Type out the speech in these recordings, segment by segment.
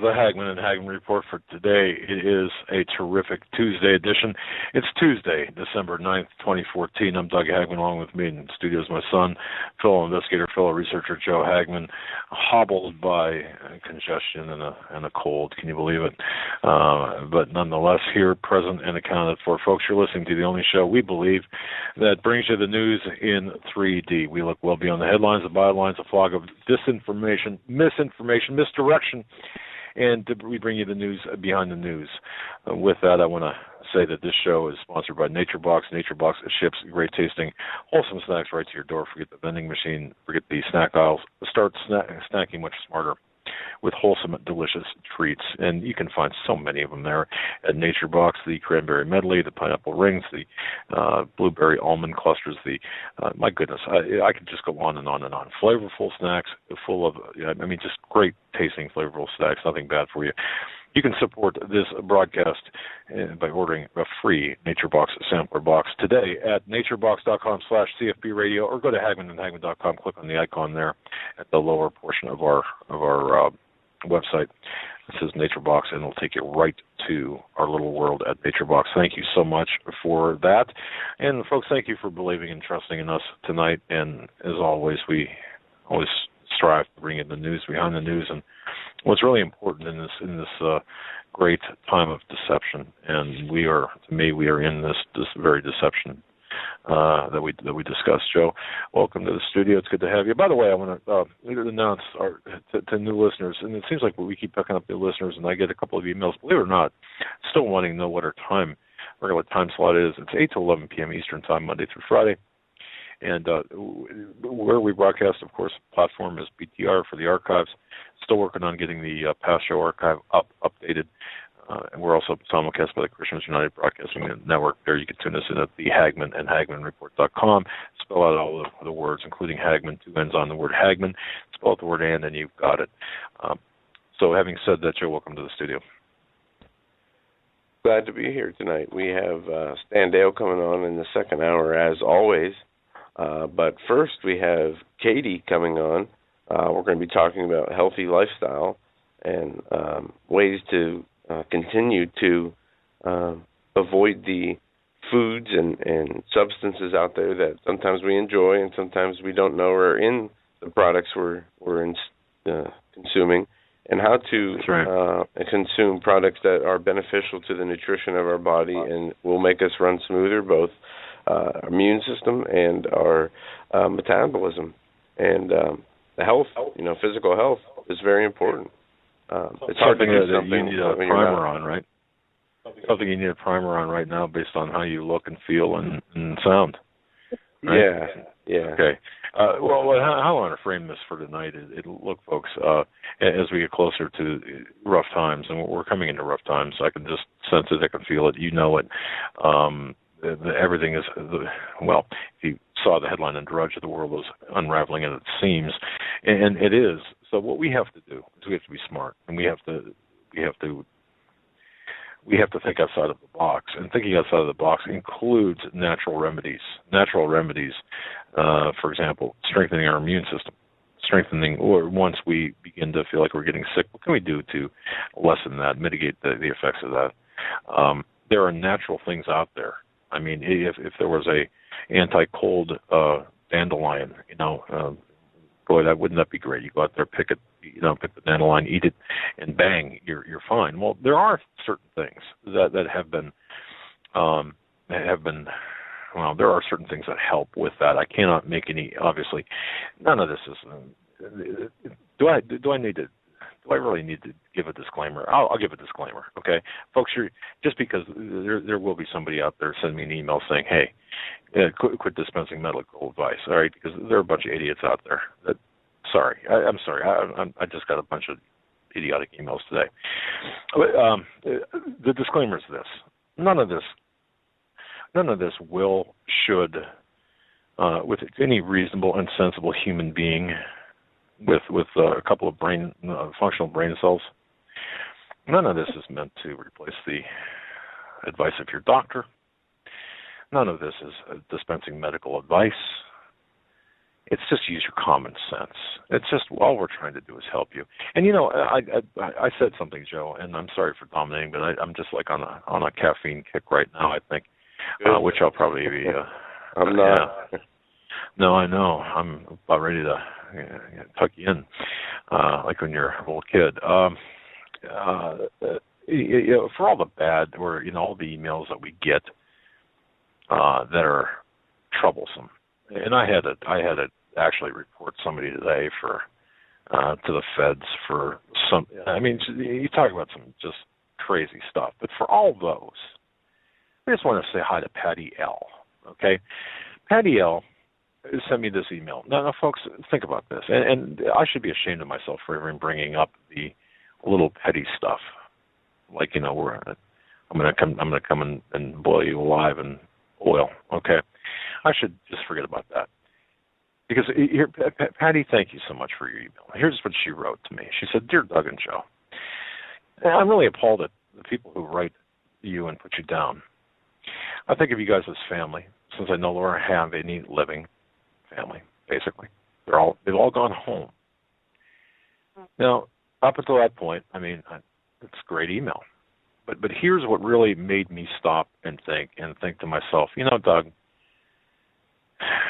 the Hagmann Hagmann Report for today. It is a terrific Tuesday edition. It's Tuesday, December 9th, 2014. I'm Doug Hagmann. Along with me in the studio is my son, fellow investigator, fellow researcher Joe Hagmann, hobbled by congestion and a cold. Can you believe it? But nonetheless, here, present and accounted for. Folks, you're listening to the only show we believe that brings you the news in 3D. We look well beyond the headlines, the bylines, the fog of disinformation, misinformation, misdirection, and we bring you the news behind the news. With that, I want to say that this show is sponsored by NatureBox. NatureBox ships great tasting, wholesome snacks right to your door. Forget the vending machine, forget the snack aisles. Start snacking much smarter with wholesome, delicious treats. And you can find so many of them there at NatureBox, the cranberry medley, the pineapple rings, the blueberry almond clusters, my goodness, I could just go on and on and on. Flavorful snacks full of, just great tasting flavorful snacks, nothing bad for you. You can support this broadcast by ordering a free NatureBox sampler box today at naturebox.com/CFB radio, or go to hagmanandhagmann.com. Click on the icon there at the lower portion of our website. It says NatureBox, and it'll take you right to our little world at NatureBox. Thank you so much for that. And, folks, thank you for believing and trusting in us tonight. And, as always, we always strive to bring in the news behind the news and what's really important in this great time of deception. And we are in this very deception that we discussed. Joe, welcome to the studio. It's good to have you. By the way, I want to announce to new listeners, and it seems like we keep picking up new listeners, and I get a couple of emails, believe it or not, still wanting to know what our regular time slot is. It's 8 to 11 p.m. Eastern Time, Monday through Friday. And where we broadcast, of course, platform is BTR for the archives. Still working on getting the past show archive updated. And we're also simulcast by the Christians United Broadcasting Network. There you can tune us in at the Hagmann and HagmannReport.com. Spell out all the words, including Hagmann, 2 N's on the word Hagmann. Spell out the word and you've got it. So having said that, Joe, welcome to the studio. Glad to be here tonight. We have Stan Deyo coming on in the second hour, as always. But first, we have Katie coming on. We're going to be talking about healthy lifestyle and ways to continue to avoid the foods and substances out there that sometimes we enjoy and sometimes we don't know are in the products we're consuming, and how to consume products that are beneficial to the nutrition of our body and will make us run smoother, both our immune system and our metabolism. And the health, physical health is very important. It's hard to do something you need a primer on, right? Something you need a primer on right now based on how you look and feel and sound. Right? Yeah. Okay. Well, how I want to frame this for tonight is, look, folks, as we get closer to rough times, and we're coming into rough times, I can just sense it, I can feel it, you know it. Everything is, if you saw the headline in Drudge, the world is unraveling at its seams, and it is. So what we have to do is we have to be smart, and we have to think outside of the box. And thinking outside of the box includes natural remedies. Natural remedies, for example, strengthening our immune system, or once we begin to feel like we're getting sick, what can we do to lessen that, mitigate the effects of that? There are natural things out there. I mean, if there was a anti-cold dandelion, boy, wouldn't that be great? You go out there, pick the dandelion, eat it, and bang, you're fine. Well, there are certain things that have been. There are certain things that help with that. I cannot make any. Obviously, none of this is. Do I really need to give a disclaimer? I'll give a disclaimer, okay? Folks, just because there will be somebody out there sending me an email saying, hey, quit dispensing medical advice, all right? Because there are a bunch of idiots out there. I'm sorry. I just got a bunch of idiotic emails today. But, the disclaimer is this. None of this should, with any reasonable and sensible human being with a couple of functional brain cells, none of this is meant to replace the advice of your doctor. None of this is dispensing medical advice. it's just use your common sense. It's just all we're trying to do is help you. And I said something, Joe, and I'm sorry for dominating, but I'm just like on a caffeine kick right now, I think, which I'll probably be. I'm not. Yeah. No, I know. I'm about ready to tuck you in, like when you're a little kid. For all the bad, or all the emails that we get that are troublesome, and I had to actually report somebody today for to the feds for some. I mean, you talk about some just crazy stuff, but for all those, I just want to say hi to Patty L. Okay, Patty L sent me this email. Now, folks, think about this, and I should be ashamed of myself for even bringing up the little petty stuff, like I'm gonna come and boil you alive in oil. Okay, I should just forget about that. Because here, Patty, thank you so much for your email. Here's what she wrote to me. She said, "Dear Doug and Joe, I'm really appalled at the people who write you and put you down. I think of you guys as family, since I no longer have any living family. Basically, they've all gone home. Now, up until that point, I mean, it's a great email. But here's what really made me stop and think to myself, Doug,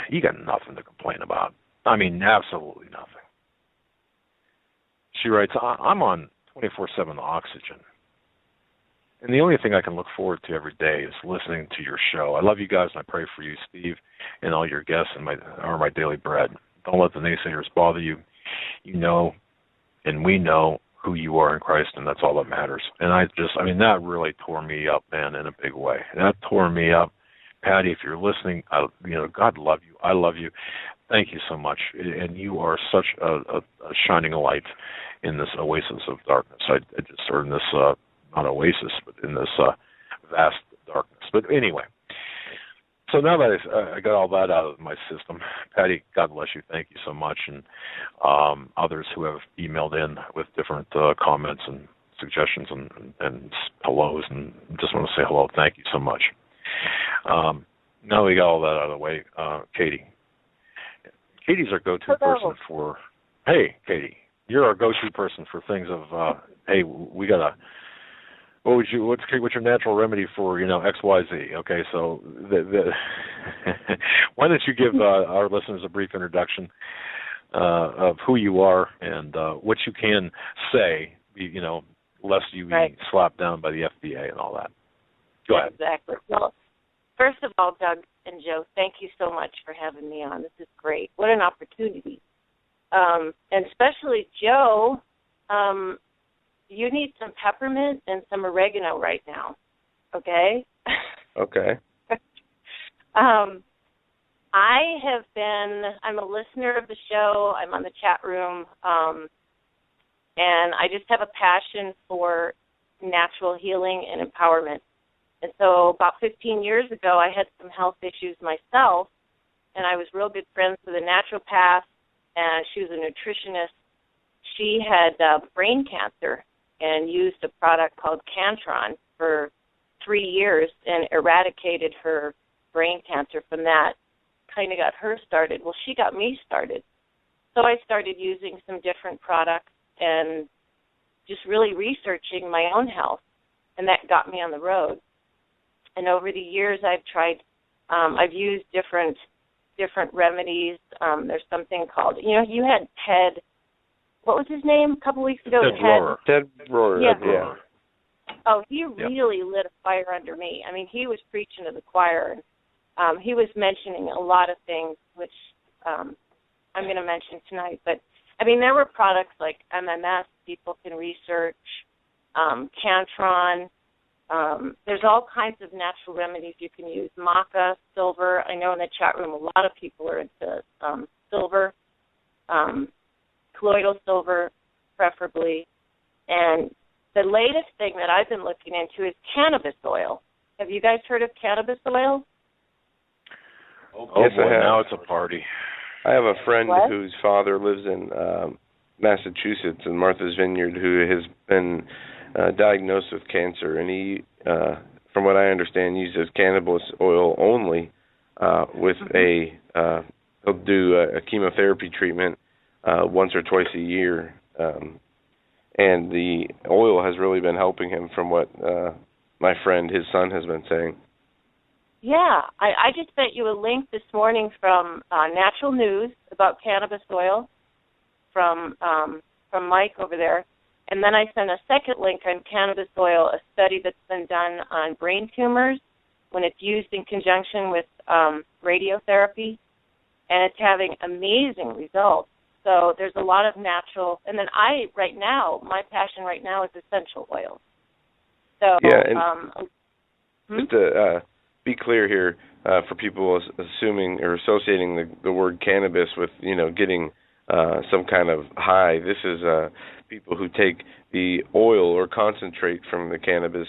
you got nothing to complain about. I mean, absolutely nothing." She writes, "I'm on 24/7 oxygen. And the only thing I can look forward to every day is listening to your show. I love you guys, and I pray for you, Steve, and all your guests and my daily bread. Don't let the naysayers bother you. You know, and we know who you are in Christ, and that's all that matters." And that really tore me up, man, in a big way. That tore me up. Patty, if you're listening, God love you. I love you. Thank you so much. And you are such a shining light in this oasis of darkness. Or in this, not oasis, but in this vast darkness. But anyway, so now that I got all that out of my system, Patty, God bless you. Thank you so much. And others who have emailed in with different comments and suggestions and hellos, and just want to say hello. Thank you so much. Now we got all that out of the way. Katie. Katie's our go-to person for. Hey, Katie, you're our go-to person for things of. Hey, we gotta. What's your natural remedy for XYZ? Okay, so why don't you give our listeners a brief introduction of who you are and what you can say, lest you be slapped down by the FDA and all that. Go ahead. Exactly. Well, first of all, Doug and Joe, thank you so much for having me on. This is great. What an opportunity. And especially Joe, you need some peppermint and some oregano right now, okay? Okay. I'm a listener of the show. I'm on the chat room. And I just have a passion for natural healing and empowerment. And so about 15 years ago, I had some health issues myself, and I was real good friends with a naturopath, and she was a nutritionist. She had brain cancer and used a product called Cantron for 3 years and eradicated her brain cancer from that. Kind of got her started. Well, she got me started. So I started using some different products and just really researching my own health, and that got me on the road. And over the years, I've used different remedies. There's something called, you had Ted, what was his name a couple weeks ago? Ted Rohrer. Yeah. Oh, he really lit a fire under me. I mean, he was preaching to the choir, and he was mentioning a lot of things, which I'm going to mention tonight. But, I mean, there were products like MMS people can research, Cantron. There's all kinds of natural remedies you can use. Maca, silver. I know in the chat room a lot of people are into silver, colloidal silver preferably. And the latest thing that I've been looking into is cannabis oil. Have you guys heard of cannabis oil? Oh yes, boy, now it's a party. I have a friend whose father lives in Massachusetts, in Martha's Vineyard, who has been diagnosed with cancer, and he, from what I understand, uses cannabis oil only with a he'll do a chemotherapy treatment once or twice a year, and the oil has really been helping him, from what my friend, his son, has been saying. Yeah, I just sent you a link this morning from Natural News about cannabis oil from Mike over there. And then I sent a second link on cannabis oil, a study that's been done on brain tumors when it's used in conjunction with radiotherapy, and it's having amazing results. So there's a lot of natural, and then my passion right now is essential oils. So, yeah, and just to be clear here, for people assuming or associating the word cannabis with, getting some kind of high, this is people who take the oil or concentrate from the cannabis,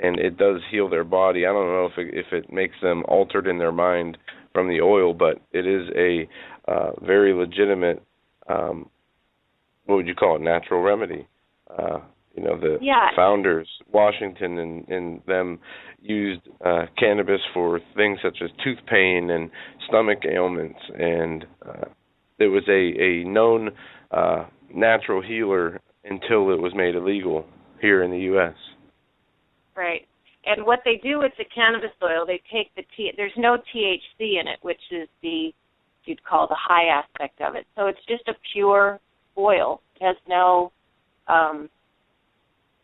and it does heal their body. I don't know if it makes them altered in their mind from the oil, but it is a very legitimate, what would you call it, natural remedy. The founders, Washington and them, used cannabis for things such as tooth pain and stomach ailments, and it was a known natural healer until it was made illegal here in the U.S. Right. And what they do with the cannabis oil, they take there's no THC in it, which is you'd call the high aspect of it. So it's just a pure oil. It has no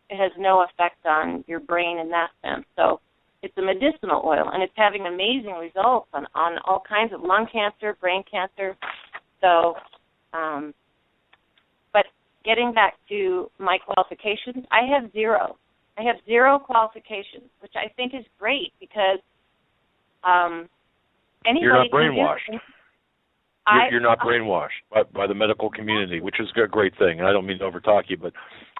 effect on your brain in that sense. So it's a medicinal oil, and it's having amazing results on all kinds of lung cancer, brain cancer. So, but getting back to my qualifications, I have zero. I have zero qualifications, which I think is great because anybody You're not can brainwashed. do it. You're not brainwashed by the medical community, which is a great thing. And I don't mean to overtalk you, but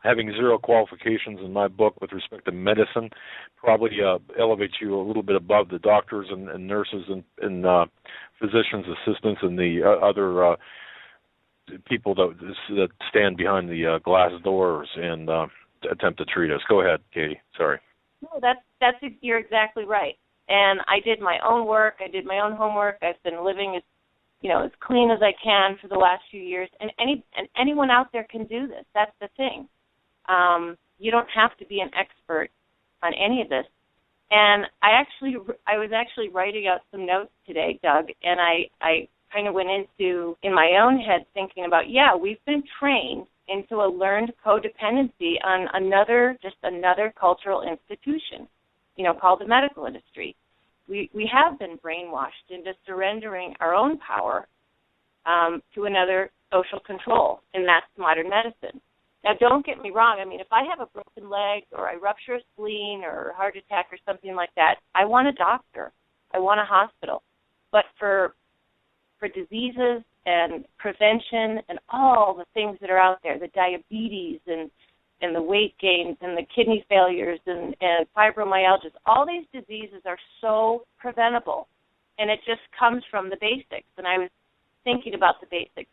having zero qualifications in my book with respect to medicine probably elevates you a little bit above the doctors and nurses and physicians' assistants and the other people that stand behind the glass doors and attempt to treat us. Go ahead, Katie. Sorry. No, you're exactly right. And I did my own work. I did my own homework. I've been living as clean as I can for the last few years. And anyone out there can do this. That's the thing. You don't have to be an expert on any of this. And I was actually writing out some notes today, Doug, and I kind of went in my own head thinking about, we've been trained into a learned codependency on another cultural institution, called the medical industry. We have been brainwashed into surrendering our own power to another social control, and that's modern medicine. Now, don't get me wrong. I mean, if I have a broken leg or I rupture a spleen or a heart attack or something like that, I want a doctor. I want a hospital. But for diseases and prevention and all the things that are out there, the diabetes and the weight gains and the kidney failures and fibromyalgia, all these diseases are so preventable, and it just comes from the basics. And I was thinking about the basics.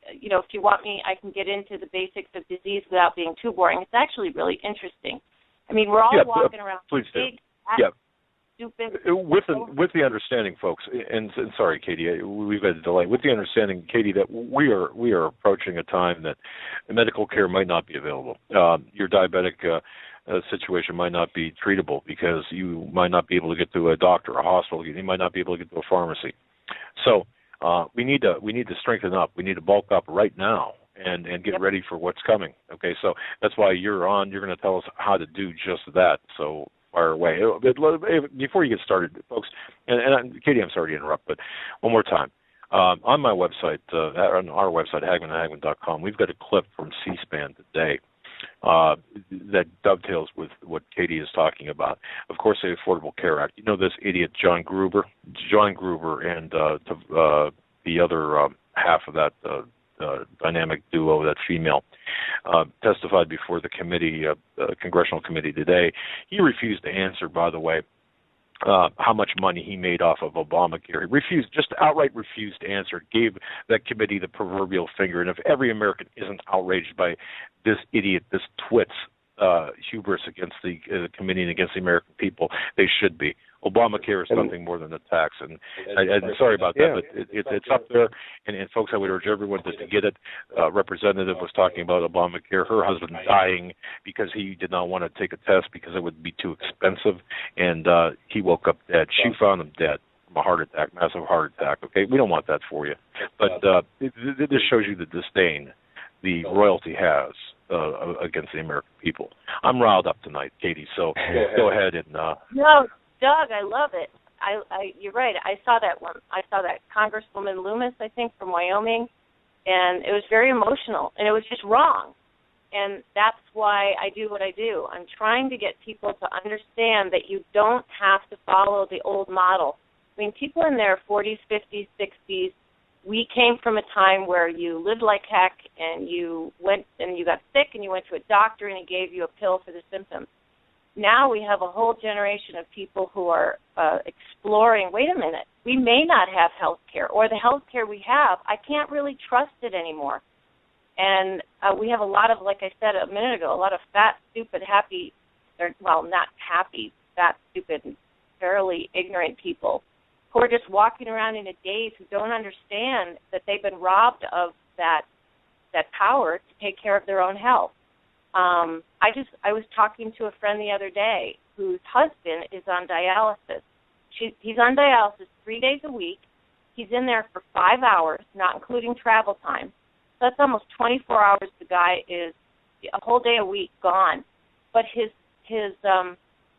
If you want me, I can get into the basics of disease without being too boring. It's actually really interesting. I mean, we're all walking around big, stupid. With the understanding, folks, and sorry, Katie, we've had a delay. With the understanding, Katie, that we are approaching a time that medical care might not be available. Your diabetic situation might not be treatable because you might not be able to get to a doctor, a hospital. You might not be able to get to a pharmacy. So we need to strengthen up. We need to bulk up right now and get ready for what's coming. Okay, so that's why you're on. You're going to tell us how to do just that. So fire away. Before you get started, folks, and Katie, I'm sorry to interrupt, but one more time. On my website, on our website, HagmannHagmann.com, we've got a clip from C-SPAN today that dovetails with what Katie is talking about. Of course, the Affordable Care Act. You know this idiot John Gruber and the other half of that dynamic duo, that female, testified before the committee, congressional committee today. He refused to answer, by the way, how much money he made off of Obamacare. He outright refused to answer. Gave that committee the proverbial finger. And if every American isn't outraged by this idiot, this twit's hubris against the Committee and against the American people. They should be. Obamacare is nothing more than a tax, and I'm sorry about that, but it's up there. And folks, I would urge everyone to get it. Representative was talking about Obamacare. Her husband dying because he did not want to take a test because it would be too expensive, and he woke up dead. She found him dead from a heart attack, massive heart attack. Okay, we don't want that for you. But this shows you the disdain the royalty has against the American people. I'm riled up tonight, Katie. So go ahead and. No, Doug, I love it. You're right. I saw that one. I saw that Congresswoman Loomis, I think, from Wyoming, and it was very emotional, and it was just wrong. And that's why I do what I do. I'm trying to get people to understand that you don't have to follow the old model. I mean, people in their 40s, 50s, 60s, we came from a time where you lived like heck, and you went and you got sick, and you went to a doctor, and he gave you a pill for the symptoms. Now we have a whole generation of people who are exploring, wait a minute, we may not have health care, or the health care we have, I can't really trust it anymore. And we have a lot of, like I said a minute ago, a lot of fat, stupid, happy, well, not happy, fat, stupid, and fairly ignorant people who are just walking around in a daze who don't understand that they've been robbed of that power to take care of their own health. I was talking to a friend the other day whose husband is on dialysis. He's on dialysis 3 days a week. He's in there for 5 hours, not including travel time. So that's almost 24 hours. The guy is a whole day a week gone. But his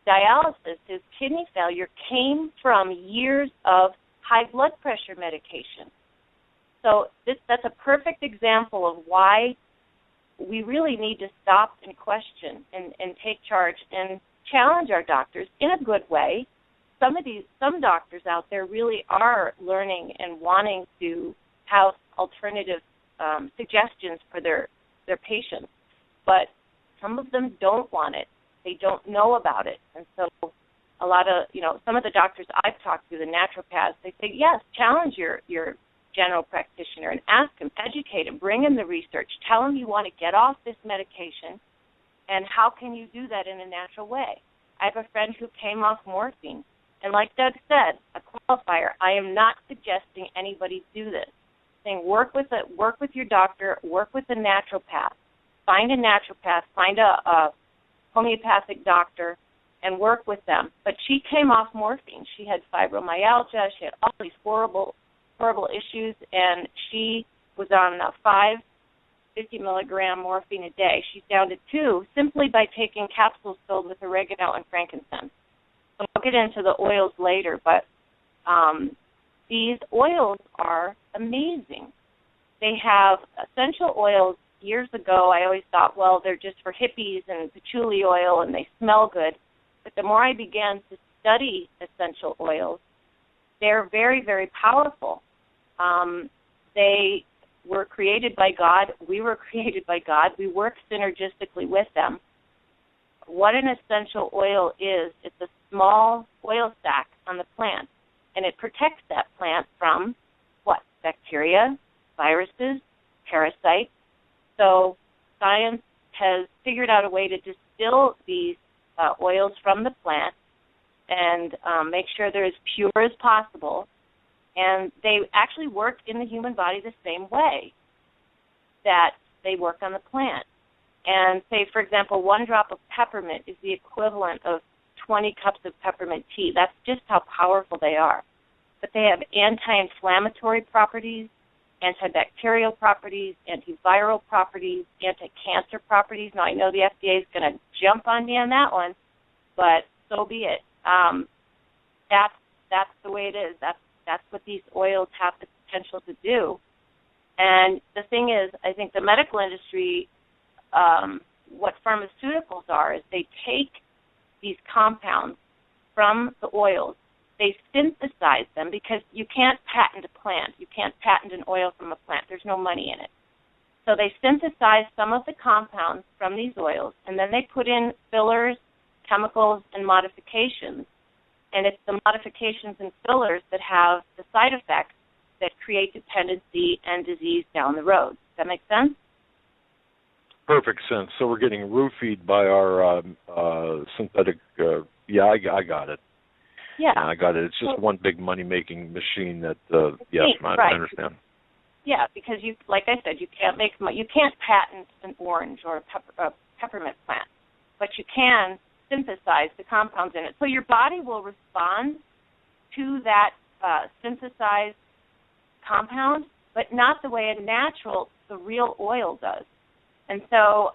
dialysis, his kidney failure, came from years of high blood pressure medication. So that's a perfect example of why we really need to stop and question and take charge and challenge our doctors in a good way. Some doctors out there really are learning and wanting to have alternative suggestions for their patients, but some of them don't want it. They don't know about it. And so a lot of, some of the doctors I've talked to, the naturopaths, they say, yes, challenge your general practitioner and ask him, educate him, bring him the research, tell him you want to get off this medication, and how can you do that in a natural way. I have a friend who came off morphine, and like Doug said, a qualifier, I am not suggesting anybody do this. Saying work with your doctor, work with a naturopath, find a naturopath, find a homeopathic doctor, and work with them. But she came off morphine. She had fibromyalgia. She had all these horrible issues, and she was on 5 50-milligram morphine a day. She's down to 2 simply by taking capsules filled with oregano and frankincense. So I'll get into the oils later, but these oils are amazing. They have essential oils. Years ago, I always thought, well, they're just for hippies and patchouli oil, and they smell good. But the more I began to study essential oils, they're very, very powerful. They were created by God. We were created by God. We work synergistically with them. What an essential oil is, it's a small oil sac on the plant, and it protects that plant from what? Bacteria, viruses, parasites. So science has figured out a way to distill these oils from the plant and make sure they're as pure as possible. And they actually work in the human body the same way that they work on the plant. And say, for example, 1 drop of peppermint is the equivalent of 20 cups of peppermint tea. That's just how powerful they are. But they have anti-inflammatory properties, antibacterial properties, antiviral properties, anti-cancer properties. Now, I know the FDA is going to jump on me on that one, but so be it. That's the way it is. That's what these oils have the potential to do. And the thing is, I think the medical industry, what pharmaceuticals are, is they take these compounds from the oils, they synthesize them, because you can't patent a plant. You can't patent an oil from a plant. There's no money in it. So they synthesize some of the compounds from these oils, and then they put in fillers, chemicals, and modifications. And it's the modifications and fillers that have the side effects that create dependency and disease down the road. Does that make sense? perfect sense. So we're getting roofied by our synthetic. I got it. Yeah, I got it. It's just one big money-making machine. That yes, I right. understand. Yeah, because you, like I said, you can't patent an orange or a peppermint plant, but you can synthesize the compounds in it. So your body will respond to that synthesized compound, but not the way the real oil does. And so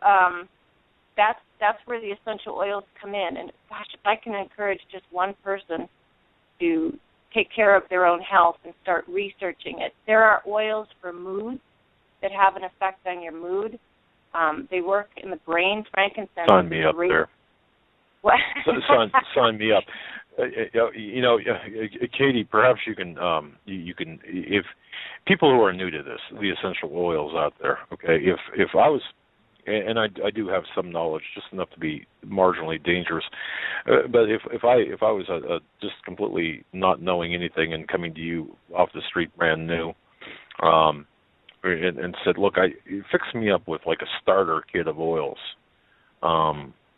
that's where the essential oils come in. And gosh, if I can encourage just one person to take care of their own health and start researching it. There are oils for mood that have an effect on your mood. They work in the brain. Frankincense. Sign me up there. What? Sign me up. Katie, perhaps you can if people who are new to this, the essential oils out there. Okay, if I was, and I do have some knowledge, just enough to be marginally dangerous. But if I was just completely not knowing anything and coming to you off the street brand new, and said, look, fix me up with like a starter kit of oils.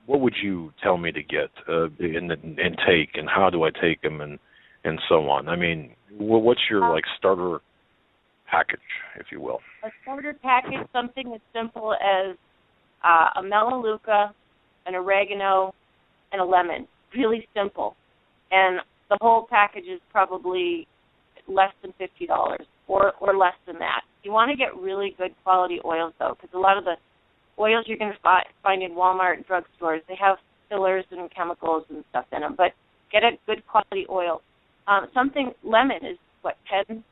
What would you tell me to get and take, and how do I take them, and so on? I mean, what's your like starter package, if you will? A starter package, something as simple as a melaleuca, an oregano, and a lemon. Really simple. And the whole package is probably less than $50 or less than that. You want to get really good quality oils, though, because a lot of the oils you're going to find in Walmart and drugstores, they have fillers and chemicals and stuff in them. But get a good quality oil. Lemon is, $10,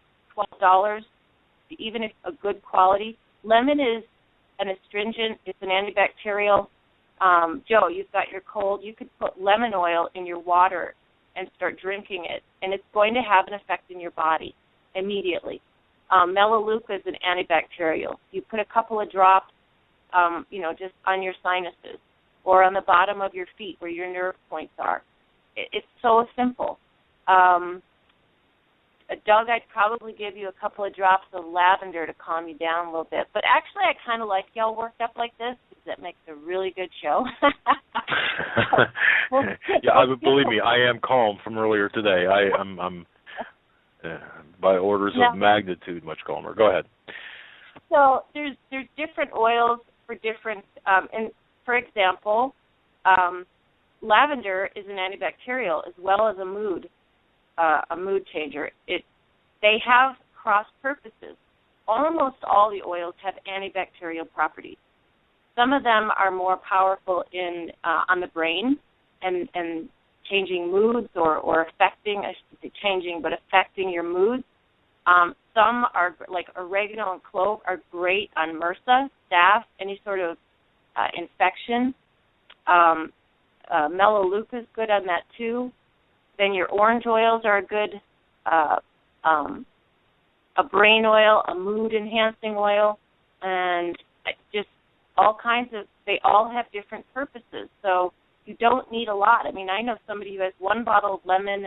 $12, even if a good quality. Lemon is an astringent. It's an antibacterial. Joe, you've got your cold. You could put lemon oil in your water and start drinking it, and it's going to have an effect in your body immediately. Melaleuca is an antibacterial. You put a couple of drops, just on your sinuses or on the bottom of your feet where your nerve points are. It's so simple. Doug, I'd probably give you a couple of drops of lavender to calm you down a little bit. But actually, I kind of like y'all worked up like this because that makes a really good show. Believe me, I am calm from earlier today. I'm by orders of magnitude much calmer. Go ahead. So there's different oils for different, and for example, lavender is an antibacterial as well as a mood changer. They have cross purposes. Almost all the oils have antibacterial properties. Some of them are more powerful on the brain and changing moods or affecting, I shouldn't say changing, but affecting your moods. Some are, like oregano and clove, are great on MRSA, staph, any sort of infection. Melaleuca is good on that too. Then your orange oils are a good, a brain oil, a mood-enhancing oil, and just all kinds of, they all have different purposes. So you don't need a lot. I mean, I know somebody who has one bottle of lemon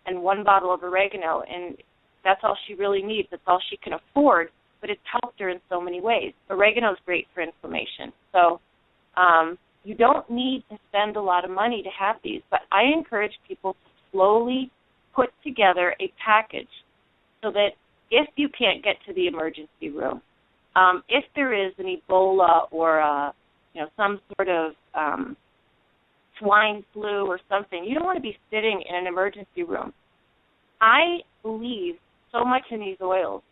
and one bottle of oregano, and that's all she really needs. That's all she can afford, but it's helped her in so many ways. Oregano is great for inflammation. So you don't need to spend a lot of money to have these, but I encourage people to slowly put together a package so that if you can't get to the emergency room, if there is an Ebola or some sort of swine flu or something, you don't want to be sitting in an emergency room. I believe so much in these oils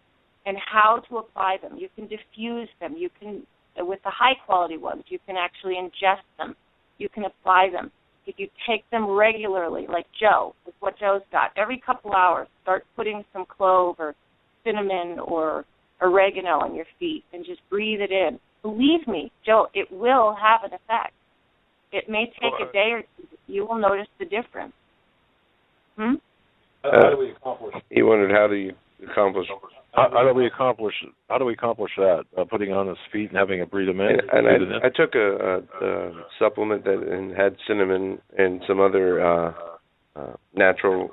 and how to apply them. You can diffuse them. You can, with the high-quality ones, you can actually ingest them. You can apply them. If you take them regularly, like Joe, with what Joe's got, every couple hours, start putting some clove or cinnamon or oregano on your feet and just breathe it in. Believe me, Joe, it will have an effect. It may take a day or two, but you will notice the difference. How do we accomplish? He wondered how do you accomplish? How do we accomplish that? Putting on his feet and having it breathe them in. And I took a supplement that had cinnamon and some other natural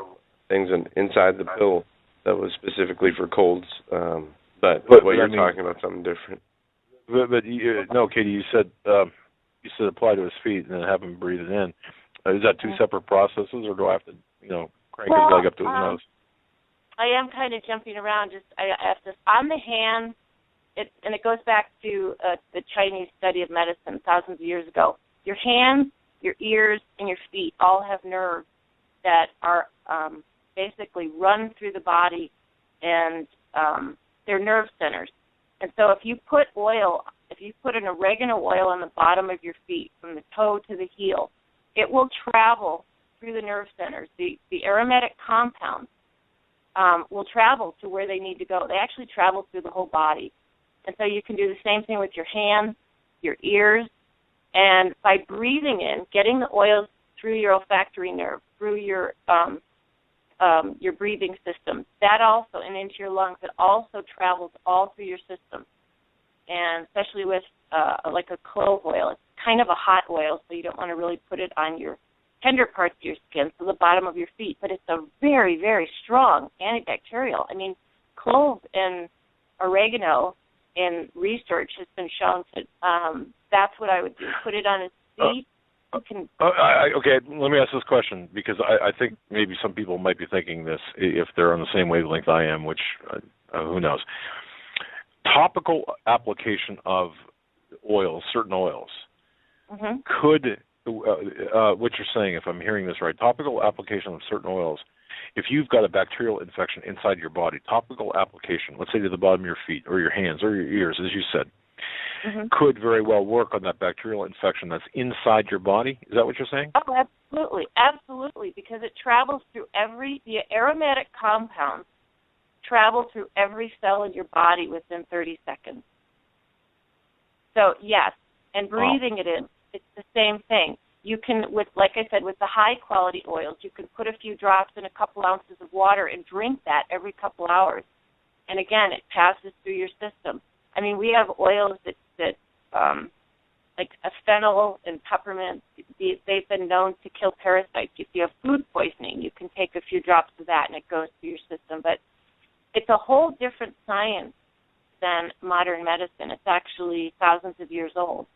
things inside the pill that was specifically for colds. But what you're talking about, something different. But no, Katie, you said apply to his feet and then have him breathe it in. Is that two separate processes, or do I have to, crank his leg up to his nose? I am kind of jumping around. I have this on the hand, and it goes back to the Chinese study of medicine thousands of years ago. Your hands, your ears, and your feet all have nerves that are basically run through the body, and they're nerve centers. And so if you put an oregano oil on the bottom of your feet from the toe to the heel, it will travel through the nerve centers. The aromatic compounds will travel to where they need to go. They actually travel through the whole body. And so you can do the same thing with your hands, your ears, and by breathing in, getting the oils through your olfactory nerve, through your breathing system, that also, and into your lungs, it also travels all through your system. And especially with like a clove oil, it's kind of a hot oil, so you don't want to really put it on your tender parts of your skin, so the bottom of your feet. But it's a very, very strong antibacterial. I mean, clove and oregano in research has been shown to, that's what I would do. Put it on his feet. Okay, let me ask this question, because I think maybe some people might be thinking this if they're on the same wavelength I am, which who knows. Topical application of oils, certain oils, could, what you're saying, if I'm hearing this right, topical application of certain oils, if you've got a bacterial infection inside your body, topical application, let's say to the bottom of your feet or your hands or your ears, as you said, could very well work on that bacterial infection that's inside your body. Is that what you're saying? Oh, absolutely, because it travels through the aromatic compounds travel through every cell in your body within 30 seconds. So, yes, and breathing it in, it's the same thing. You can, like I said, with the high-quality oils, you can put a few drops in a couple ounces of water and drink that every couple hours. And, again, it passes through your system. I mean, we have oils that like a fennel and peppermint, they've been known to kill parasites. If you have food poisoning, you can take a few drops of that and it goes through your system. But it's a whole different science than modern medicine. It's actually thousands of years old.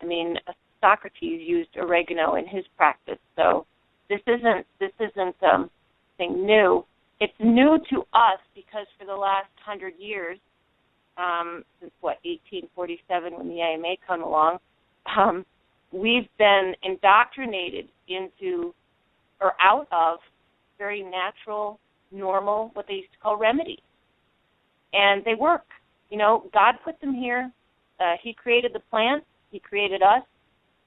I mean, Socrates used oregano in his practice, so this isn't something new. It's new to us because for the last 100 years, since 1847 when the AMA came along, we've been indoctrinated into or out of very natural, normal, what they used to call remedies. And they work. God put them here. He created the plants. He created us.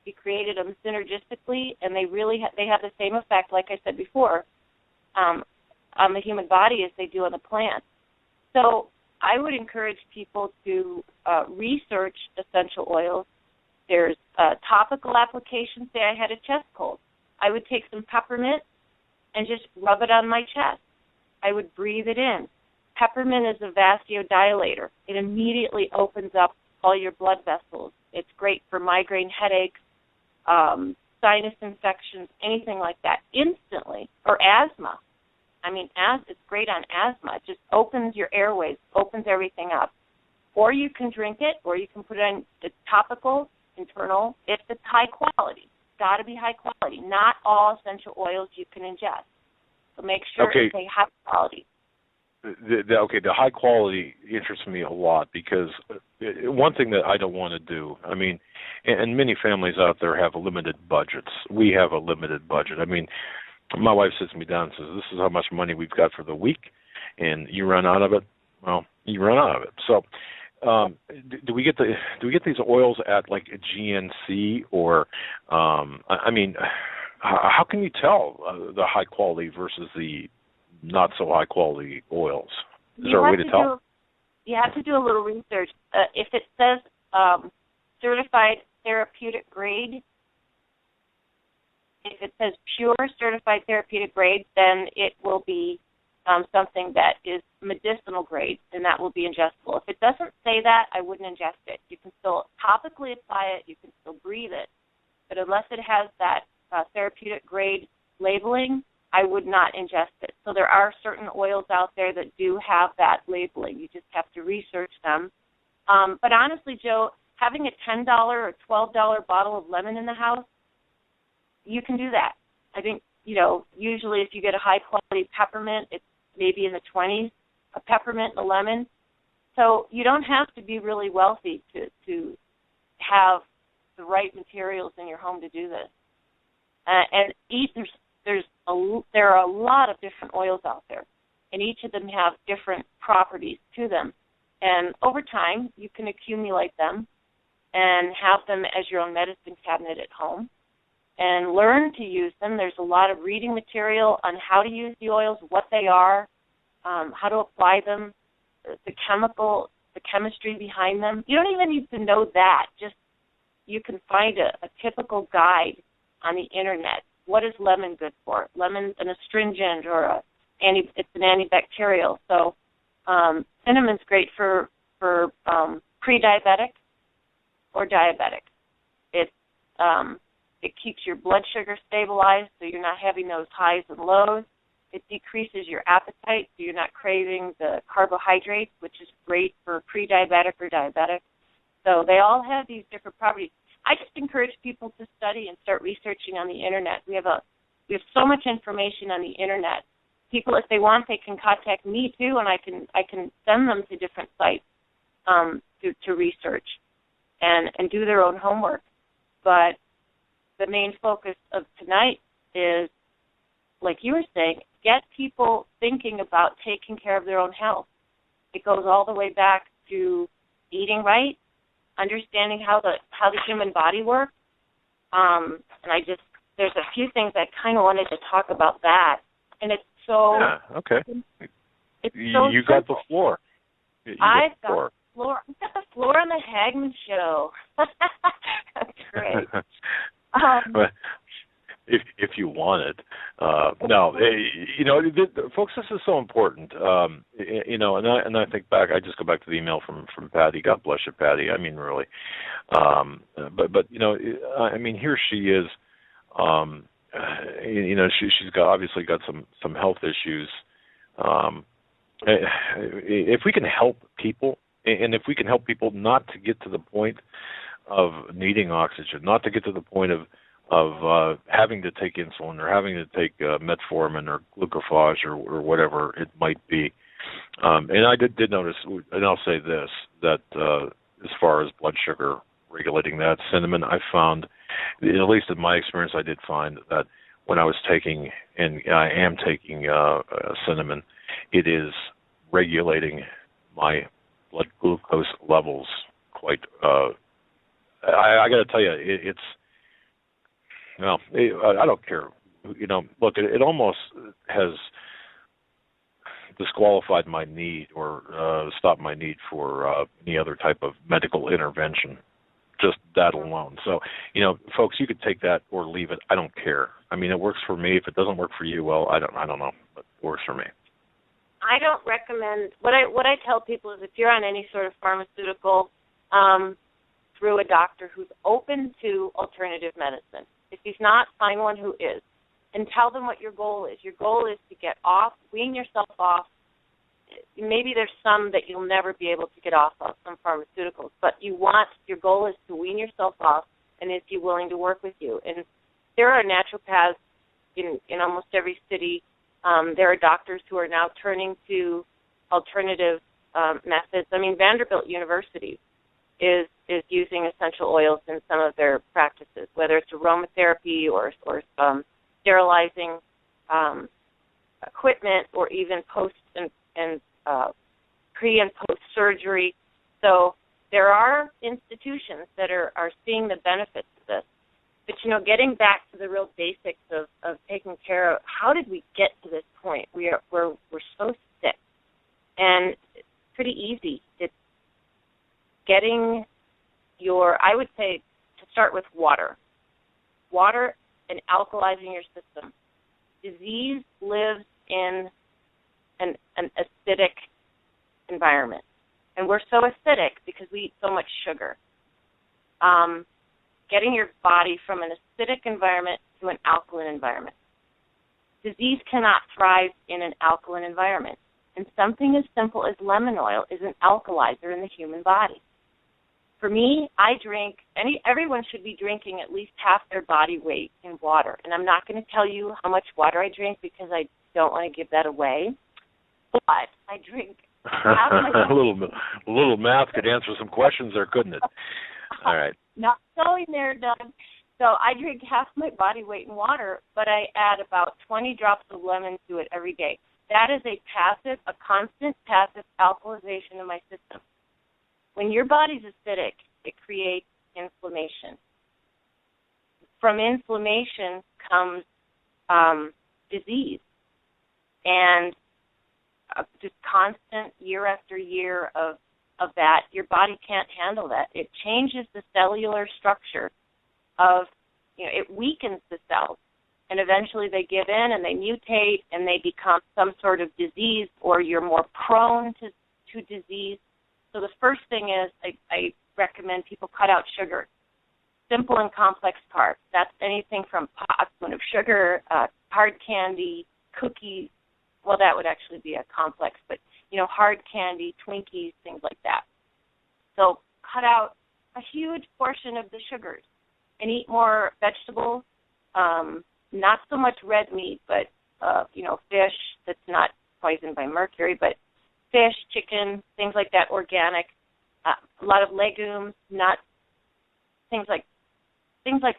He created them synergistically, and they have the same effect, like I said before, on the human body as they do on the plant. So I would encourage people to research essential oils. There's topical applications. Say I had a chest cold. I would take some peppermint and just rub it on my chest. I would breathe it in. Peppermint is a vasodilator. It immediately opens up all your blood vessels. It's great for migraine headaches, sinus infections, anything like that, instantly, or asthma. I mean, it's great on asthma. It just opens your airways, opens everything up. Or you can drink it, or you can put it on the topical, internal, if it's high quality. It's got to be high quality. Not all essential oils you can ingest. So make sure it's a high quality. The high quality interests me a lot because one thing that I don't want to do, I mean, and many families out there have limited budgets. We have a limited budget. I mean, my wife sits me down and says, this is how much money we've got for the week, and you run out of it, well, you run out of it. So do we get these oils at like a GNC or, I mean, how can you tell the high quality versus the not so high quality oils? Is there a way to tell? You have to do a little research. If it says certified therapeutic grade, if it says pure certified therapeutic grade, then it will be something that is medicinal grade, and that will be ingestible. If it doesn't say that, I wouldn't ingest it. You can still topically apply it. You can still breathe it. But unless it has that therapeutic grade labeling, I would not ingest it. So there are certain oils out there that do have that labeling. You just have to research them. But honestly, Joe, having a $10 or $12 bottle of lemon in the house, you can do that. I think, usually if you get a high-quality peppermint, it's maybe in the 20s, a peppermint and a lemon. So you don't have to be really wealthy to have the right materials in your home to do this. There are a lot of different oils out there, and each of them have different properties to them. And over time, you can accumulate them and have them as your own medicine cabinet at home and learn to use them. There's a lot of reading material on how to use the oils, what they are, how to apply them, the chemistry behind them. You don't even need to know that. Just you can find a typical guide on the internet. What is lemon good for? Lemon's an astringent or it's an antibacterial. So cinnamon's great for pre-diabetic or diabetic. It keeps your blood sugar stabilized, so you're not having those highs and lows. It decreases your appetite, so you're not craving the carbohydrates, which is great for pre-diabetic or diabetic. So they all have these different properties. I just encourage people to study and start researching on the internet. We have so much information on the internet. People, if they want, they can contact me too, and I can send them to different sites to research and do their own homework. But the main focus of tonight is, like you were saying, get people thinking about taking care of their own health. It goes all the way back to eating right, understanding how the human body works. And there's a few things I kind of wanted to talk about that. And it's so... Yeah, okay. It's so you got the floor. I've got the floor on the Hagmann Show. That's great. But if you want it, no, folks, this is so important. And I think back. I just go back to the email from Patty. God bless you, Patty. I mean, really. But here she is. She's obviously got some health issues. If we can help people, and if we can help people not to get to the point of needing oxygen, not to get to the point of having to take insulin or having to take metformin or glucophage or whatever it might be. And I did notice, and I'll say this, that as far as blood sugar regulating that, cinnamon, I found, at least in my experience, I did find that when I was taking, and I am taking cinnamon, it is regulating my blood glucose levels quite. I got to tell you, I don't care. Look, it almost has disqualified my need or stopped my need for any other type of medical intervention. Just that alone. So, folks, you could take that or leave it. I don't care. I mean, it works for me. If it doesn't work for you, well, I don't know, but it works for me. I don't recommend. What I tell people is, if you're on any sort of pharmaceutical through a doctor who's open to alternative medicine. If he's not, find one who is, and tell them what your goal is. Your goal is to get off, wean yourself off. Maybe there's some that you'll never be able to get off of, some pharmaceuticals, but your goal is to wean yourself off, and is he willing to work with you? And there are naturopaths in almost every city. There are doctors who are now turning to alternative methods. I mean, Vanderbilt University is using essential oils in some of their practices, whether it's aromatherapy or sterilizing equipment, or even post and pre and post surgery. So there are institutions that are seeing the benefits of this. But getting back to the real basics of taking care of, how did we get to this point? We're so sick, and it's pretty easy. It's getting I would say, to start with water and alkalizing your system. Disease lives in an acidic environment, and we're so acidic because we eat so much sugar. Getting your body from an acidic environment to an alkaline environment. Disease cannot thrive in an alkaline environment, and something as simple as lemon oil is an alkalizer in the human body. For me, everyone should be drinking at least half their body weight in water. And I'm not going to tell you how much water I drink because I don't want to give that away. But I drink half my a little math could answer some questions there, couldn't it? All right. Not going there, Doug. So I drink half my body weight in water, but I add about 20 drops of lemon to it every day. That is a constant passive alkalization of my system. When your body's acidic, it creates inflammation. From inflammation comes disease. And just constant year after year of that, your body can't handle that. It changes the cellular structure of, it weakens the cells. And eventually they give in and they mutate and they become some sort of disease, or you're more prone to disease. So the first thing is I recommend people cut out sugar. Simple and complex carbs. That's anything from a spoon of sugar, hard candy, cookies. Well, that would actually be a complex, but, hard candy, Twinkies, things like that. So cut out a huge portion of the sugars and eat more vegetables, not so much red meat, but, fish that's not poisoned by mercury, but fish, chicken, things like that, organic, a lot of legumes, nuts, things like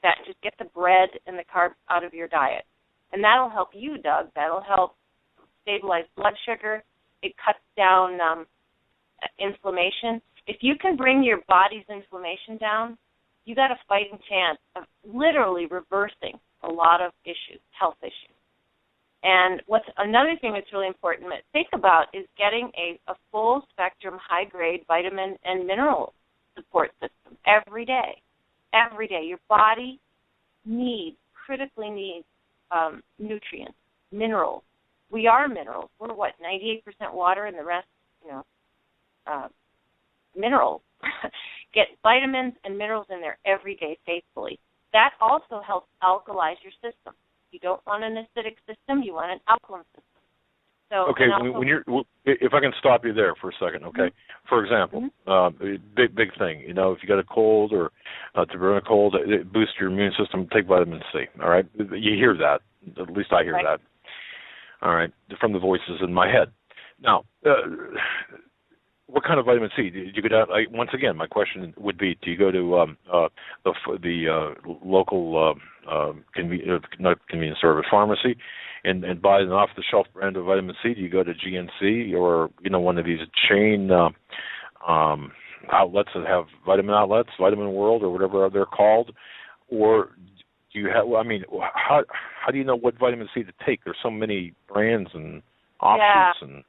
that. Just get the bread and the carbs out of your diet. And that'll help you, Doug. That'll help stabilize blood sugar. It cuts down inflammation. If you can bring your body's inflammation down, you got a fighting chance of literally reversing a lot of issues, health issues. And what's another thing that's really important to think about is getting a full-spectrum, high-grade vitamin and mineral support system every day. Every day. Your body critically needs nutrients, minerals. We are minerals. We're, 98% water and the rest, minerals. Get vitamins and minerals in there every day faithfully. That also helps alkalize your system. You don't want an acidic system. You want an alkaline system. So okay, if I can stop you there for a second, okay? Mm-hmm. For example, big thing, if you got a cold or to prevent a cold, it boosts your immune system, take vitamin C, all right? You hear that. At least I hear that. All right, from the voices in my head. Now, what kind of vitamin C? Did you go down? Once again, my question would be: do you go to the local convenience store, a pharmacy, and buy an off-the-shelf brand of vitamin C? Do you go to GNC or one of these chain outlets that have vitamin outlets, Vitamin World or whatever they're called, or do you have? How do you know what vitamin C to take? There's so many brands and options and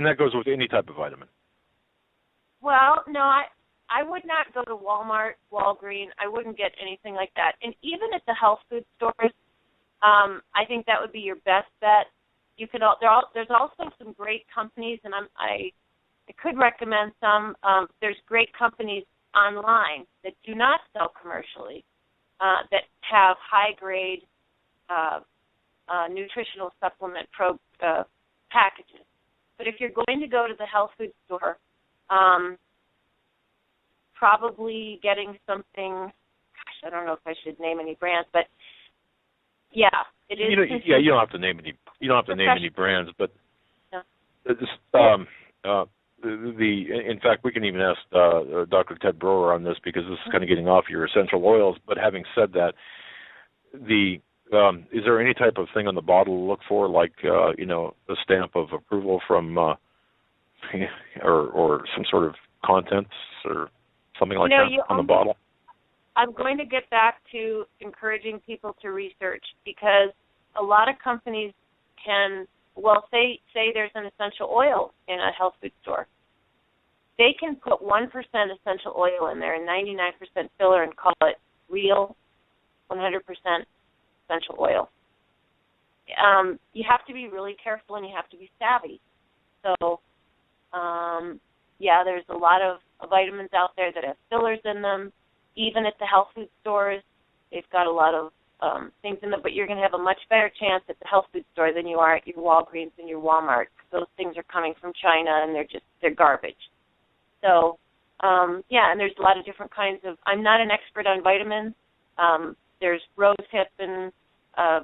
that goes with any type of vitamin. Well, no, I would not go to Walmart, Walgreens. I wouldn't get anything like that. And even at the health food stores, I think that would be your best bet. You could. There's also some great companies, and I could recommend some. There's great companies online that do not sell commercially, that have high-grade nutritional supplement packages. But if you're going to go to the health food store, probably getting something, I don't know if I should name any brands, but yeah, it is. You don't have to name any. You don't have to name any brands, but in fact, we can even ask Dr. Ted Broer on this because this is kind of getting off your essential oils. But having said that, is there any type of thing on the bottle to look for, like a stamp of approval from, or some sort of contents or something like that on the bottle? I'm going to get back to encouraging people to research, because a lot of companies can, say there's an essential oil in a health food store. They can put 1% essential oil in there and 99% filler and call it real 100% essential oil. You have to be really careful and you have to be savvy. So, there's a lot of vitamins out there that have fillers in them. Even at the health food stores, they've got a lot of things in them, but you're going to have a much better chance at the health food store than you are at your Walgreens and your Walmart. Those things are coming from China and they're garbage. So Yeah, and there's a lot of different kinds of, I'm not an expert on vitamins. There's rose hip and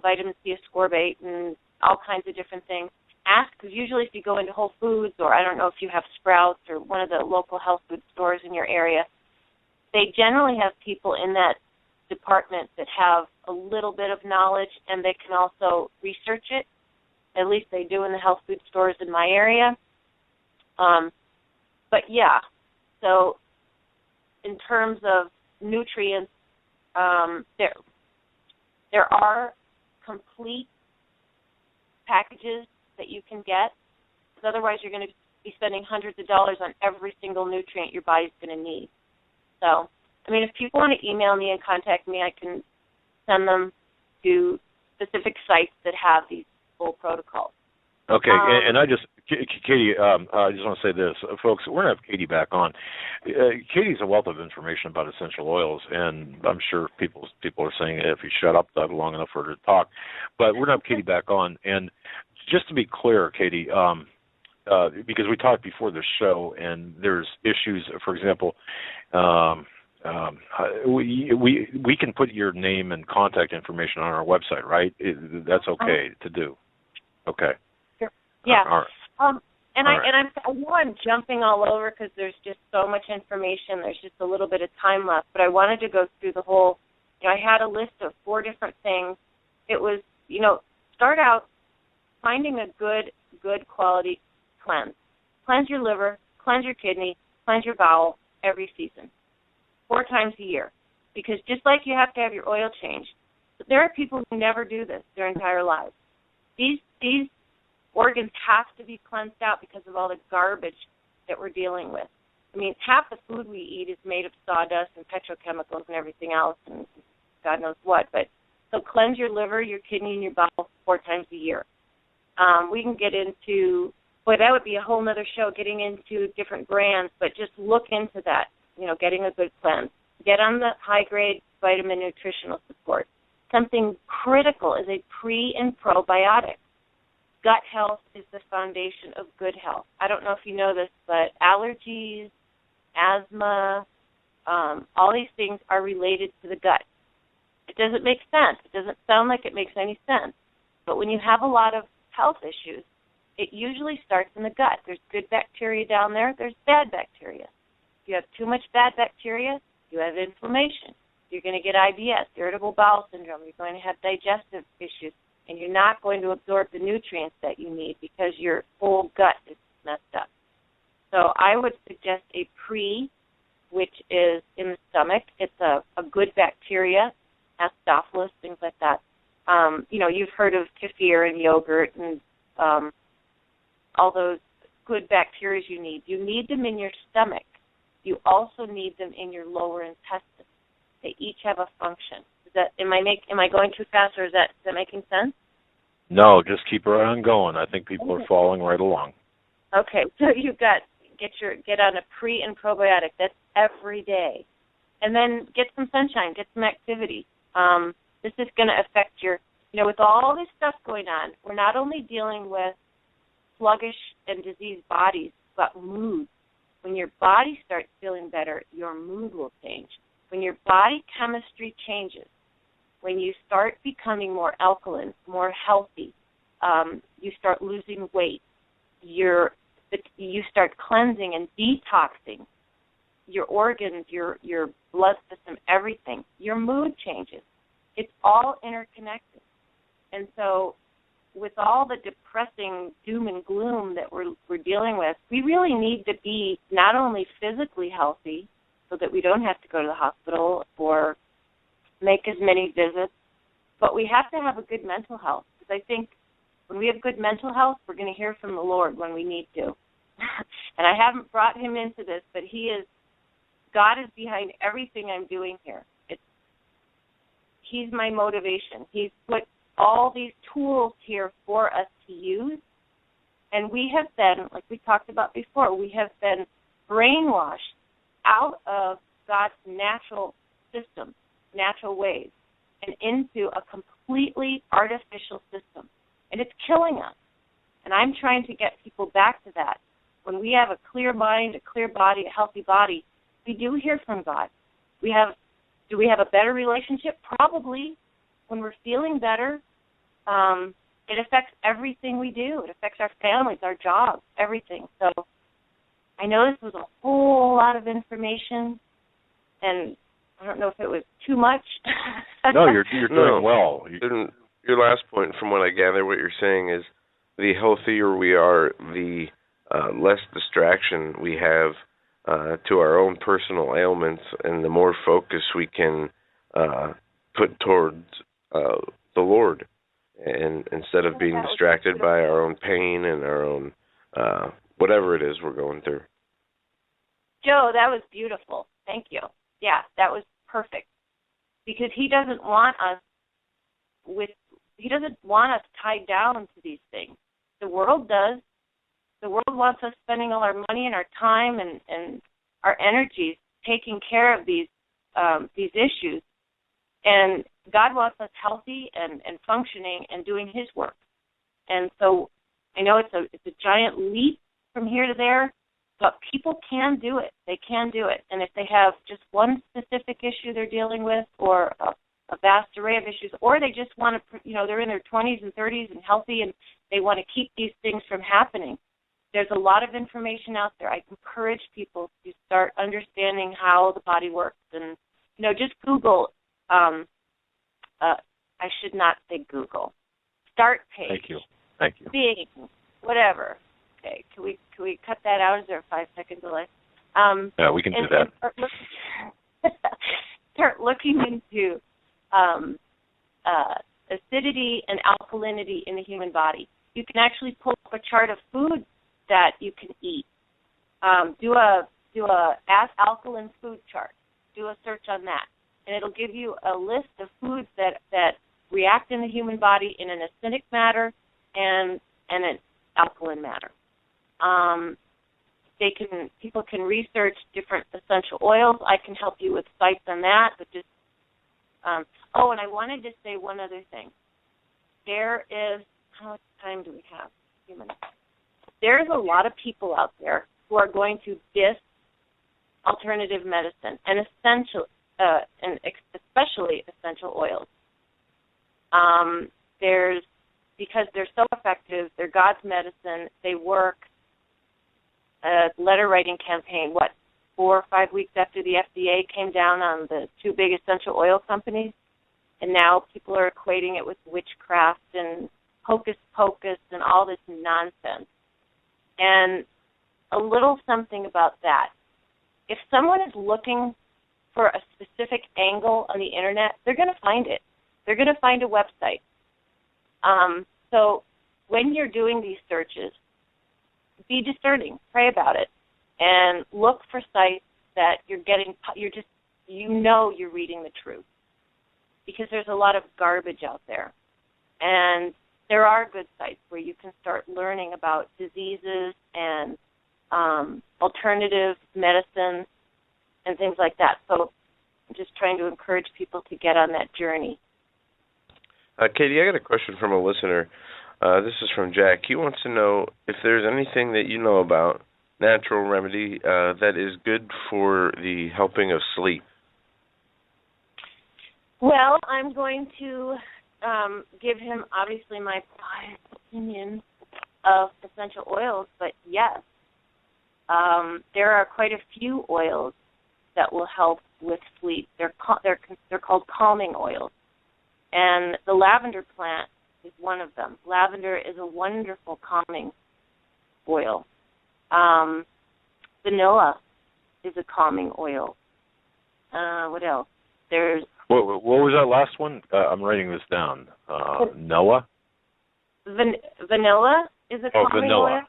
vitamin C ascorbate and all kinds of different things. Ask, because usually if you go into Whole Foods, or I don't know if you have Sprouts or one of the local health food stores in your area, they generally have people in that department that have a little bit of knowledge, and they can also research it. At least they do in the health food stores in my area. But yeah, so in terms of nutrients, there are complete packages that you can get, because otherwise you're going to be spending hundreds of dollars on every single nutrient your body's going to need. So, I mean, if people want to email me and contact me, I can send them to specific sites that have these full protocols. Okay, and I just, Katie, I just want to say this. Folks, we're going to have Katie back on. Katie's a wealth of information about essential oils, and I'm sure people are saying, if you shut up that long enough for her to talk. But we're going to have Katie back on. And just to be clear, Katie, because we talked before the show, and there's issues, for example, we can put your name and contact information on our website, right? That's okay to do. Okay. Yeah. All right. I know I'm jumping all over because there's just so much information. There's just a little bit of time left, but I wanted to go through the whole. I had a list of 4 different things. It was, start out finding a good quality cleanse. Cleanse your liver, cleanse your kidney, cleanse your bowel every season, 4 times a year. Because just like you have to have your oil changed, there are people who never do this their entire lives. These organs have to be cleansed out because of all the garbage that we're dealing with. I mean, half the food we eat is made of sawdust and petrochemicals and everything else and God knows what. But so cleanse your liver, your kidney, and your bowel 4 times a year. We can get into, that would be a whole other show, getting into different brands, but just look into that, getting a good cleanse. Get on the high-grade vitamin nutritional support. Something critical is a pre- and probiotic. Gut health is the foundation of good health. I don't know if you know this, but allergies, asthma, all these things are related to the gut. It doesn't make sense. It doesn't sound like it makes any sense. But when you have a lot of health issues, it usually starts in the gut. There's good bacteria down there. There's bad bacteria. If you have too much bad bacteria, you have inflammation. You're going to get IBS, irritable bowel syndrome. You're going to have digestive issues. And you're not going to absorb the nutrients that you need because your whole gut is messed up. So I would suggest a pre, which is in the stomach. It's a good bacteria, Acidophilus, things like that. You've heard of kefir and yogurt and all those good bacteria you need. You need them in your stomach. You also need them in your lower intestine. They each have a function. Am I going too fast, or is that making sense? No, just keep right on going. I think people are following right along. Okay, so you've got get on a pre and probiotic. That's every day, and then get some sunshine, get some activity. This is going to affect your, with all this stuff going on. We're not only dealing with sluggish and diseased bodies, but mood. When your body starts feeling better, your mood will change. When your body chemistry changes, when you start becoming more alkaline, more healthy, you start losing weight, you start cleansing and detoxing your organs, your blood system, everything. Your mood changes. It's all interconnected. And so with all the depressing doom and gloom that we're dealing with, we really need to be not only physically healthy so that we don't have to go to the hospital or make as many visits, but we have to have a good mental health. Because I think when we have good mental health, we're going to hear from the Lord when we need to. And I haven't brought him into this, but God is behind everything I'm doing here. He's my motivation. He's put all these tools here for us to use. And we have been, like we talked about before, we have been brainwashed out of God's natural system, natural ways, and into a completely artificial system. And it's killing us. And I'm trying to get people back to that. When we have a clear mind, a clear body, a healthy body, We do hear from God. Do we have a better relationship? Probably. When we're feeling better, it affects everything we do. It affects our families, our jobs, everything. So I know this was a whole lot of information, and I don't know if it was too much. No, you're doing well. Your last point, from what I gather, what you're saying is the healthier we are, the less distraction we have to our own personal ailments, and the more focus we can put towards the Lord, and instead of being distracted by our own pain and our own whatever it is we're going through. Joe, that was beautiful. Thank you. Yeah, that was perfect. Because he doesn't want us tied down to these things. The world does. The world wants us spending all our money and our time and our energies taking care of these issues. And God wants us healthy and functioning and doing His work. And so I know it's a giant leap from here to there, but people can do it. They can do it. And if they have just one specific issue they're dealing with, or a vast array of issues, or they just want to, they're in their 20s and 30s and healthy, and they want to keep these things from happening, there's a lot of information out there. I encourage people to start understanding how the body works. And, just Google, I should not say Google, start page. Thank you. Bing, whatever. Okay, can we cut that out? Is there a 5-second delay? Yeah, we can do that. Start looking into acidity and alkalinity in the human body. You can actually pull up a chart of food that you can eat. Do a Ask Alkaline food chart. Do a search on that, and it'll give you a list of foods that react in the human body in an acidic matter and an alkaline matter. People can research different essential oils. I can help you with sites on that, but just and I wanted to say one other thing. There is, how much time do we have? A few minutes. There's a lot of people out there who are going to diss alternative medicine and especially essential oils. Because they're so effective, they're God's medicine, they work. A letter writing campaign, 4 or 5 weeks after the FDA came down on the 2 big essential oil companies, and now people are equating it with witchcraft and hocus pocus and all this nonsense. And a little something about that. If someone is looking for a specific angle on the internet, they're going to find it. They're going to find a website. So when you're doing these searches, be discerning, pray about it, and look for sites that you're reading the truth, because there's a lot of garbage out there. And there are good sites where you can start learning about diseases and alternative medicine and things like that. So I'm just trying to encourage people to get on that journey. Katie, I got a question from a listener. This is from Jack. He wants to know if there's anything that you know about natural remedy that is good for the helping of sleep. Well, I'm going to give him, obviously, my biased opinion of essential oils, but yes, there are quite a few oils that will help with sleep. They're called calming oils, and the lavender plant is one of them. Lavender is a wonderful calming oil. Vanilla is a calming oil. What else? There's what was that last one? I'm writing this down. Noah? Vanilla is a calming oil.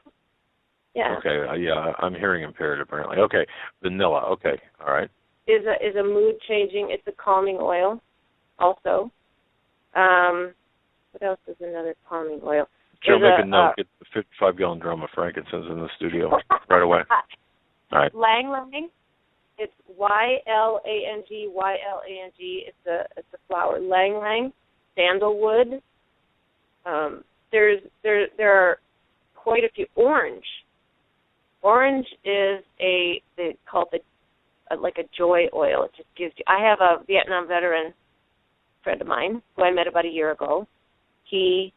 Yeah. Okay. Yeah, I'm hearing impaired apparently. Okay. Vanilla. Okay. All right. Is a mood changing. It's a calming oil, also. What else is another calming oil? Joe, make a note. Get the 55-gallon drum of frankincense in the studio right away. All right. Lang Lang. It's Ylang. It's a flower. Lang Lang. Sandalwood. There are quite a few. Orange. Orange is they call it like a joy oil. It just gives you. I have a Vietnam veteran friend of mine who I met about a year ago. He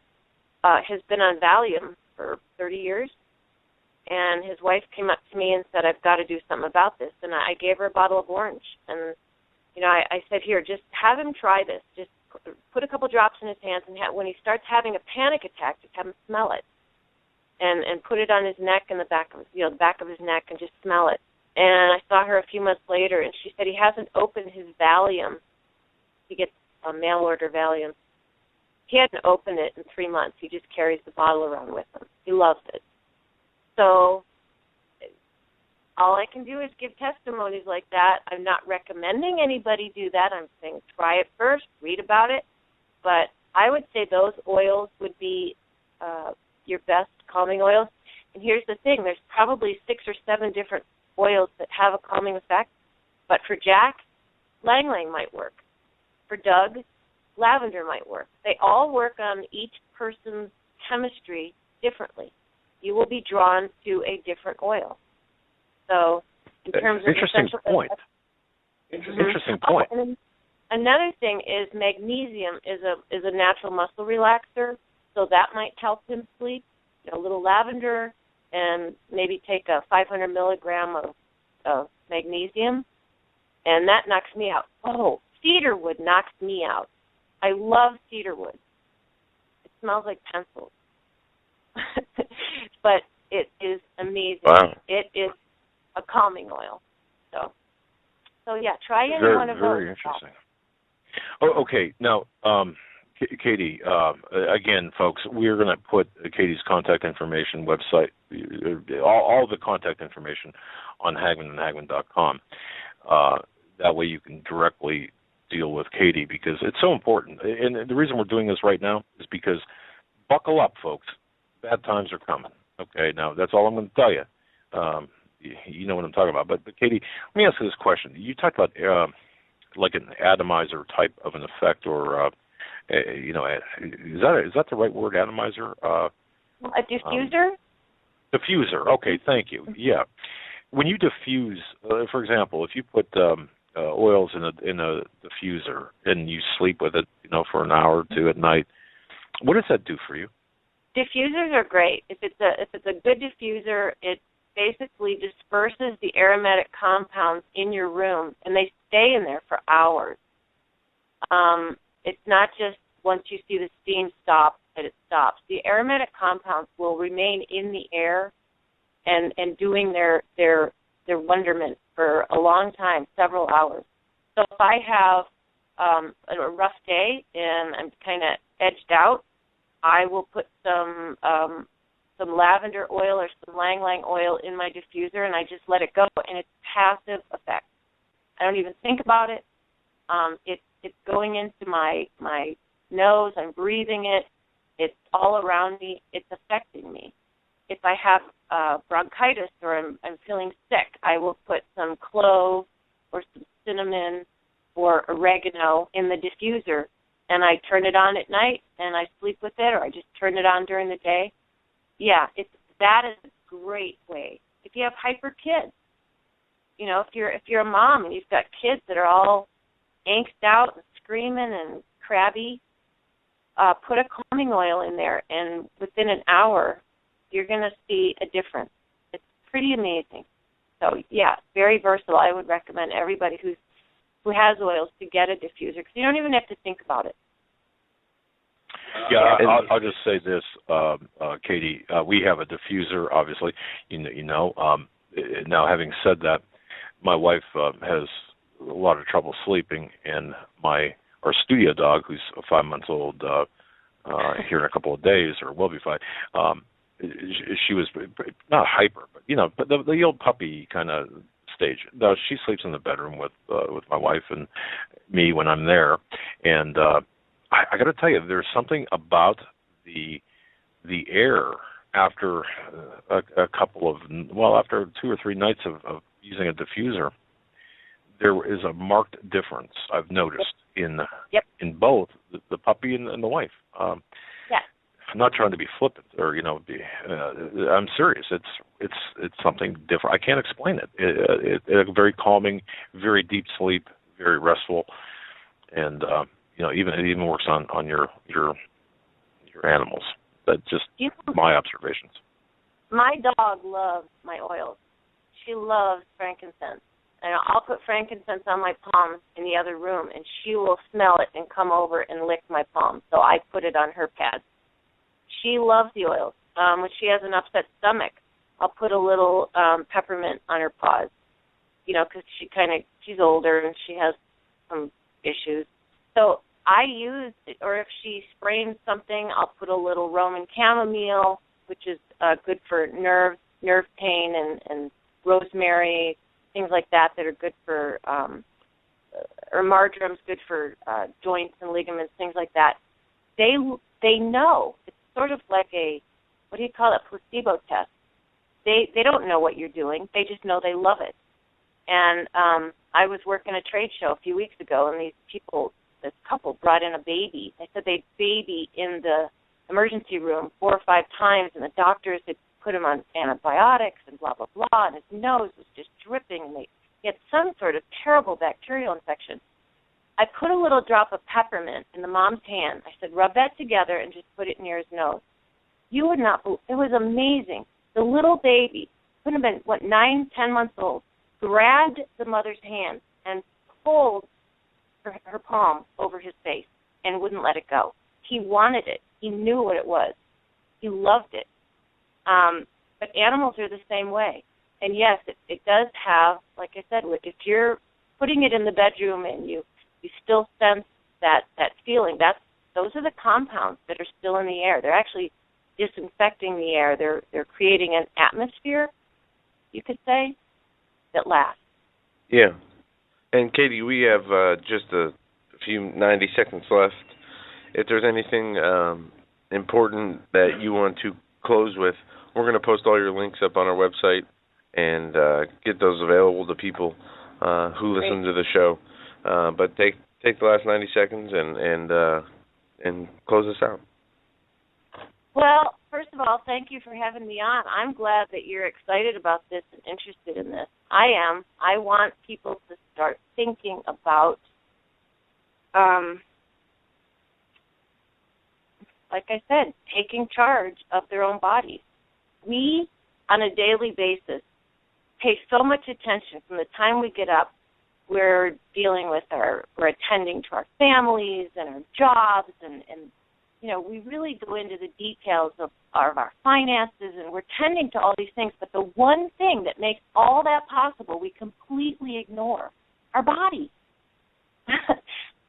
has been on Valium for 30 years, and his wife came up to me and said, I've got to do something about this. And I gave her a bottle of orange. And, I said, here, just have him try this. Just put a couple drops in his hands, and when he starts having a panic attack, just have him smell it. And put it on his neck and the back of the back of his neck, and just smell it. And I saw her a few months later, and she said he hasn't opened his Valium. He gets a mail order Valium. He hasn't opened it in 3 months. He just carries the bottle around with him. He loves it. So all I can do is give testimonies like that. I'm not recommending anybody do that. I'm saying try it first, read about it. But I would say those oils would be your best calming oils. And here's the thing. There's probably 6 or 7 different oils that have a calming effect. But for Jack, Lang Lang might work. For Doug, lavender might work. They all work on each person's chemistry differently. You will be drawn to a different oil. So in terms of interesting point. Interesting point. And another thing is magnesium is a natural muscle relaxer, so that might help him sleep. A little lavender and maybe take a 500 milligram of magnesium, and that knocks me out. Oh, cedarwood knocks me out. I love cedarwood. It smells like pencils. But it is amazing. Wow. It is a calming oil. So yeah, try any one of those. Very interesting. Oh, okay. Now, Katie, again, folks, we're going to put Katie's contact information, website, all the contact information on HagmannHagmann.com. That way you can directly deal with Katie, because it's so important. And the reason we're doing this right now is because buckle up, folks. Bad times are coming. Okay, now that's all I'm going to tell you. You know what I'm talking about. But Katie, let me ask you this question. You talked about like an atomizer type of an effect, or is that the right word, atomizer? A diffuser? Diffuser. Okay, thank you. Yeah. When you diffuse, for example, if you put oils in a diffuser and you sleep with it, for an hour or two at night, what does that do for you? Diffusers are great. If it's a good diffuser, it basically disperses the aromatic compounds in your room, and they stay in there for hours. It's not just once you see the steam stop that it stops. The aromatic compounds will remain in the air and doing their wonderment for a long time, several hours. So if I have a rough day and I'm kind of edged out, I will put some lavender oil or some Lang Lang oil in my diffuser, and I just let it go, and it's passive effect. I don't even think about it. It's going into my nose. I'm breathing it. It's all around me. It's affecting me. If I have bronchitis or I'm feeling sick, I will put some clove or some cinnamon or oregano in the diffuser, and I turn it on at night and I sleep with it, or I just turn it on during the day. Yeah, that is a great way. If you have hyper kids, if you're a mom and you've got kids that are all angst out and screaming and crabby, put a calming oil in there, and within an hour, you're going to see a difference. It's pretty amazing. So, yeah, very versatile. I would recommend everybody who has oils to get a diffuser, because you don't even have to think about it. Yeah, I'll just say this, Katie. We have a diffuser, obviously. Now, having said that, my wife has a lot of trouble sleeping, and our studio dog, who's 5 months old, here in a couple of days, or will be 5. She was not hyper, but the old puppy kind of stage. No, she sleeps in the bedroom with my wife and me when I'm there, and I got to tell you, there's something about the air after after 2 or 3 nights of using a diffuser. There is a marked difference I've noticed in both the puppy and the wife. Yeah. I'm not trying to be flippant or I'm serious. It's something different. I can't explain it. It's very calming, very deep sleep, very restful, and it even works on your animals. That's just my observations. My dog loves my oils. She loves frankincense. And I'll put frankincense on my palms in the other room, and she will smell it and come over and lick my palms. So I put it on her pads. She loves the oils. When she has an upset stomach, I'll put a little peppermint on her paws, because she's older and she has some issues. So I use it, or if she sprains something, I'll put a little Roman chamomile, which is good for nerve pain, and rosemary, things like that are good for, or marjorum's good for joints and ligaments, things like that. They know. It's sort of like placebo test. They don't know what you're doing. They just know they love it. And I was working a trade show a few weeks ago, and this couple brought in a baby. They said they'd baby in the emergency room 4 or 5 times, and the doctors had put him on antibiotics and blah, blah, blah, and his nose was just dripping, and he had some sort of terrible bacterial infection. I put a little drop of peppermint in the mom's hand. I said, rub that together and just put it near his nose. You would not believe, it was amazing. The little baby, could have been, 9, 10 months old, grabbed the mother's hand and pulled her palm over his face and wouldn't let it go. He wanted it. He knew what it was. He loved it. But animals are the same way. And yes, it does have, like I said, if you're putting it in the bedroom and you still sense that feeling, those are the compounds that are still in the air. They're actually disinfecting the air. They're creating an atmosphere, you could say, that lasts. Yeah. And Katie, we have just a few 90 seconds left. If there's anything important that you want to close with, we're going to post all your links up on our website and get those available to people who listen to the show. But take the last 90 seconds and close us out. Well, first of all, thank you for having me on. I'm glad that you're excited about this and interested in this. I am. I want people to start thinking about, like I said, taking charge of their own bodies. We, on a daily basis, pay so much attention from the time we get up. We're dealing with we're attending to our families and our jobs, and we really go into the details of our finances, and we're tending to all these things. But the one thing that makes all that possible, we completely ignore: our body.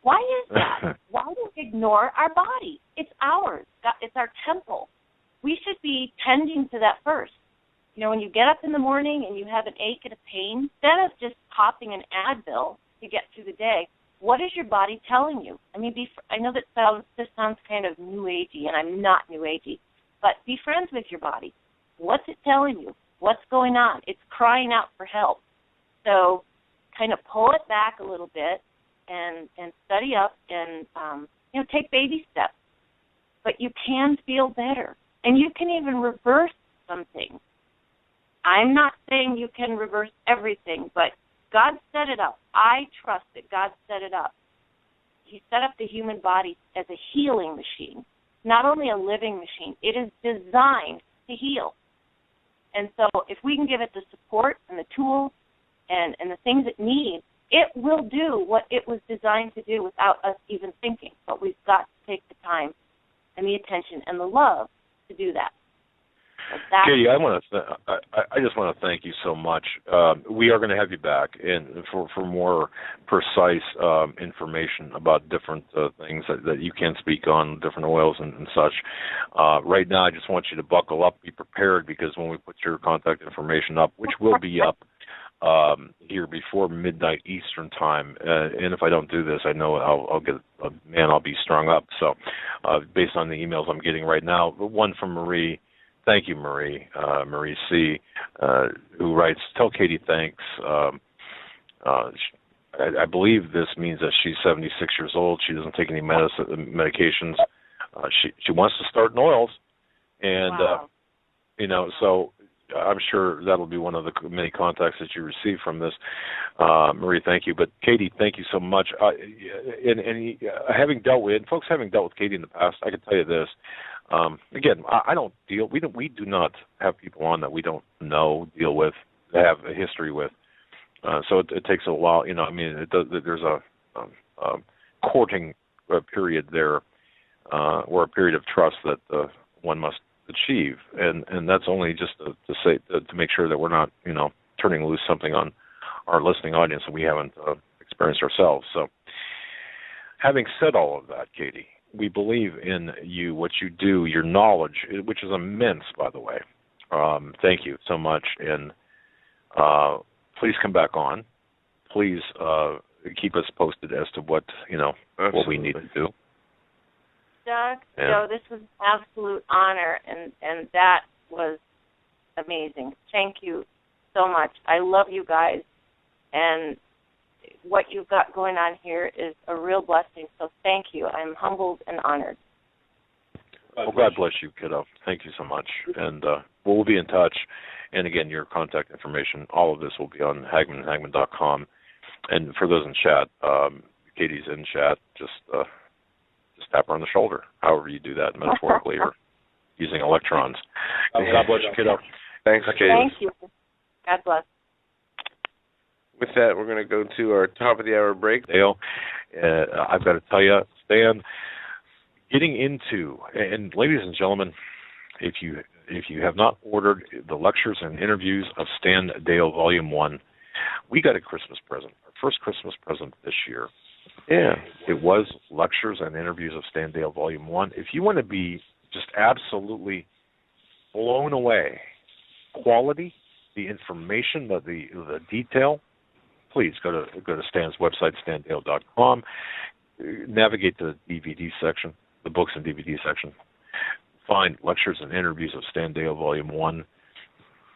Why is that? Why do we ignore our body? It's ours. It's our temple. We should be tending to that first. When you get up in the morning and you have an ache and a pain, instead of just popping an Advil to get through the day, what is your body telling you? I mean, I know this sounds kind of new agey, and I'm not new agey, but be friends with your body. What's it telling you? What's going on? It's crying out for help. So kind of pull it back a little bit and study up and, take baby steps. But you can feel better, and you can even reverse some things. I'm not saying you can reverse everything, but God set it up. I trust that God set it up. He set up the human body as a healing machine, not only a living machine. It is designed to heal. And so if we can give it the support and the tools and the things it needs, it will do what it was designed to do without us even thinking. But we've got to take the time and the attention and the love to do that. Katie, I just want to thank you so much. We are going to have you back for more precise information about different things that you can speak on, different oils and such. Right now, I just want you to buckle up, be prepared, because when we put your contact information up, which will be up here before midnight Eastern time, and if I don't do this, I know I'll be strung up. So based on the emails I'm getting right now, one from Marie. Thank you, Marie. Marie C., who writes, tell Katie thanks. I believe this means that she's 76 years old. She doesn't take any medications. She wants to start in oils, and wow. So I'm sure that'll be one of the many contacts that you receive from this. Marie, thank you. But Katie, thank you so much. Having dealt with Katie in the past, I can tell you this. Again, we do not have people on that we don't deal with, have a history with. So it takes a while. There's a courting period there, or a period of trust that one must achieve, and that's only just to make sure that we're not turning loose something on our listening audience that we haven't experienced ourselves. So, having said all of that, Katie, we believe in you, what you do, your knowledge, which is immense, by the way. Thank you so much, and please come back on. Please keep us posted as to what what we need to do. Doug, Joe, this was an absolute honor, and that was amazing. Thank you so much. I love you guys, and what you've got going on here is a real blessing, so thank you. I'm humbled and honored. Well, God bless you, kiddo. Thank you so much, and we'll be in touch. And again, your contact information, all of this will be on HagmannHagmann.com. And for those in chat, Katie's in chat, just tap her on the shoulder, however you do that, metaphorically or using electrons. God bless you, kiddo. Thanks, Katie. Thank you. God bless. With that, we're going to go to our top of the hour break. Deyo, I've got to tell you, Stan, getting into, and ladies and gentlemen, if you have not ordered the lectures and interviews of Stan Deyo Volume 1, we got a Christmas present, our first Christmas present this year. Yeah. It was lectures and interviews of Stan Deyo Volume 1. If you want to be just absolutely blown away, quality, the information, the detail, please go to Stan's website, standeyo.com, navigate to the DVD section, the books and DVD section, find lectures and interviews of Stan Deyo Volume 1.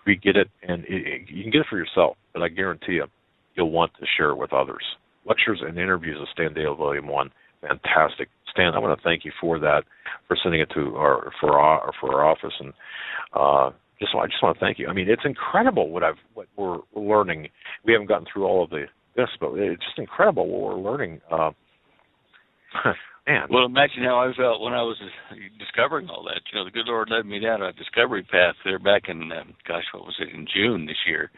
We get it, and you can get it for yourself, but I guarantee you'll want to share it with others. Lectures and interviews of Stan Deyo Volume 1, fantastic. Stan, I want to thank you for that, for sending it to our office, and I just want to thank you. I mean, it's incredible what we're learning. We haven't gotten through all of this, but it's just incredible what we're learning. Man. Well, imagine how I felt when I was discovering all that. The good Lord led me down a discovery path there back in, what was it, in June this year.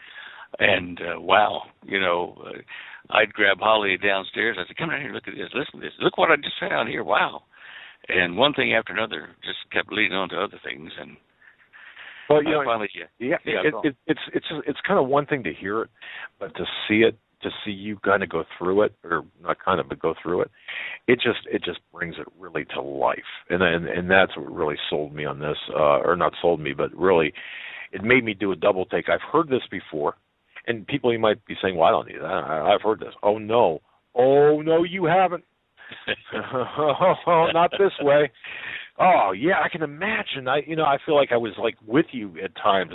And, wow, I'd grab Holly downstairs. I said, come down here, look at this, listen to this. Look what I just found here, wow. And one thing after another just kept leading on to other things. And well, finally, it's kind of one thing to hear it, but to see it, to see you kind of go through it, or not kind of, but go through it, it just brings it really to life, and that's what really sold me on this, or not sold me, but really, it made me do a double take. I've heard this before, and people, you might be saying, "Well, I don't need that. I've heard this." Oh no, you haven't. Oh, not this way. Oh yeah, I can imagine. I feel like I was like with you at times.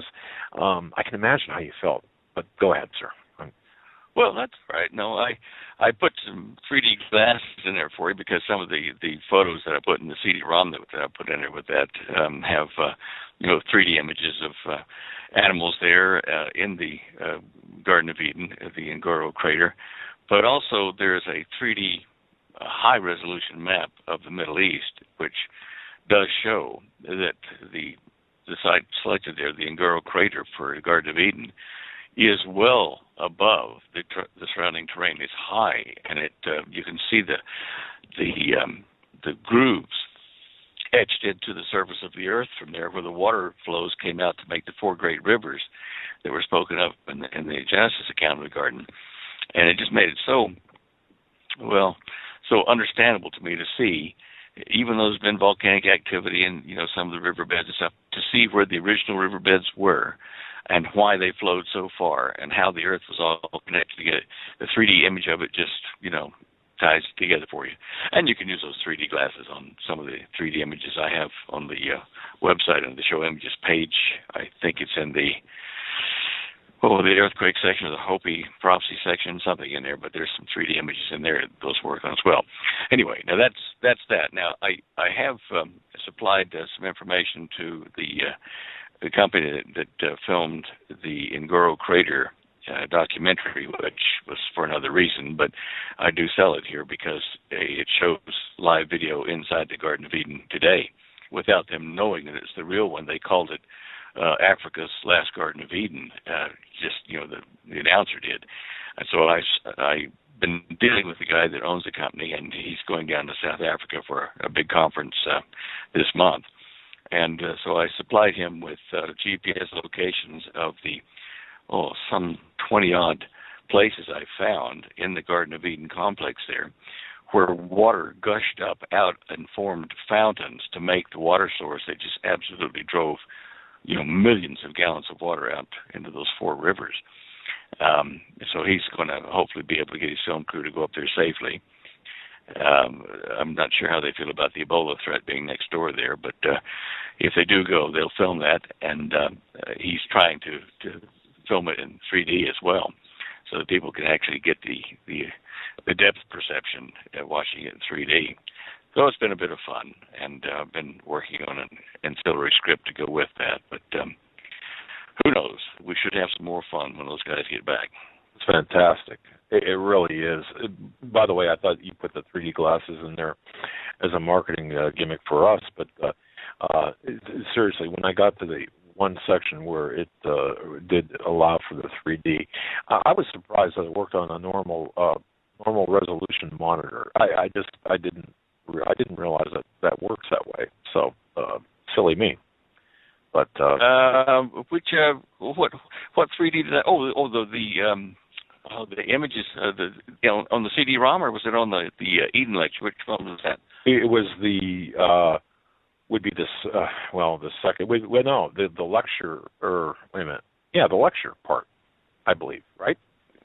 I can imagine how you felt. But go ahead, sir. Well, that's right. No, I put some 3D glasses in there for you because some of the photos that I put in the CD-ROM that I put in there with that have 3D images of animals there in the Garden of Eden, the Ngoro crater, but also there's a 3D high-resolution map of the Middle East, which does show that the site selected there, the Ngoro crater for the Garden of Eden, is well above the surrounding terrain. It's high, and you can see the grooves etched into the surface of the earth from there, where the water flows came out to make the 4 great rivers that were spoken of in the Genesis account of the garden. And it just made it so understandable to me to see, even though there's been volcanic activity in some of the riverbeds and stuff, to see where the original riverbeds were and why they flowed so far and how the earth was all connected together. The 3D image of it just, ties together for you. And you can use those 3D glasses on some of the 3D images I have on the website on the Show Images page. I think it's in the well, the earthquake section of the Hopi prophecy section, something in there, but there's some 3D images in there those work on as well. Anyway, now that's that. Now I have supplied some information to the company that filmed the Ngoro crater documentary, which was for another reason, but I do sell it here because it shows live video inside the Garden of Eden today without them knowing that it's the real one. They called it Africa's Last Garden of Eden, the announcer did. And so I've been dealing with the guy that owns the company, and he's going down to South Africa for a big conference this month. And so I supplied him with GPS locations of some 20-odd places I found in the Garden of Eden complex there where water gushed up out and formed fountains to make the water source. They just absolutely drove, millions of gallons of water out into those 4 rivers. So he's going to hopefully be able to get his film crew to go up there safely. I'm not sure how they feel about the Ebola threat being next door there, but if they do go, they'll film that, and he's trying to film it in 3D as well, so that people can actually get the depth perception watching it in 3D. So it's been a bit of fun, and I've been working on an ancillary script to go with that, but who knows? We should have some more fun when those guys get back. It's fantastic. It really is. By the way, I thought you put the 3D glasses in there as a marketing gimmick for us, but seriously, when I got to the one section where it did allow for the 3D, I was surprised that it worked on a normal resolution monitor. I didn't realize that works that way. So silly me. But what 3D did that? The images on the CD-ROM, or was it on the Eden lecture? Which one was that? It was would be this. The second. The lecture. Or wait a minute. Yeah, the lecture part, I believe. Right?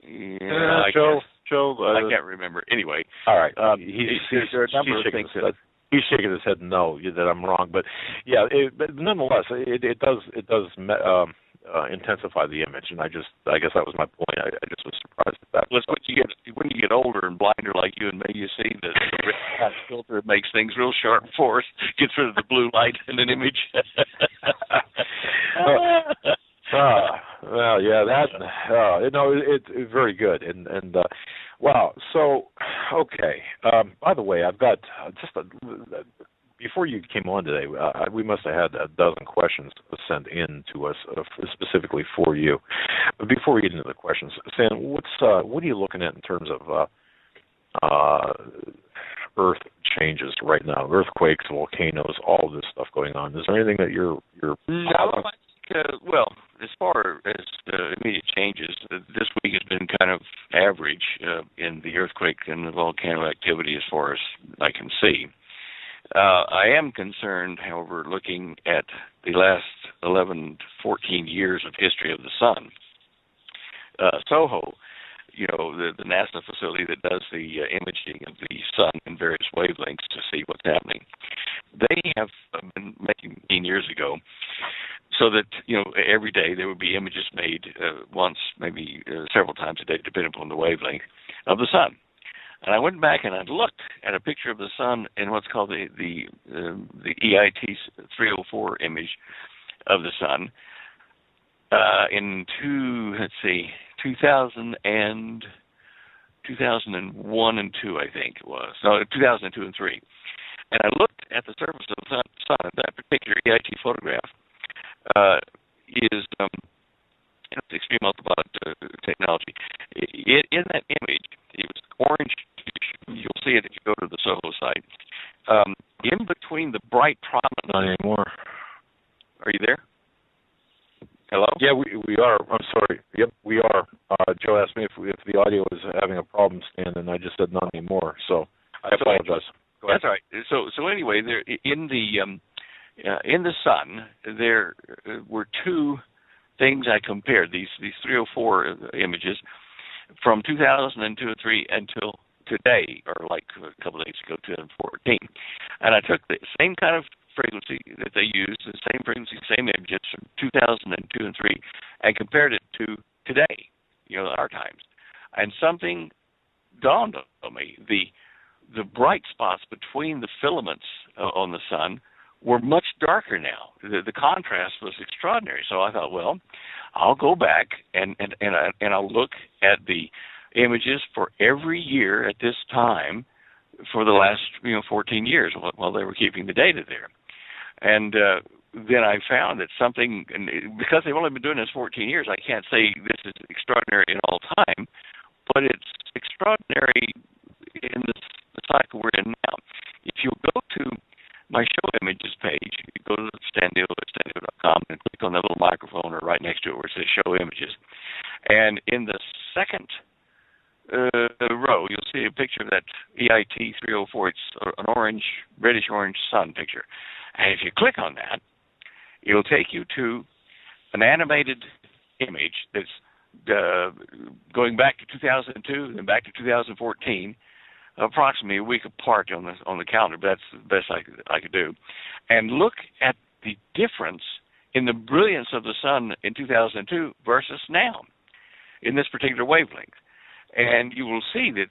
Yeah, Joe. I can't remember. Anyway, all right. He's shaking his head no that I'm wrong, but yeah. But nonetheless, it does intensify the image, and I guess that was my point. I just was surprised at that. When you get older and blinder like you and me, you see the red filter makes things real sharp for us, gets rid of the blue light in an image. Well, yeah, it's very good, and wow. So, okay. By the way, I've got before you came on today, we must have had a dozen questions sent in to us specifically for you. But before we get into the questions, Stan, what are you looking at in terms of Earth changes right now? Earthquakes, volcanoes, all of this stuff going on. Is there anything that you're No, well, as far as immediate changes, this week has been kind of average in the earthquake and the volcano activity as far as I can see. I am concerned, however, looking at the last 11, 14 years of history of the sun. SOHO, the NASA facility that does the imaging of the sun in various wavelengths to see what's happening, they have been making 15 years ago so that, every day there would be images made once, maybe several times a day, depending upon the wavelength of the sun. And I went back and I looked at a picture of the sun in what's called the EIT 304 image of the sun in 2001 and 2, I think it was. No, 2002 and 3. And I looked at the surface of the sun, and that particular EIT photograph is it's extreme ultraviolet technology. In that image, it was orange. You'll see it if you go to the SOHO site. In between the bright prominence. Not anymore. Are you there? Hello? Yeah, we are. I'm sorry. Yep, we are. Joe asked me if the audio was having a problem, Stan, and I just said not anymore. So I apologize. Go ahead. That's all right. So anyway, there in the sun there were two things I compared. These 304 images from 2002 and 3 until today, or like a couple of days ago, 2014. And I took the same kind of frequency that they used, the same frequency, same images from 2002 and 3, and compared it to today, our times. And something dawned on me. The bright spots between the filaments on the sun were much darker now. The contrast was extraordinary. So I thought, well, I'll go back and I'll look at the images for every year at this time for the last 14 years while they were keeping the data there. And then I found that something, and because they've only been doing this 14 years, I can't say this is extraordinary in all time, but it's extraordinary in the cycle we're in now. If you go to my show images page, you go to standeyo.com and click on that little microphone or right next to it where it says show images. And in the second row, you'll see a picture of that EIT 304. It's an orange, reddish-orange sun picture. And if you click on that, it'll take you to an animated image that's going back to 2002 and back to 2014, approximately a week apart on the calendar, but that's the best I could do. And look at the difference in the brilliance of the sun in 2002 versus now in this particular wavelength. And you will see that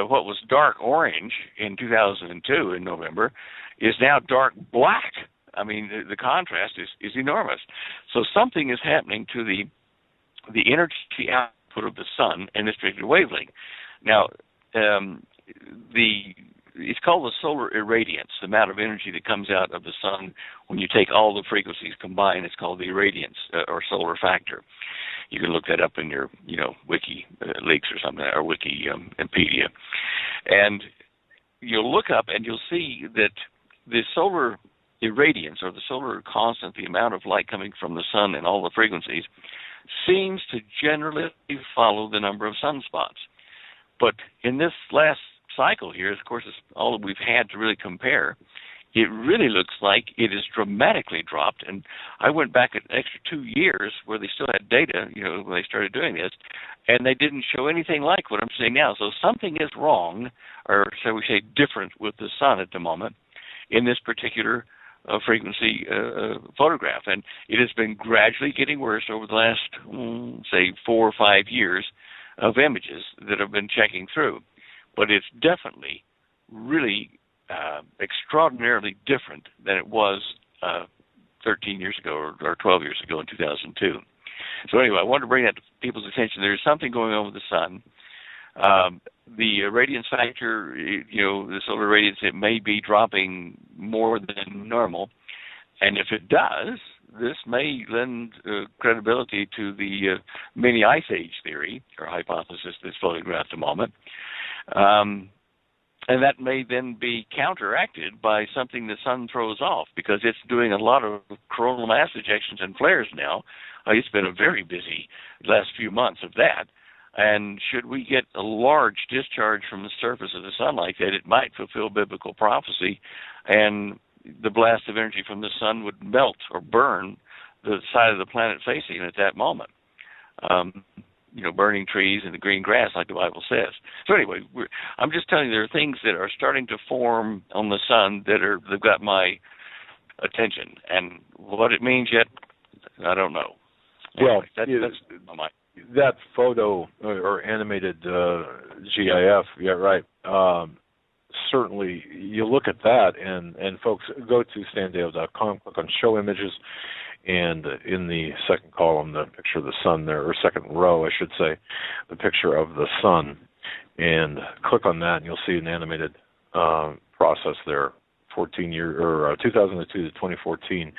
what was dark orange in 2002 in November is now dark black. I mean, the contrast is enormous. So something is happening to the energy output of the sun in this particular wavelength. Now, it's called the solar irradiance, the amount of energy that comes out of the sun when you take all the frequencies combined. It's called the irradiance or solar factor. You can look that up in your, Wiki Leaks or something, or Wikipedia. And you'll look up and you'll see that the solar irradiance, or the solar constant, the amount of light coming from the sun and all the frequencies, seems to generally follow the number of sunspots. But in this last cycle here, of course, it's all that we've had to really compare. It really looks like it is dramatically dropped. And I went back an extra 2 years where they still had data, when they started doing this, and they didn't show anything like what I'm seeing now. So something is wrong, or shall we say different, with the sun at the moment in this particular frequency photograph. And it has been gradually getting worse over the last, say, 4 or 5 years of images that have been checking through. But it's definitely really extraordinarily different than it was 13 years ago or 12 years ago in 2002. So anyway, I wanted to bring that to people's attention. There's something going on with the sun. The radiance factor, the solar radiance, it may be dropping more than normal. And if it does, this may lend credibility to the mini ice age theory or hypothesis that's floating around at the moment. And that may then be counteracted by something the sun throws off, because it's doing a lot of coronal mass ejections and flares now. It's been a very busy last few months of that. And should we get a large discharge from the surface of the sun like that, it might fulfill biblical prophecy, and the blast of energy from the sun would melt or burn the side of the planet facing at that moment. Burning trees and the green grass, like the Bible says. So anyway, I'm just telling you, there are things that are starting to form on the sun they've got my attention, and what it means yet, I don't know. Well, anyway, that's my mind. That photo or animated GIF, yeah, right. Certainly, you look at that, and folks, go to standeyo.com, click on Show Images, and in the second column, the picture of the sun there, or second row, I should say, the picture of the sun, and click on that, and you'll see an animated process there, 2002 to 2014.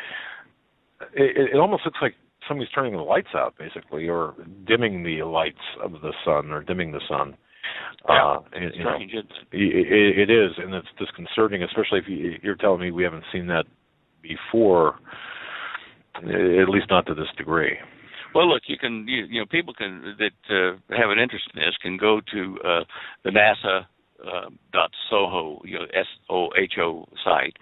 It almost looks like somebody's turning the lights out, basically, or dimming the lights of the sun, or dimming the sun. Strange, isn't it? It is, and it's disconcerting, especially if you're telling me we haven't seen that before, at least not to this degree. Well, look, people that have an interest in this can go to the NASA .soho, SOHO site,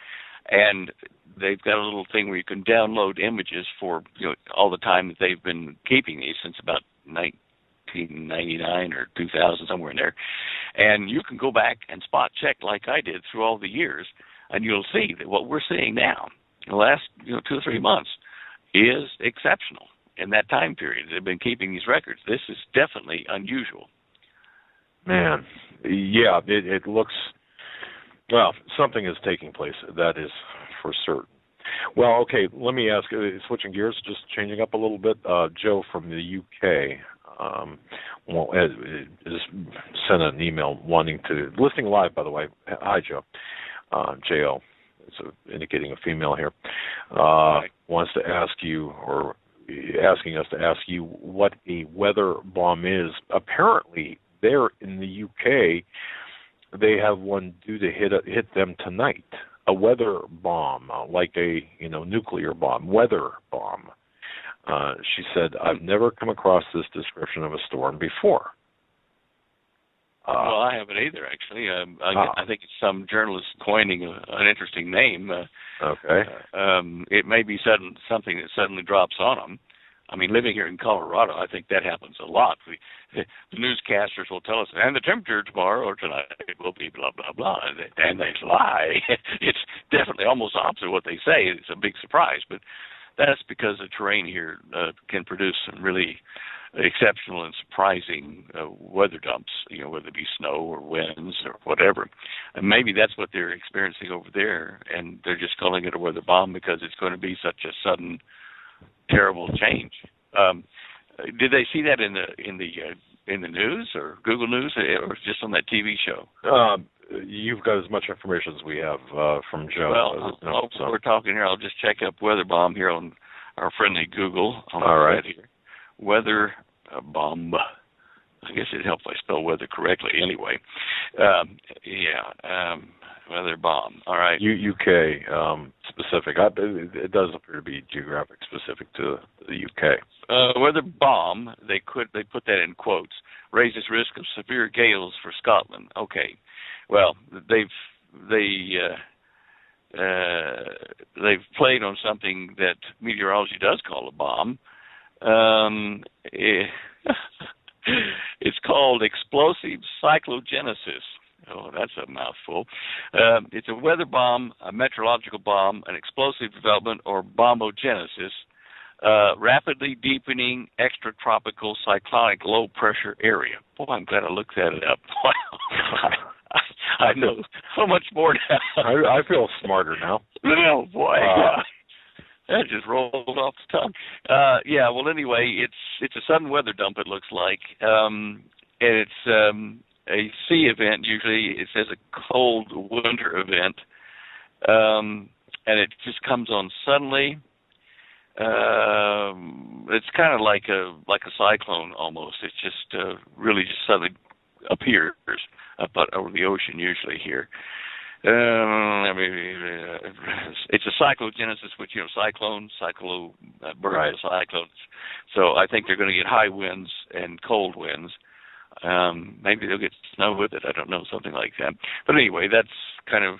and they've got a little thing where you can download images for all the time that they've been keeping these, since about 1999 or 2000, somewhere in there. And you can go back and spot check like I did through all the years, and you'll see that what we're seeing now in the last 2 or 3 months is exceptional. in that time period. They've been keeping these records. This is definitely unusual. Man, yeah, it looks, well, something is taking place. That is for certain. Well, okay, let me ask, switching gears, just changing up a little bit, Joe from the UK just sent an email listening live, by the way. Hi, Joe. J.O. It's indicating a female here. Wants to ask you, or asking us to ask you, what a weather bomb is. Apparently, there in the UK, they have one due to hit them tonight. A weather bomb, like a nuclear bomb, weather bomb. She said, "I've never come across this description of a storm before." Well, I haven't either, actually. I think it's some journalist coining an interesting name. Okay. It may be something that suddenly drops on them. I mean, living here in Colorado, I think that happens a lot. The newscasters will tell us, and the temperature tomorrow or tonight will be blah, blah, blah, and they lie. It's definitely almost opposite of what they say. It's a big surprise, but that's because the terrain here can produce some really exceptional and surprising weather dumps, whether it be snow or winds or whatever. And maybe that's what they're experiencing over there, and they're just calling it a weather bomb because it's going to be such a sudden, terrible change. Did they see that in the news or Google News, or just on that TV show? You've got as much information as we have from Joe. Well, we're talking here. I'll just check up weather bomb here on our friendly Google. All right. Here. Weather bomb. I guess it'd help if I spell weather correctly. Anyway, weather bomb. All right. UK specific. It does appear to be geographic specific to the UK. Weather bomb. They put that in quotes. Raises risk of severe gales for Scotland. Okay. Well, they've played on something that meteorology does call a bomb. It's called explosive cyclogenesis. Oh, that's a mouthful. It's a weather bomb, a meteorological bomb, an explosive development, or bombogenesis, rapidly deepening extratropical cyclonic low-pressure area. Boy, I'm glad I looked that up. I know so much more now. I feel smarter now. Oh, boy. That just rolled off the tongue. Well, anyway, it's a sudden weather dump, it looks like. And it's a sea event, usually. It says a cold winter event. And it just comes on suddenly. It's kind of like a cyclone almost. It's just really just suddenly appears up over the ocean usually here. It's a cyclogenesis, which cyclones, birds of cyclones. So I think they're going to get high winds and cold winds. Maybe they'll get snow with it. I don't know, something like that. But anyway, that's kind of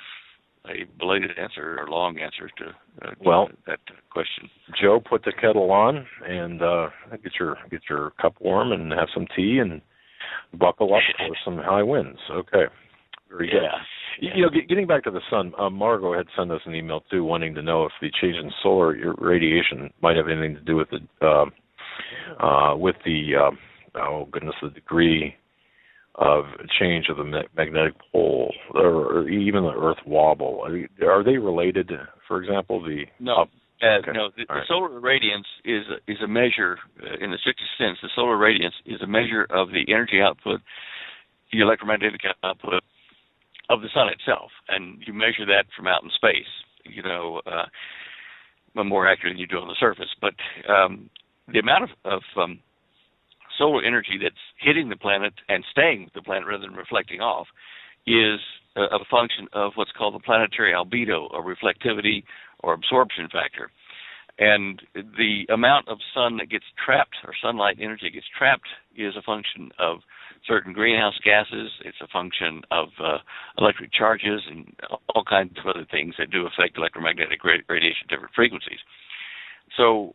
a belated answer or long answer to that question. Joe, put the kettle on and get your cup warm and have some tea and buckle up for some high winds. Okay, very good. Yeah. Getting back to the sun, Margot had sent us an email too, wanting to know if the change in solar radiation might have anything to do with the degree of change of the magnetic pole, or even the Earth wobble. Are they related? For example, no. No, the solar radiance is a measure, in the strictest sense, the solar radiance is a measure of the energy output, the electromagnetic output of the sun itself, and you measure that from out in space, more accurate than you do on the surface. But the amount of solar energy that's hitting the planet and staying with the planet rather than reflecting off is a function of what's called the planetary albedo, or reflectivity, or absorption factor. And the amount of sun that gets trapped, or sunlight energy that gets trapped, is a function of certain greenhouse gases. It's a function of electric charges and all kinds of other things that do affect electromagnetic radiation at different frequencies. So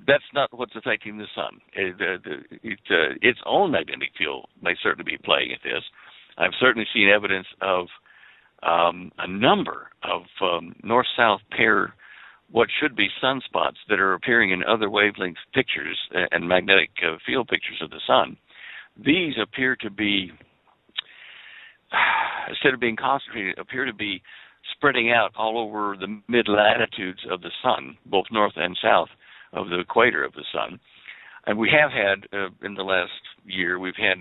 that's not what's affecting the sun. Its own magnetic field may certainly be playing at this. I've certainly seen evidence of a number of north-south pair what should be sunspots that are appearing in other wavelength pictures and magnetic field pictures of the sun. These appear to be, instead of being concentrated, appear to be spreading out all over the mid-latitudes of the sun, both north and south of the equator of the sun. And we have had, in the last year, we've had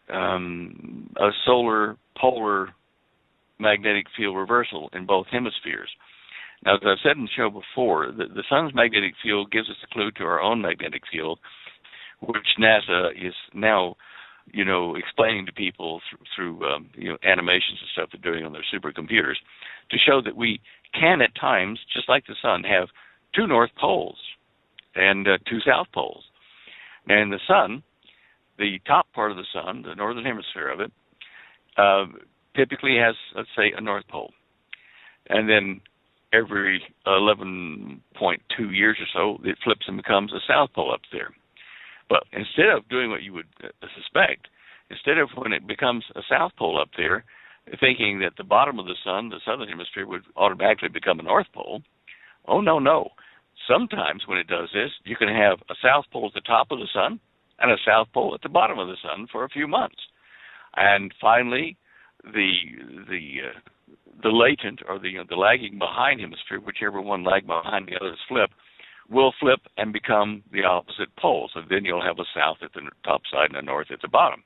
a solar polar magnetic field reversal in both hemispheres. Now, as I've said in the show before, the sun's magnetic field gives us a clue to our own magnetic field, which NASA is now, explaining to people through animations and stuff they're doing on their supercomputers, to show that we can at times, just like the sun, have two north poles and two south poles. And the sun, the top part of the sun, the northern hemisphere of it, typically has, let's say, a north pole. And then every 11.2 years or so, it flips and becomes a south pole up there. But instead of doing what you would suspect, instead of when it becomes a south pole up there, thinking that the bottom of the sun, the southern hemisphere, would automatically become a north pole, oh, no. Sometimes when it does this, you can have a south pole at the top of the sun and a south pole at the bottom of the sun for a few months. And finally, the latent or the lagging behind hemisphere, whichever one lag behind the others will flip and become the opposite pole. So then you'll have a south at the top side and a north at the bottom.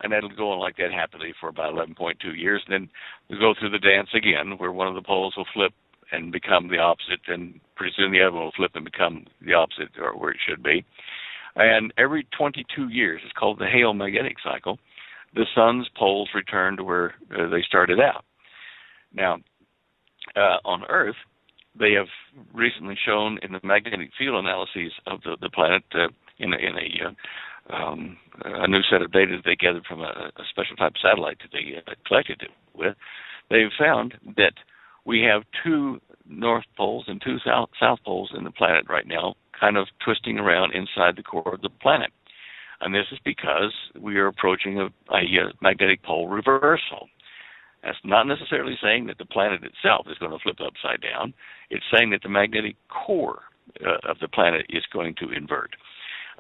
And that'll go on like that happily for about 11.2 years. And then we'll go through the dance again where one of the poles will flip and become the opposite, and pretty soon the other one will flip and become the opposite or where it should be. And every 22 years, it's called the Hale magnetic cycle, the sun's poles return to where they started out. Now, on Earth, they have recently shown in the magnetic field analyses of the planet in a new set of data that they gathered from a special type of satellite that they collected it with, they've found that we have two north poles and two south poles in the planet right now, kind of twisting around inside the core of the planet. And this is because we are approaching a magnetic pole reversal. That's not necessarily saying that the planet itself is going to flip upside down. It's saying that the magnetic core of the planet is going to invert.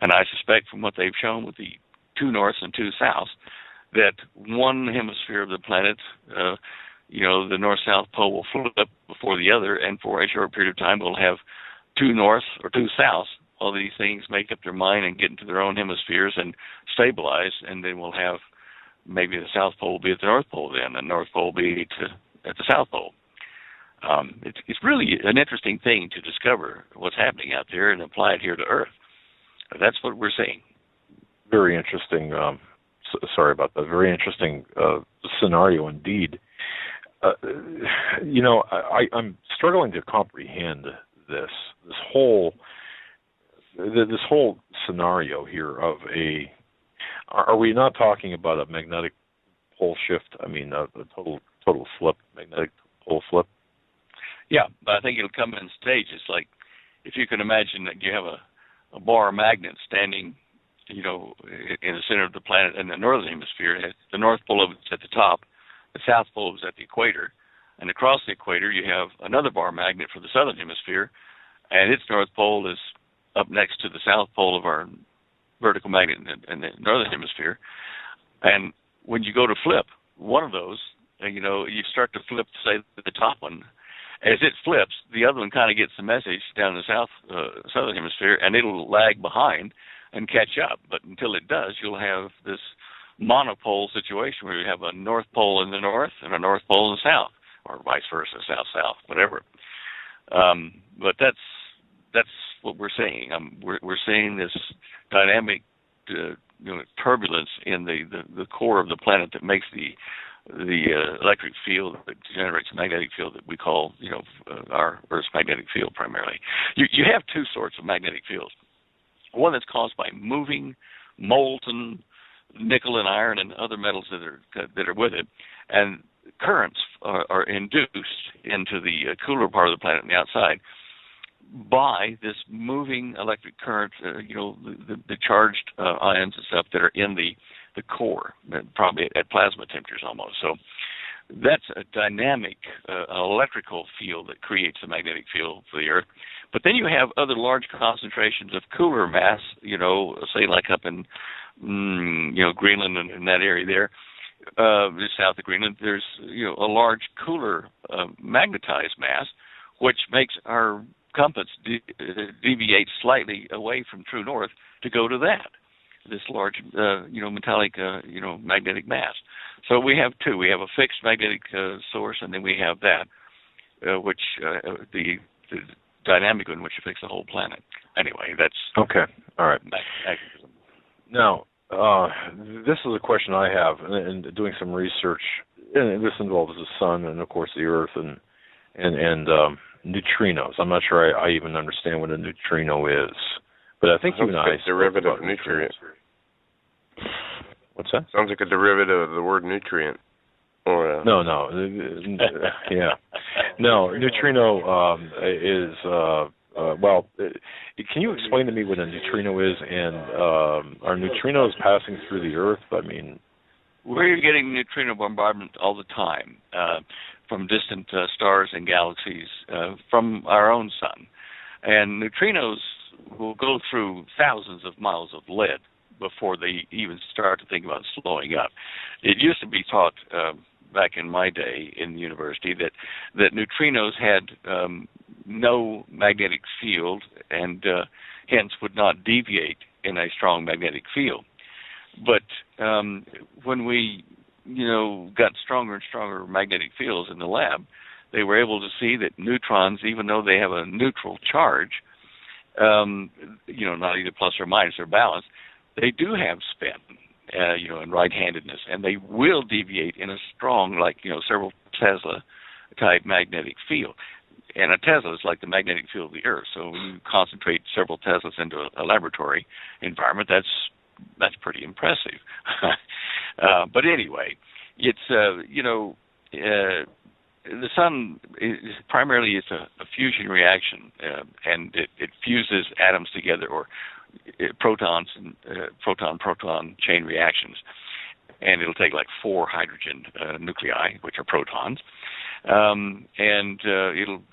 And I suspect from what they've shown with the two norths and two souths, that one hemisphere of the planet, the north-south pole will flip before the other, and for a short period of time we'll have two norths or two souths. All these things make up their mind and get into their own hemispheres and stabilize, and then we'll have maybe the South Pole will be at the North Pole then, and the North Pole will be at the South Pole. It's really an interesting thing to discover what's happening out there and apply it here to Earth. That's what we're seeing. Very interesting. Sorry about that. Very interesting scenario indeed. I'm struggling to comprehend this whole scenario here of a. Are we not talking about a magnetic pole shift? I mean, a total flip, magnetic pole flip. Yeah, but I think it'll come in stages. Like if you can imagine that you have a bar magnet standing, in the center of the planet in the northern hemisphere. The north pole is at the top, the south pole is at the equator, and across the equator you have another bar magnet for the southern hemisphere, and its north pole is up next to the south pole of our vertical magnet in the northern hemisphere. And when you go to flip one of those, you start to flip, say, the top one. As it flips, the other one kind of gets the message down in the southern hemisphere, and it'll lag behind and catch up. But until it does, you'll have this monopole situation where you have a north pole in the north and a north pole in the south, or vice versa, south-south, whatever. But that's what we're seeing. We're seeing this dynamic turbulence in the core of the planet that makes the electric field that generates a magnetic field that we call, our Earth's magnetic field primarily. You have two sorts of magnetic fields. One that's caused by moving molten nickel and iron and other metals that are with it, and currents are induced into the cooler part of the planet on the outside by this moving electric current, the charged ions and stuff that are in the core, probably at plasma temperatures almost. So That's a dynamic electrical field that creates a magnetic field for the Earth. But then you have other large concentrations of cooler mass, say like up in, Greenland and in that area there, south of Greenland, there's, a large cooler magnetized mass, which makes our compass deviate slightly away from true north to go to this large, metallic, magnetic mass. So we have two. We have a fixed magnetic source, and then we have that, which the dynamic in which affects the whole planet. Anyway, that's okay. All right. Magnetism. Now, this is a question I have, and doing some research, and this involves the sun and, of course, the Earth and neutrinos. I'm not sure I even understand what a neutrino is, but I think you and I derivative of nutrient. What's that? Sounds like a derivative of the word nutrient. Or No. Yeah. No, neutrino is can you explain to me what a neutrino is, and are neutrinos passing through the Earth? I mean, we're getting neutrino bombardment all the time from distant stars and galaxies from our own sun. And neutrinos will go through thousands of miles of lead before they even start to think about slowing up. It used to be taught back in my day in the university that neutrinos had no magnetic field and hence would not deviate in a strong magnetic field. But when we, got stronger and stronger magnetic fields in the lab, they were able to see that neutrons, even though they have a neutral charge, not either plus or minus or balanced, they do have spin, and right-handedness, and they will deviate in a strong, several Tesla type magnetic field. And a Tesla is like the magnetic field of the Earth. So when you concentrate several Teslas into a laboratory environment, that's pretty impressive. But anyway, it's the sun is primarily a fusion reaction, and it fuses atoms together, or protons and proton chain reactions, and it'll take like 4 hydrogen nuclei, which are protons, and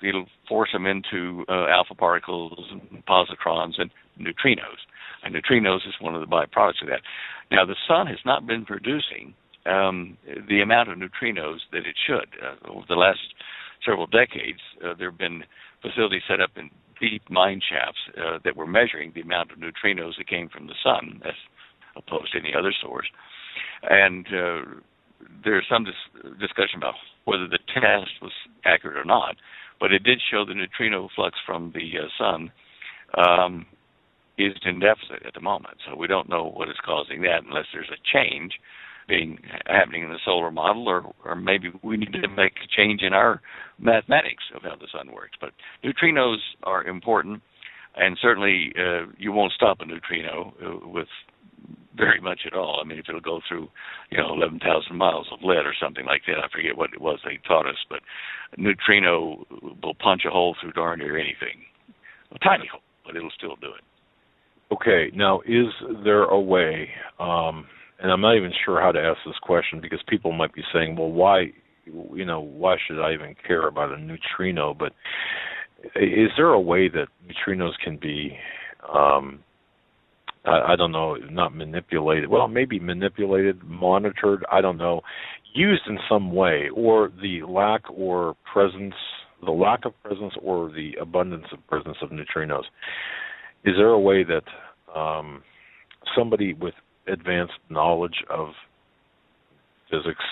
it'll force them into alpha particles and positrons and neutrinos. And neutrinos is one of the byproducts of that. Now, the sun has not been producing the amount of neutrinos that it should. Over the last several decades, there have been facilities set up in deep mine shafts that were measuring the amount of neutrinos that came from the sun as opposed to any other source. And there's some discussion about whether the test was accurate or not, but it did show the neutrino flux from the sun is in deficit at the moment. So we don't know what is causing that unless there's a change happening in the solar model, or maybe we need to make a change in our mathematics of how the sun works. But neutrinos are important, and certainly you won't stop a neutrino with very much at all. I mean, if it'll go through, 11,000 miles of lead or something like that, I forget what it was they taught us, but a neutrino will punch a hole through darn near anything. A tiny hole, but it'll still do it. Okay, now is there a way, and I'm not even sure how to ask this question because people might be saying, well, why should I even care about a neutrino? But is there a way that neutrinos can be, I don't know, not manipulated, well, maybe manipulated, monitored, I don't know, used in some way, or the lack of presence or the abundance of presence of neutrinos? Is there a way that somebody with advanced knowledge of physics,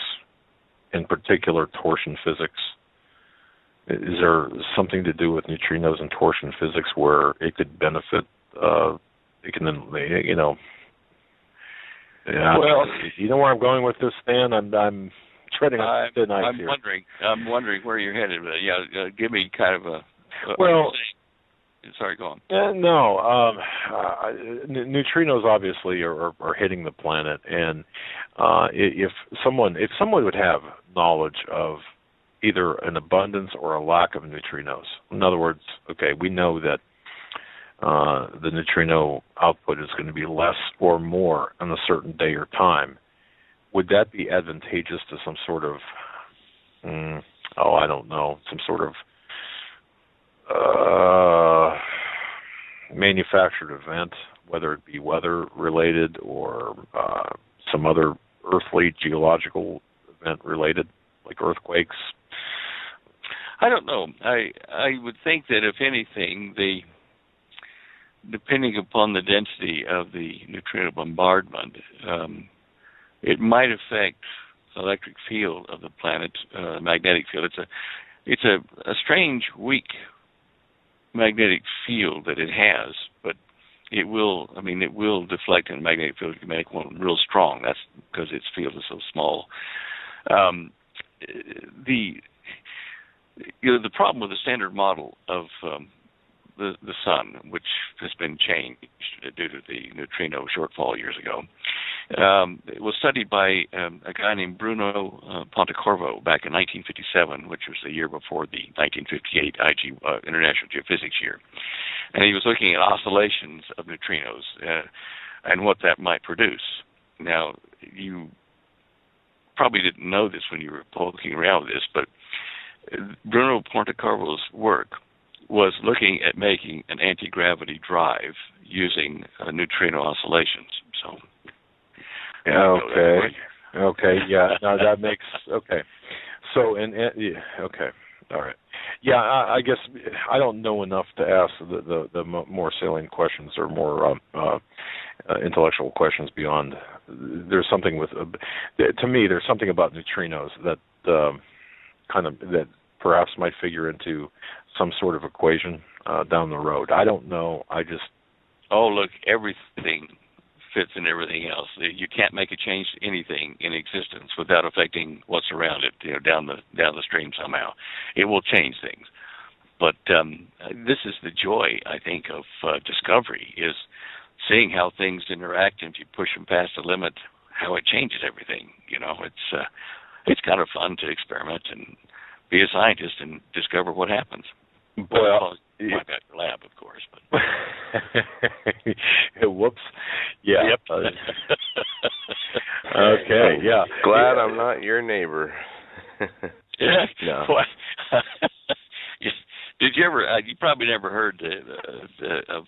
in particular torsion physics, is there something to do with neutrinos and torsion physics where it could benefit? It can, well, you know where I'm going with this, Stan. I'm treading on thin ice here. I'm wondering where you're headed with it. Yeah, give me kind of a. Well. Sorry, go on. No, neutrinos obviously are hitting the planet, and if someone would have knowledge of either an abundance or a lack of neutrinos, in other words, okay, we know that the neutrino output is going to be less or more on a certain day or time. Would that be advantageous to some sort of I don't know, some sort of manufactured event, whether it be weather related or some other earthly geological event related, like earthquakes. I don't know. I would think that if anything, depending upon the density of the neutrino bombardment, it might affect the electric field of the planet, magnetic field. It's a strange, weak magnetic field that it has, but it will deflect in a magnetic field. You can make one real strong. That's because its field is so small. The problem with the standard model of the sun, which has been changed due to the neutrino shortfall years ago, it was studied by a guy named Bruno Pontecorvo back in 1957, which was the year before the 1958 International Geophysics year. And he was looking at oscillations of neutrinos and what that might produce. Now, you probably didn't know this when you were poking around with this, but Bruno Pontecorvo's work was looking at making an anti-gravity drive using neutrino oscillations. So, okay, yeah, no, that makes okay. So, okay, all right, yeah. I guess I don't know enough to ask the more salient questions or more intellectual questions beyond. There's something with to me. There's something about neutrinos that that perhaps might figure into some sort of equation down the road. I don't know. Look, everything fits in everything else. You can't make a change to anything in existence without affecting what's around it, down the stream somehow. It will change things. But this is the joy, I think, of discovery, is seeing how things interact, and if you push them past the limit, how it changes everything. It's kind of fun to experiment and be a scientist and discover what happens. Well, my lab, of course. But. Whoops. Yeah. Yep. Okay. Yeah. Glad I'm not your neighbor. Yeah. No. Did you ever? You probably never heard of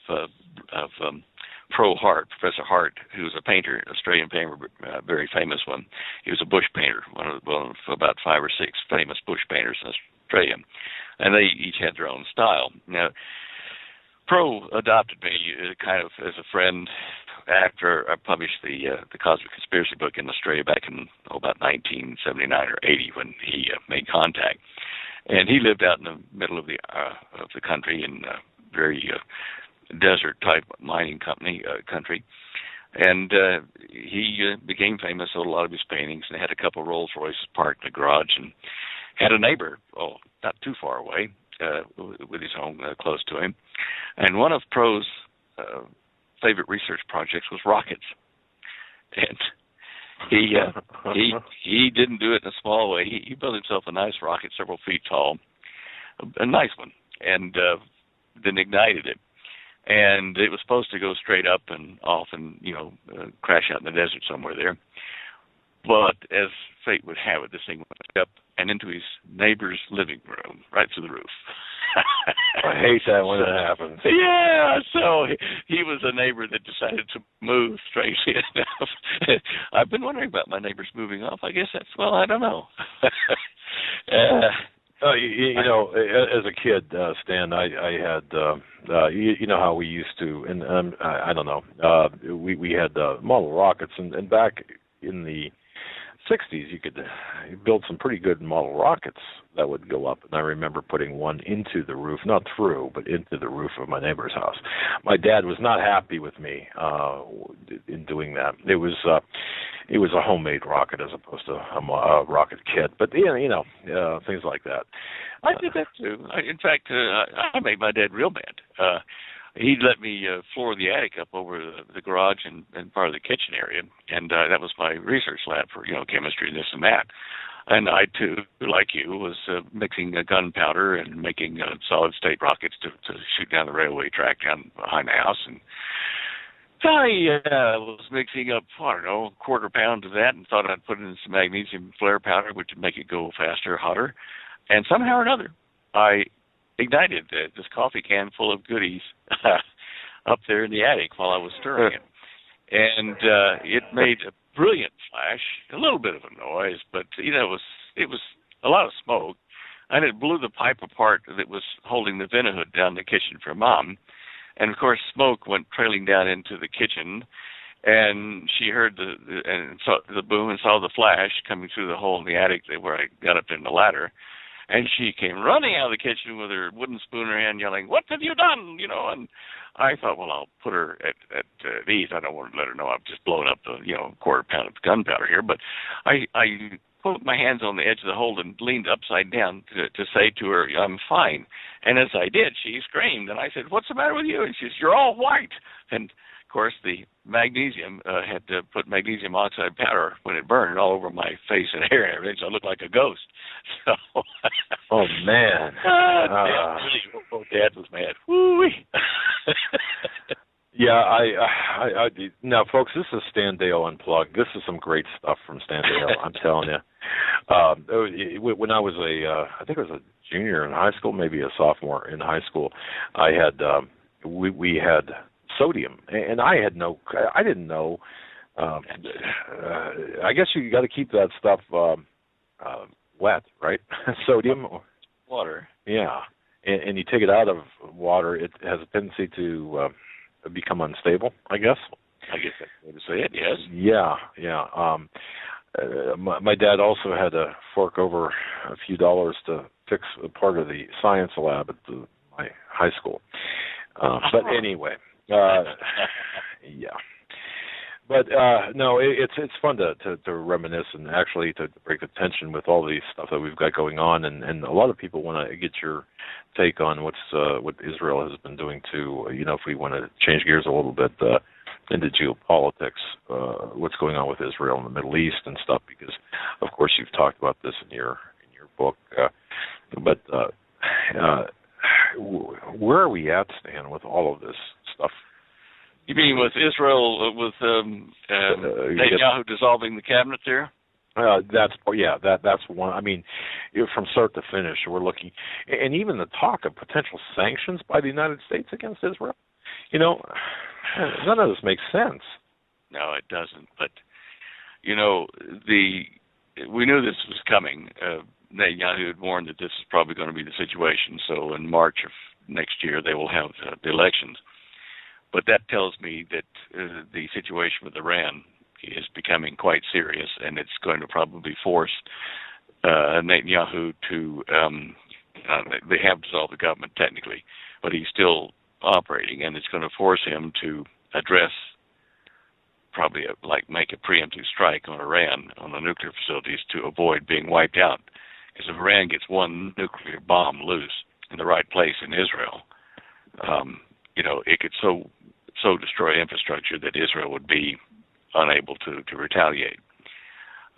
Pro Hart, Professor Hart, who was a painter, an Australian painter, a very famous one. He was a bush painter, one of about 5 or 6 famous bush painters in Australia, and they each had their own style. Now, Pro adopted me kind of as a friend after I published the Cosmic Conspiracy book in Australia back in about 1979 or 80 when he made contact, and he lived out in the middle of the country in very desert type mining country, and he became famous, sold a lot of his paintings, and had a couple of Rolls Royces parked in the garage, and had a neighbor, not too far away, with his home close to him. And one of Pro's favorite research projects was rockets, and he didn't do it in a small way. He built himself a nice rocket, several feet tall, a nice one, and then ignited it. And it was supposed to go straight up and off and, crash out in the desert somewhere there. But as fate would have it, this thing went up and into his neighbor's living room, right through the roof. I hate that when it happens. Yeah, so he was a neighbor that decided to move, strangely enough. I've been wondering about my neighbors moving off. I guess I don't know. As a kid, Stan, I had, how we used to, and I don't know, we had model rockets, and back in the 60s, you could build some pretty good model rockets that would go up. And I remember putting one into the roof, not through, but into the roof of my neighbor's house. My dad was not happy with me in doing that. It was a homemade rocket as opposed to a rocket kit. But things like that. I did that too. In fact, I made my dad real mad. He'd let me floor the attic up over the garage and part of the kitchen area, and that was my research lab for chemistry and this and that. And I too, like you, was mixing gunpowder and making solid state rockets to shoot down the railway track down behind the house. And I was mixing up, I don't know, a quarter pound of that and thought I'd put in some magnesium flare powder, which would make it go faster, hotter. And somehow or another, I ignited this coffee can full of goodies up there in the attic while I was stirring it. And it made a brilliant flash, a little bit of a noise, but, it was a lot of smoke. And it blew the pipe apart that was holding the vent hood down the kitchen for Mom. And, of course, smoke went trailing down into the kitchen, and she heard and saw the boom and saw the flash coming through the hole in the attic where I got up in the ladder. And she came running out of the kitchen with her wooden spoon in her hand, yelling, "What have you done?" And I thought, well, I'll put her at ease. I don't want to let her know I've just blown up the, quarter pound of gunpowder here. But I put my hands on the edge of the hole and leaned upside down to say to her, "I'm fine." And as I did, she screamed. And I said, "What's the matter with you?" And she says, "You're all white." And, of course, the magnesium had to put magnesium oxide powder when it burned all over my face and hair and everything, so I looked like a ghost. So, oh, man. Dad was mad. Woo-wee. Yeah, I now, folks, this is Stan Deyo Unplugged. This is some great stuff from Stan Deyo, I'm telling you. When I was I think I was a junior in high school, maybe a sophomore in high school, I had, we had sodium, and I didn't know. I guess you got to keep that stuff wet, right? Sodium, water. Yeah, and you take it out of water, it has a tendency to become unstable, I guess. I guess that's the way to say it, yes. Yeah. My dad also had to fork over a few dollars to fix a part of the science lab at my high school. But anyway, yeah. But no, it's fun to reminisce and actually to break the tension with all the stuff that we've got going on, and a lot of people want to get your take on what Israel has been doing too. If we want to change gears a little bit into geopolitics, what's going on with Israel in the Middle East and stuff, because of course you've talked about this in your book. But where are we at, Stan, with all of this stuff? You mean with Israel, with Netanyahu dissolving the cabinet there? That's one. I mean, from start to finish, we're looking, and even the talk of potential sanctions by the United States against Israel. None of this makes sense. No, it doesn't. But we knew this was coming. Netanyahu had warned that this is probably going to be the situation. So in March of next year, they will have the elections. But that tells me that the situation with Iran is becoming quite serious, and it's going to probably force Netanyahu to, they have dissolved the government technically, but he's still operating, and it's going to force him to address probably make a preemptive strike on Iran, on the nuclear facilities, to avoid being wiped out. Because if Iran gets one nuclear bomb loose in the right place in Israel, it could so destroy infrastructure that Israel would be unable to retaliate.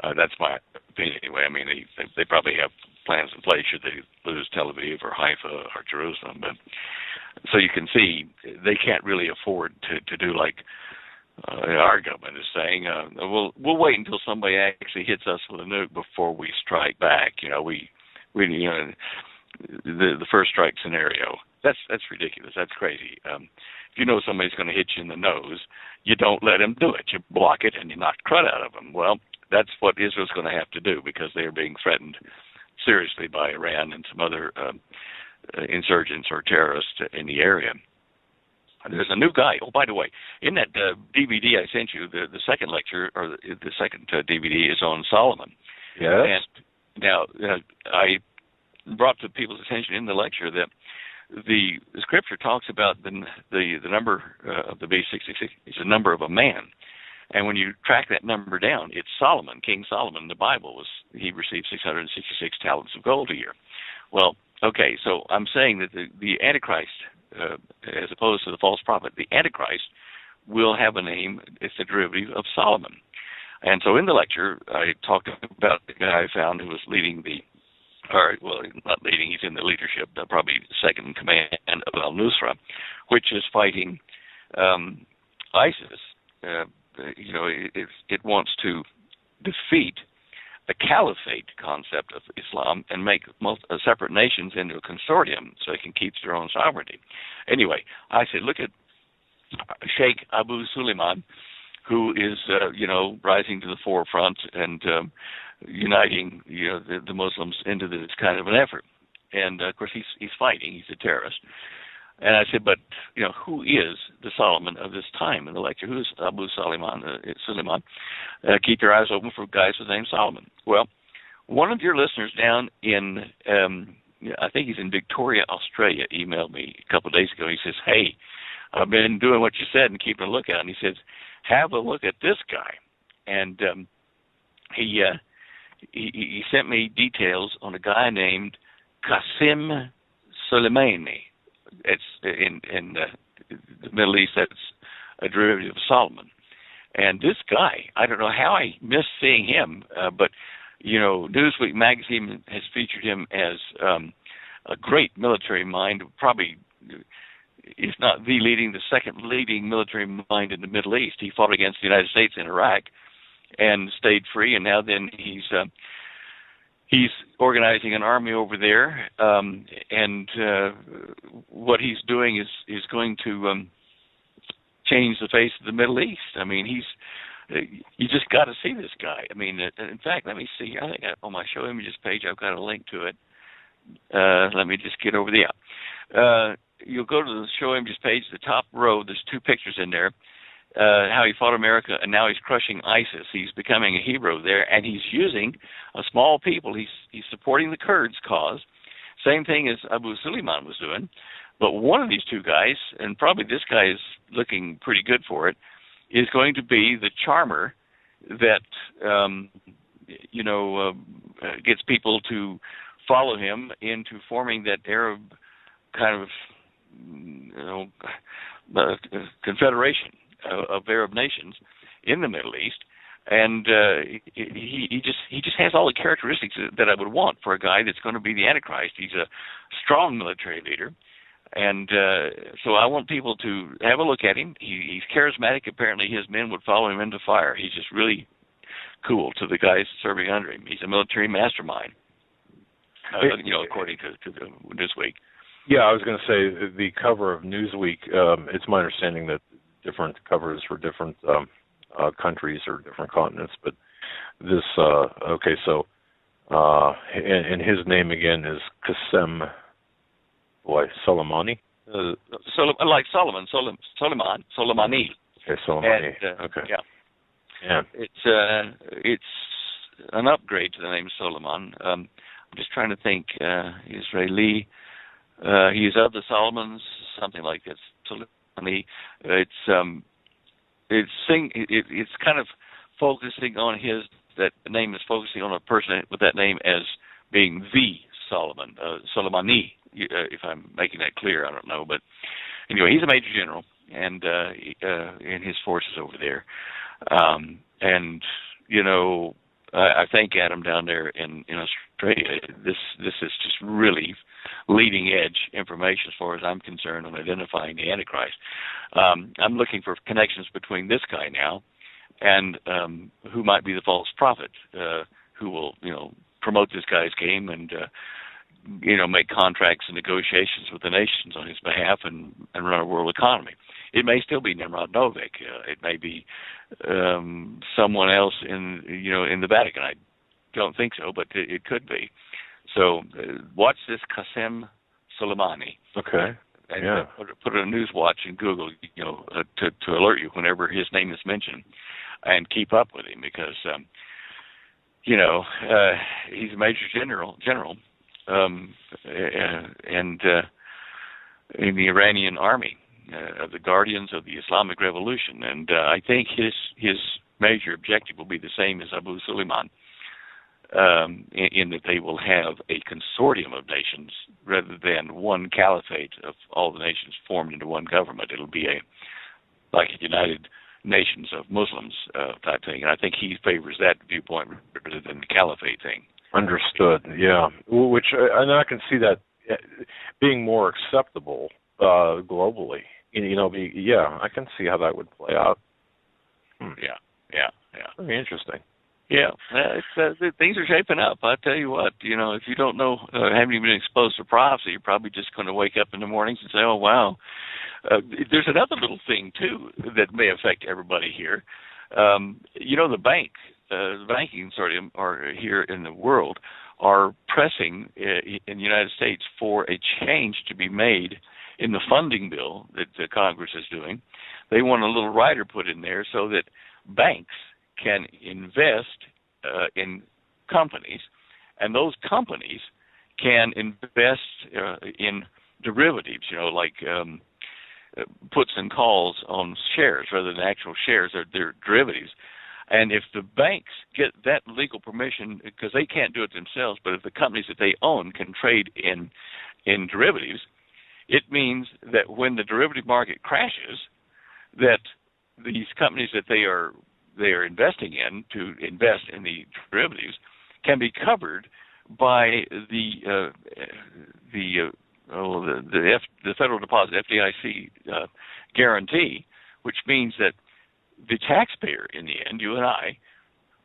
That's my opinion anyway. I mean, they probably have plans in place should they lose Tel Aviv or Haifa or Jerusalem. But so you can see they can't really afford to do like our government is saying. We'll wait until somebody actually hits us with a nuke before we strike back. The first strike scenario. That's ridiculous. That's crazy. If you know somebody's going to hit you in the nose, you don't let them do it. You block it and you knock the crud out of them. Well, that's what Israel's going to have to do because they are being threatened seriously by Iran and some other insurgents or terrorists in the area. There's a new guy. Oh, by the way, in that DVD I sent you, the second lecture or the second DVD is on Solomon. Yes. And now I brought to people's attention in the lecture that the scripture talks about the number of the base 66 is the number of a man, and when you track that number down, it's Solomon, King Solomon. In the Bible he received 666 talents of gold a year. Well, okay, so I'm saying that the Antichrist, as opposed to the false prophet, the Antichrist will have a name. It's a derivative of Solomon, and so in the lecture I talked about the guy I found who was leading not leading, he's in the leadership, probably second in command of al-Nusra, which is fighting ISIS, it wants to defeat the caliphate concept of Islam and make separate nations into a consortium so they can keep their own sovereignty. Anyway, I said, look at Sheikh Abu Suleiman, who is, rising to the forefront and uniting, the Muslims into this kind of an effort. And of course, he's fighting. He's a terrorist. And I said, but who is the Solomon of this time in the lecture? Who is Abu Suleiman? Keep your eyes open for guys with the name Solomon. Well, one of your listeners down in, I think he's in Victoria, Australia, emailed me a couple of days ago. He says, hey, I've been doing what you said and keeping a look at it. And he says, have a look at this guy. And he sent me details on a guy named Qasim Soleimani. It's in the Middle East. That's a derivative of Solomon. And this guy, I don't know how I missed seeing him, but Newsweek magazine has featured him as a great military mind, probably, if not the second leading military mind in the Middle East. He fought against the United States in Iraq and stayed free, and now then he's organizing an army over there, and what he's doing is going to change the face of the Middle East. I mean, you just got to see this guy. I mean, in fact, let me see here. I think on my show images page, I've got a link to it. Let me just get over there. You'll go to the show images page, the top row. There's two pictures in there. How he fought America, and now he's crushing ISIS. He's becoming a hero there, and he's using a small people. He's supporting the Kurds' cause. Same thing as Abu Suleiman was doing. But one of these two guys, and probably this guy is looking pretty good for it, is going to be the charmer that, gets people to follow him into forming that Arab kind of, confederation of Arab nations in the Middle East, and he just has all the characteristics that I would want for a guy that's going to be the Antichrist. He's a strong military leader, and so I want people to have a look at him. He's charismatic. Apparently, his men would follow him into fire. He's just really cool to the guys serving under him. He's a military mastermind, according to the Newsweek. Yeah, I was going to say the cover of Newsweek. It's my understanding that different covers for different countries or different continents, but this so and his name again is Qasim Soleimani. Like Solomon, Soleimani. Okay, Soleimani. Okay. Yeah. It's an upgrade to the name Solomon. I'm just trying to think. Israeli. He's of the Solomons, something like this. Soleimani. It's kind of focusing on that the name is focusing on a person with that name as being the Solomon, Soleimani, if I'm making that clear. I don't know, but anyway, he's a major general and in his forces over there, and I thank Adam down there in Australia. This is just really leading edge information as far as I'm concerned on identifying the Antichrist. I'm looking for connections between this guy now and who might be the false prophet, who will promote this guy's game and make contracts and negotiations with the nations on his behalf and run a world economy. It may still be Nimrod Novik. It may be someone else in the Vatican. I don't think so, but it could be. So watch this Qasim Soleimani. Okay. And put it on News Watch and Google, to alert you whenever his name is mentioned, and keep up with him because, he's a major general, and in the Iranian army, of the Guardians of the Islamic Revolution, and I think his major objective will be the same as Abu Suleiman, in that they will have a consortium of nations rather than one caliphate of all the nations formed into one government. It'll be like a United Nations of Muslims type thing, and I think he favors that viewpoint rather than the caliphate thing. Understood. Yeah, which and I can see that being more acceptable globally. I can see how that would play out. Yeah. Very interesting. Yeah, things are shaping up. I tell you what, if you don't know, haven't even been exposed to prophecy, you're probably just going to wake up in the mornings and say, "Oh, wow." There's another little thing too that may affect everybody here. The banking consortium are here in the world are pressing in the United States for a change to be made in the funding bill that the Congress is doing. They want a little rider put in there so that banks can invest in companies, and those companies can invest in derivatives, like puts and calls on shares rather than actual shares. They're derivatives. And if the banks get that legal permission, because they can't do it themselves, but if the companies that they own can trade in derivatives, it means that when the derivative market crashes, that these companies that they are investing in to invest in the derivatives can be covered by the Federal Deposit FDIC guarantee, which means that the taxpayer, in the end, you and I,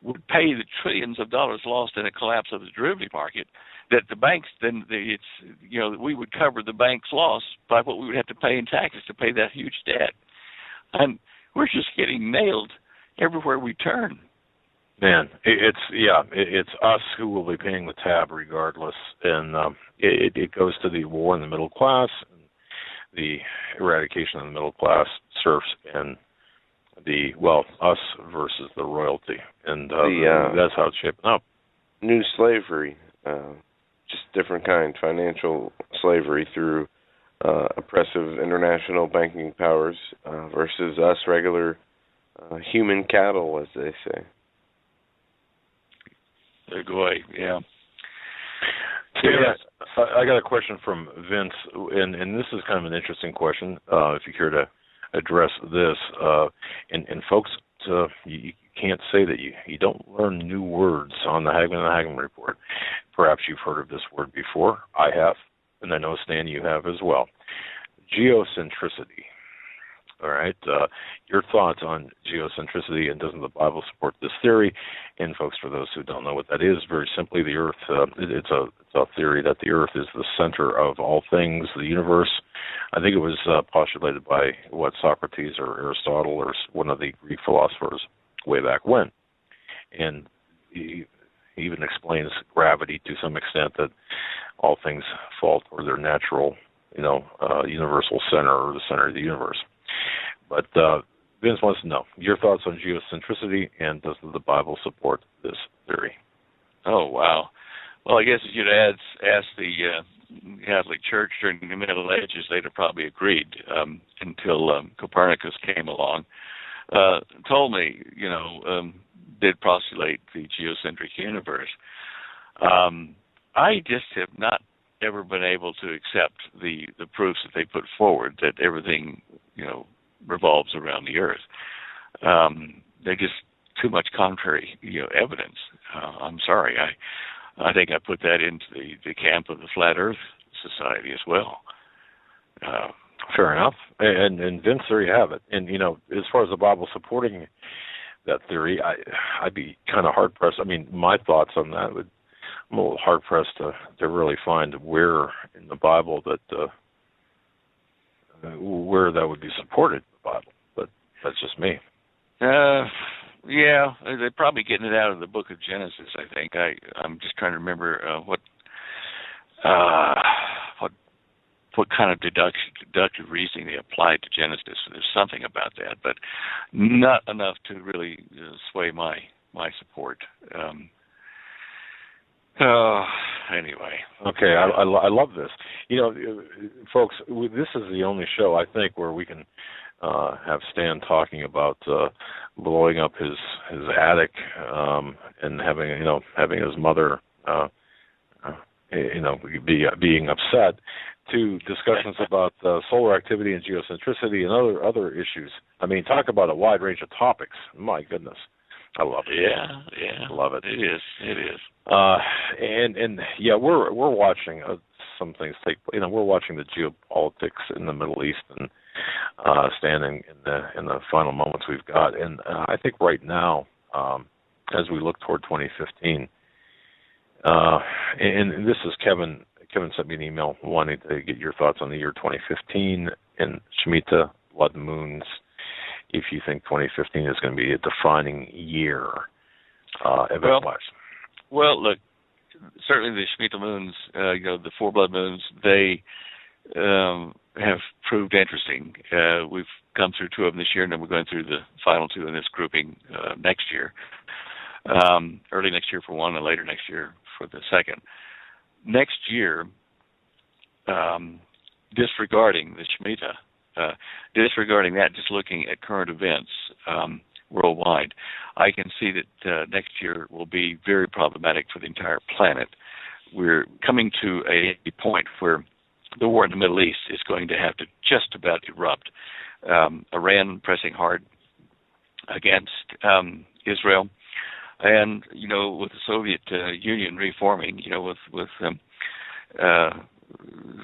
would pay the trillions of dollars lost in a collapse of the derivative market. That the banks we would cover the bank's loss by what we would have to pay in taxes to pay that huge debt, and we're just getting nailed everywhere we turn. Man, it's us who will be paying the tab regardless, and it goes to the war in the middle class, and the eradication of the middle class serfs, and us versus the royalty, and that's how it's shaping up. New slavery, just different kind, financial slavery through oppressive international banking powers versus us regular human cattle, as they say. Yeah. I got a question from Vince, and this is kind of an interesting question. If you care to address this, and folks, you can't say that you don't learn new words on the Hagmann Hagmann report. Perhaps you've heard of this word before. I have, and I know, Stan, you have as well. Geocentricity. All right. Your thoughts on geocentricity, and doesn't the Bible support this theory? And folks, for those who don't know what that is, very simply, the Earth, it's a theory that the Earth is the center of all things, the universe. I think it was postulated by Socrates or Aristotle or one of the Greek philosophers way back when. And he even explains gravity to some extent, that all things fall toward their natural, universal center, or the center of the universe. But Vince wants to know your thoughts on geocentricity, and does the Bible support this theory? Oh, wow. Well, I guess if you'd asked the Catholic Church during the Middle Ages, they'd have probably agreed until Copernicus came along. Told me, did postulate the geocentric universe. I just have not ever been able to accept the proofs that they put forward that everything, revolves around the Earth. They're just too much contrary, evidence. I'm sorry. I think I put that into the camp of the Flat Earth Society as well. Fair enough. And Vince, there you have it. And, as far as the Bible supporting that theory, I'd be kind of hard-pressed. I mean, my thoughts on that I'm a little hard-pressed to really find where in the Bible that where that would be supported in the Bible. But that's just me. Yeah, they're probably getting it out of the book of Genesis, I think. I'm just trying to remember what kind of deductive reasoning they applied to Genesis. There's something about that, but not enough to really sway my support. Anyway. Okay, I love this. Folks, this is the only show, I think, where we can have Stan talking about blowing up his attic and having his mother being upset, to discussions about solar activity and geocentricity and other issues. I mean, talk about a wide range of topics. My goodness. I love it. Yeah. Love it. It is. We're watching some things take place. We're watching the geopolitics in the Middle East, and Stan, in the final moments we've got. And I think right now, as we look toward 2015, and this is Kevin. Kevin sent me an email wanting to get your thoughts on the year 2015 and Shemitah, blood moons. If you think 2015 is going to be a defining year, event-wise. Well, look, certainly the Shemitah moons, the four blood moons, they have proved interesting. We've come through two of them this year, and then we're going through the final two in this grouping next year. Early next year for one, and later next year for the second. Next year, disregarding the Shemitah, disregarding that, just looking at current events worldwide, I can see that next year will be very problematic for the entire planet. We're coming to a point where the war in the Middle East is going to have to just about erupt. Iran pressing hard against Israel, and with the Soviet Union reforming, with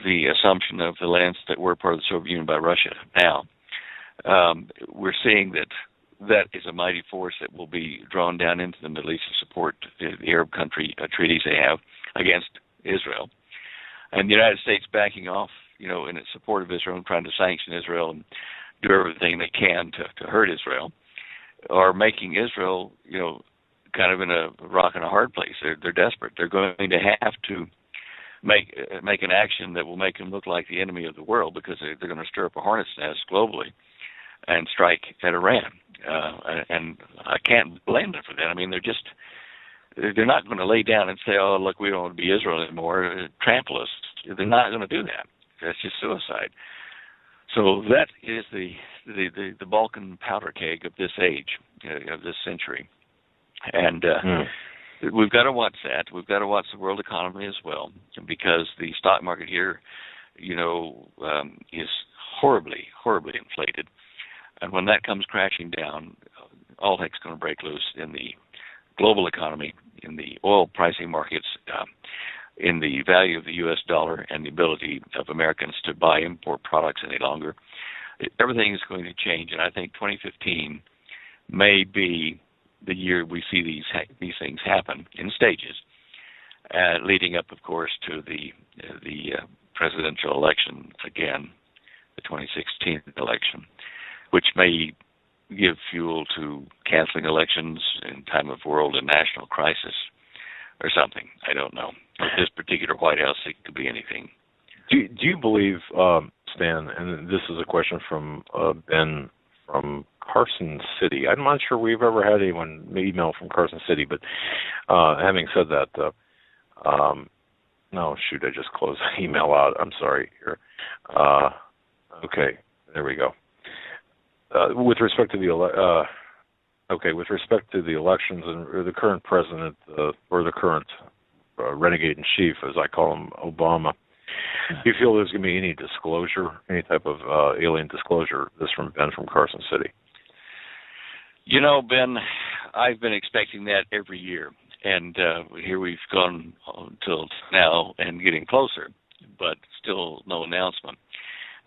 the assumption of the lands that were part of the Soviet Union by Russia now, we're seeing that is a mighty force that will be drawn down into the Middle East to support the Arab country treaties they have against Israel. And the United States backing off, in its support of Israel and trying to sanction Israel and do everything they can to hurt Israel, are making Israel, kind of in a rock and a hard place. They're desperate. They're going to have to make an action that will make them look like the enemy of the world, because they're going to stir up a hornet's nest globally and strike at Iran. And I can't blame them for that. I mean, they're not going to lay down and say, oh, look, we don't want to be Israel anymore, trample us. They're not going to do that. That's just suicide. So that is the Balkan powder keg of this age, of this century. And we've got to watch that. We've got to watch the world economy as well, because the stock market here, is horribly, horribly inflated. And when that comes crashing down, all heck's going to break loose in the global economy, in the oil pricing markets, in the value of the U.S. dollar, and the ability of Americans to buy import products any longer. Everything is going to change, and I think 2015 may be the year we see these things happen in stages, leading up, of course, to the presidential election again, the 2016 election, which may give fuel to canceling elections in time of world and national crisis or something. I don't know. With this particular White House, it could be anything. Do you believe, Stan, and this is a question from Ben from Carson City. I'm not sure we've ever had anyone email from Carson City, but having said that, no, shoot, I just closed the email out. I'm sorry. Here. Okay, there we go. With respect to the elections and the current president, or the current renegade in chief, as I call him, Obama, do you feel there's going to be any disclosure, any type of alien disclosure? This from Ben from Carson City. Ben, I've been expecting that every year, and here we've gone until now and getting closer, but still no announcement.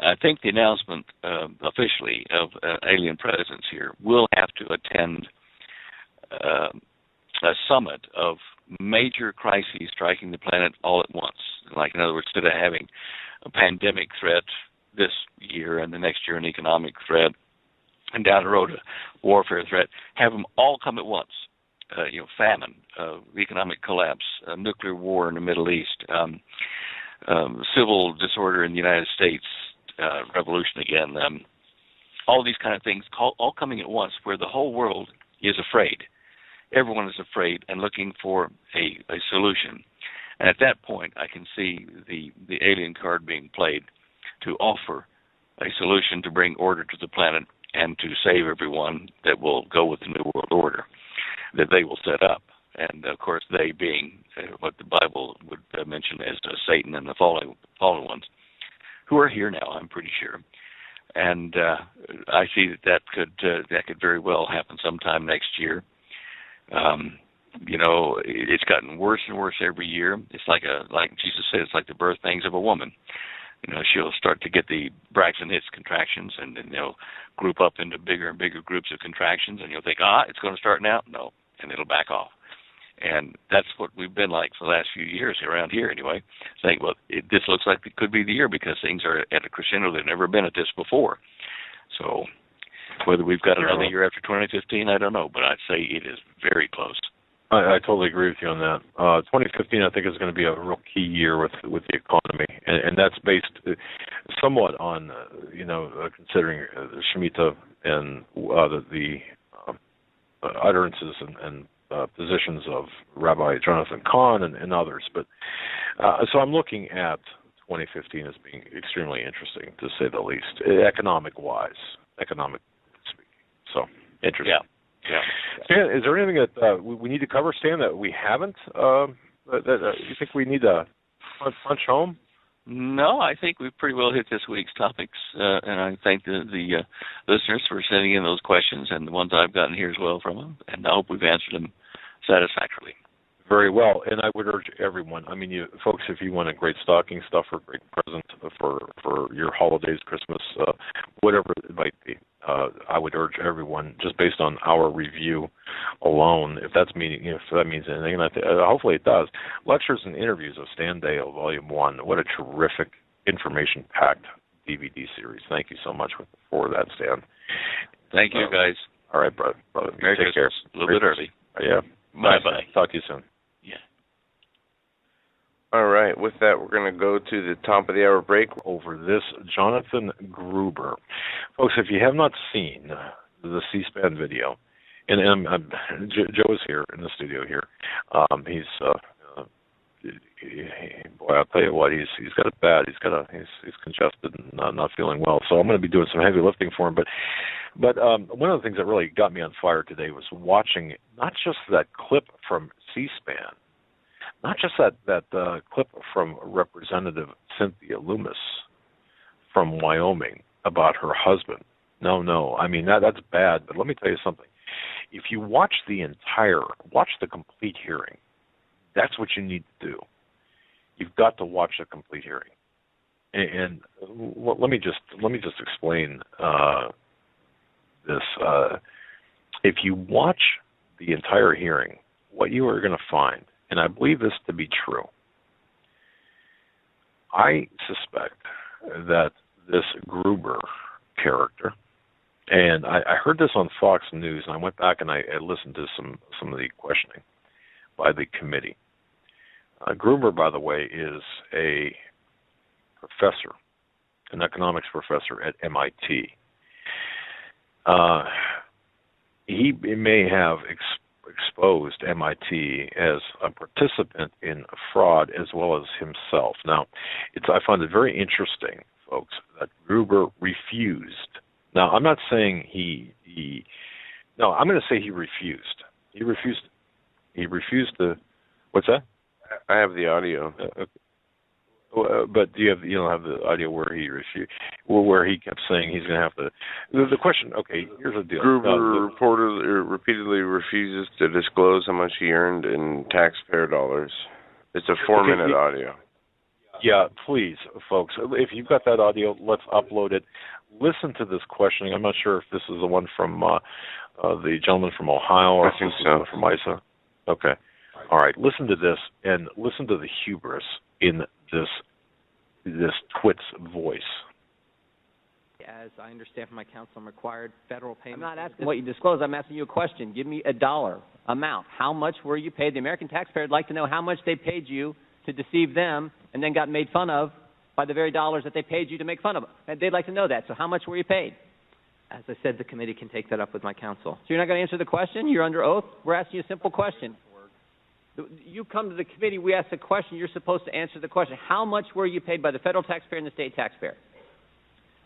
I think the announcement officially of alien presence here will have to attend a summit of major crises striking the planet all at once. Like, in other words, instead of having a pandemic threat this year and the next year an economic threat, and down the road a warfare threat, have them all come at once. Famine, economic collapse, nuclear war in the Middle East, civil disorder in the United States, revolution again, all these kind of things all coming at once, where the whole world is afraid. Everyone is afraid and looking for a solution. And at that point, I can see the alien card being played to offer a solution to bring order to the planet and to save everyone that will go with the New World Order that they will set up. And, of course, they being what the Bible would mention as Satan and the fallen ones, who are here now, I'm pretty sure. And I see that could very well happen sometime next year. It's gotten worse and worse every year. It's like Jesus said, it's like the birth pangs of a woman. she'll start to get the Braxton Hicks contractions, and then they'll group up into bigger and bigger groups of contractions, and you'll think, it's going to start now. No, and it'll back off. And that's what we've been like for the last few years around here anyway, saying, well, this looks like it could be the year because things are at a crescendo. They've never been at this before. So whether we've got another year after 2015, I don't know, but I'd say it is very close. I totally agree with you on that. 2015, I think, is going to be a real key year with the economy, and that's based somewhat on, considering Shemitah and the utterances and positions of Rabbi Jonathan Kahn and others. But so I'm looking at 2015 as being extremely interesting, to say the least, economic-wise, economic speaking. So interesting. Yeah. Stan, is there anything that we need to cover, Stan, that we haven't? That you think we need to punch home? No, I think we've pretty well hit this week's topics, and I thank the listeners for sending in those questions and the ones I've gotten here as well from them, and I hope we've answered them satisfactorily. Very well, and I would urge everyone, you folks, if you want a great stocking stuffer, great present for your holidays, Christmas, whatever it might be, I would urge everyone, just based on our review alone, if that means anything, and hopefully it does, Lectures and Interviews of Stan Deyo, Volume 1. What a terrific, information-packed DVD series. Thank you so much for that, Stan. Thank you, guys. All right, brother. Merry Take Christmas. care. A little bit early. Yeah. Bye-bye. Talk to you soon. Yeah. All right. With that, we're going to go to the top of the hour break. Over this, Jonathan Gruber. Folks, if you have not seen the C-SPAN video, and Joe is here in the studio here. Boy, I'll tell you what, he's got it bad. He's congested and not feeling well. So I'm going to be doing some heavy lifting for him. But one of the things that really got me on fire today was watching not just that clip from C-SPAN, not just that clip from Representative Cynthia Loomis from Wyoming about her husband. No, that's bad. But let me tell you something. If you watch the complete hearing, that's what you need to do. You've got to watch the complete hearing. And let me just explain this. If you watch the entire hearing, what you are going to find, and I believe this to be true, I suspect that this Gruber character, and I heard this on Fox News, and I went back and I listened to some of the questioning by the committee. Gruber, by the way, is a professor, an economics professor at MIT. He may have exposed MIT as a participant in fraud as well as himself. Now, I find it very interesting, folks, that Gruber refused. Now, I'm not saying I'm going to say he refused. He refused to. What's that? I have the audio. But you don't have the audio where he refused, where he kept saying he's going to have to. The question. Okay, here's the deal. Gruber repeatedly refuses to disclose how much he earned in taxpayer dollars. It's a 4-minute audio. Yeah, please, folks. If you've got that audio, let's upload it. Listen to this questioning. I'm not sure if this is the one from the gentleman from Ohio or I think so. From ISA. Okay. All right. Listen to this, and listen to the hubris in this twit's voice. As I understand from my counsel, I'm required federal payment. I'm not asking what you disclose. I'm asking you a question. Give me a dollar amount. How much were you paid? The American taxpayer would like to know how much they paid you to deceive them and then got made fun of by the very dollars that they paid you to make fun of them. They'd like to know that. So how much were you paid? As I said, the committee can take that up with my counsel. So you're not going to answer the question? You're under oath? We're asking you a simple question. You come to the committee, we ask the question, you're supposed to answer the question. How much were you paid by the federal taxpayer and the state taxpayer?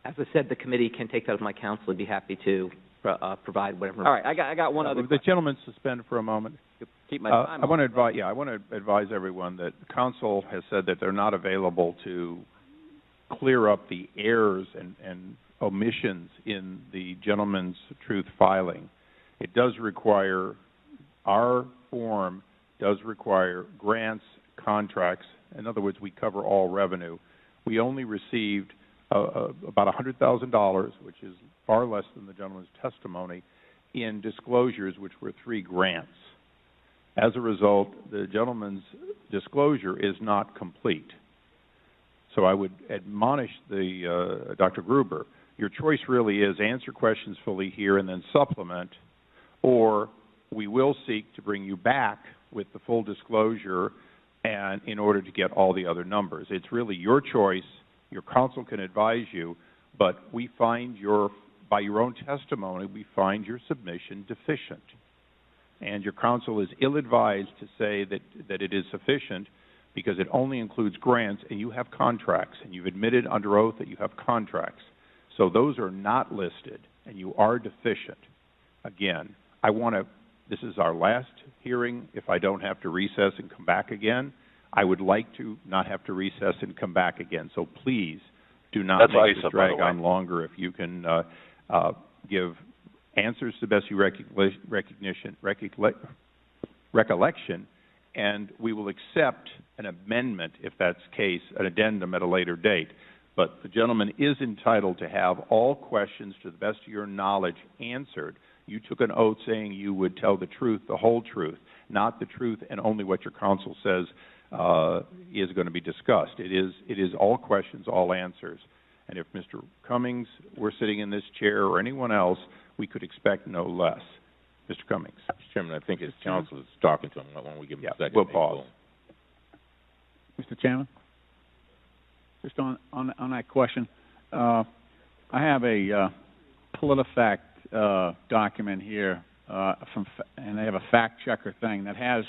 As I said, the committee can take that with my counsel. I'd be happy to provide whatever. All right, I got one other. The gentleman suspend for a moment. Keep my time. I want to advise everyone that counsel has said that they're not available to clear up the errors and omissions in the gentleman's truth filing. It does require, our form does require grants, contracts. In other words, we cover all revenue we only received about $100,000, which is far less than the gentleman's testimony, in disclosures, which were 3 grants. As a result, the gentleman's disclosure is not complete. So I would admonish Dr. Gruber, your choice really is answer questions fully here and then supplement, or we will seek to bring you back with the full disclosure and in order to get all the other numbers. It's really your choice. Your counsel can advise you, but we find by your own testimony, we find your submission deficient. And your counsel is ill-advised to say that it is sufficient because it only includes grants, and you have contracts, and you've admitted under oath that you have contracts. So those are not listed, and you are deficient. Again, this is our last hearing. If I don't have to recess and come back again, I would like to not have to recess and come back again. So please do not make this drag on longer. If you can give answers to the best of your recollection, and we will accept an amendment, if that's the case, an addendum at a later date. But the gentleman is entitled to have all questions to the best of your knowledge answered. You took an oath saying you would tell the truth, the whole truth, not the truth and only what your counsel says is going to be discussed. It is all questions, all answers. And if Mr. Cummings were sitting in this chair or anyone else, we could expect no less. Mr. Cummings. Mr. Chairman, I think his counsel is talking to him. Why don't we give him a second? We'll pause. Mr. Chairman, just on that question, I have a PolitiFact document here and they have a fact checker thing that has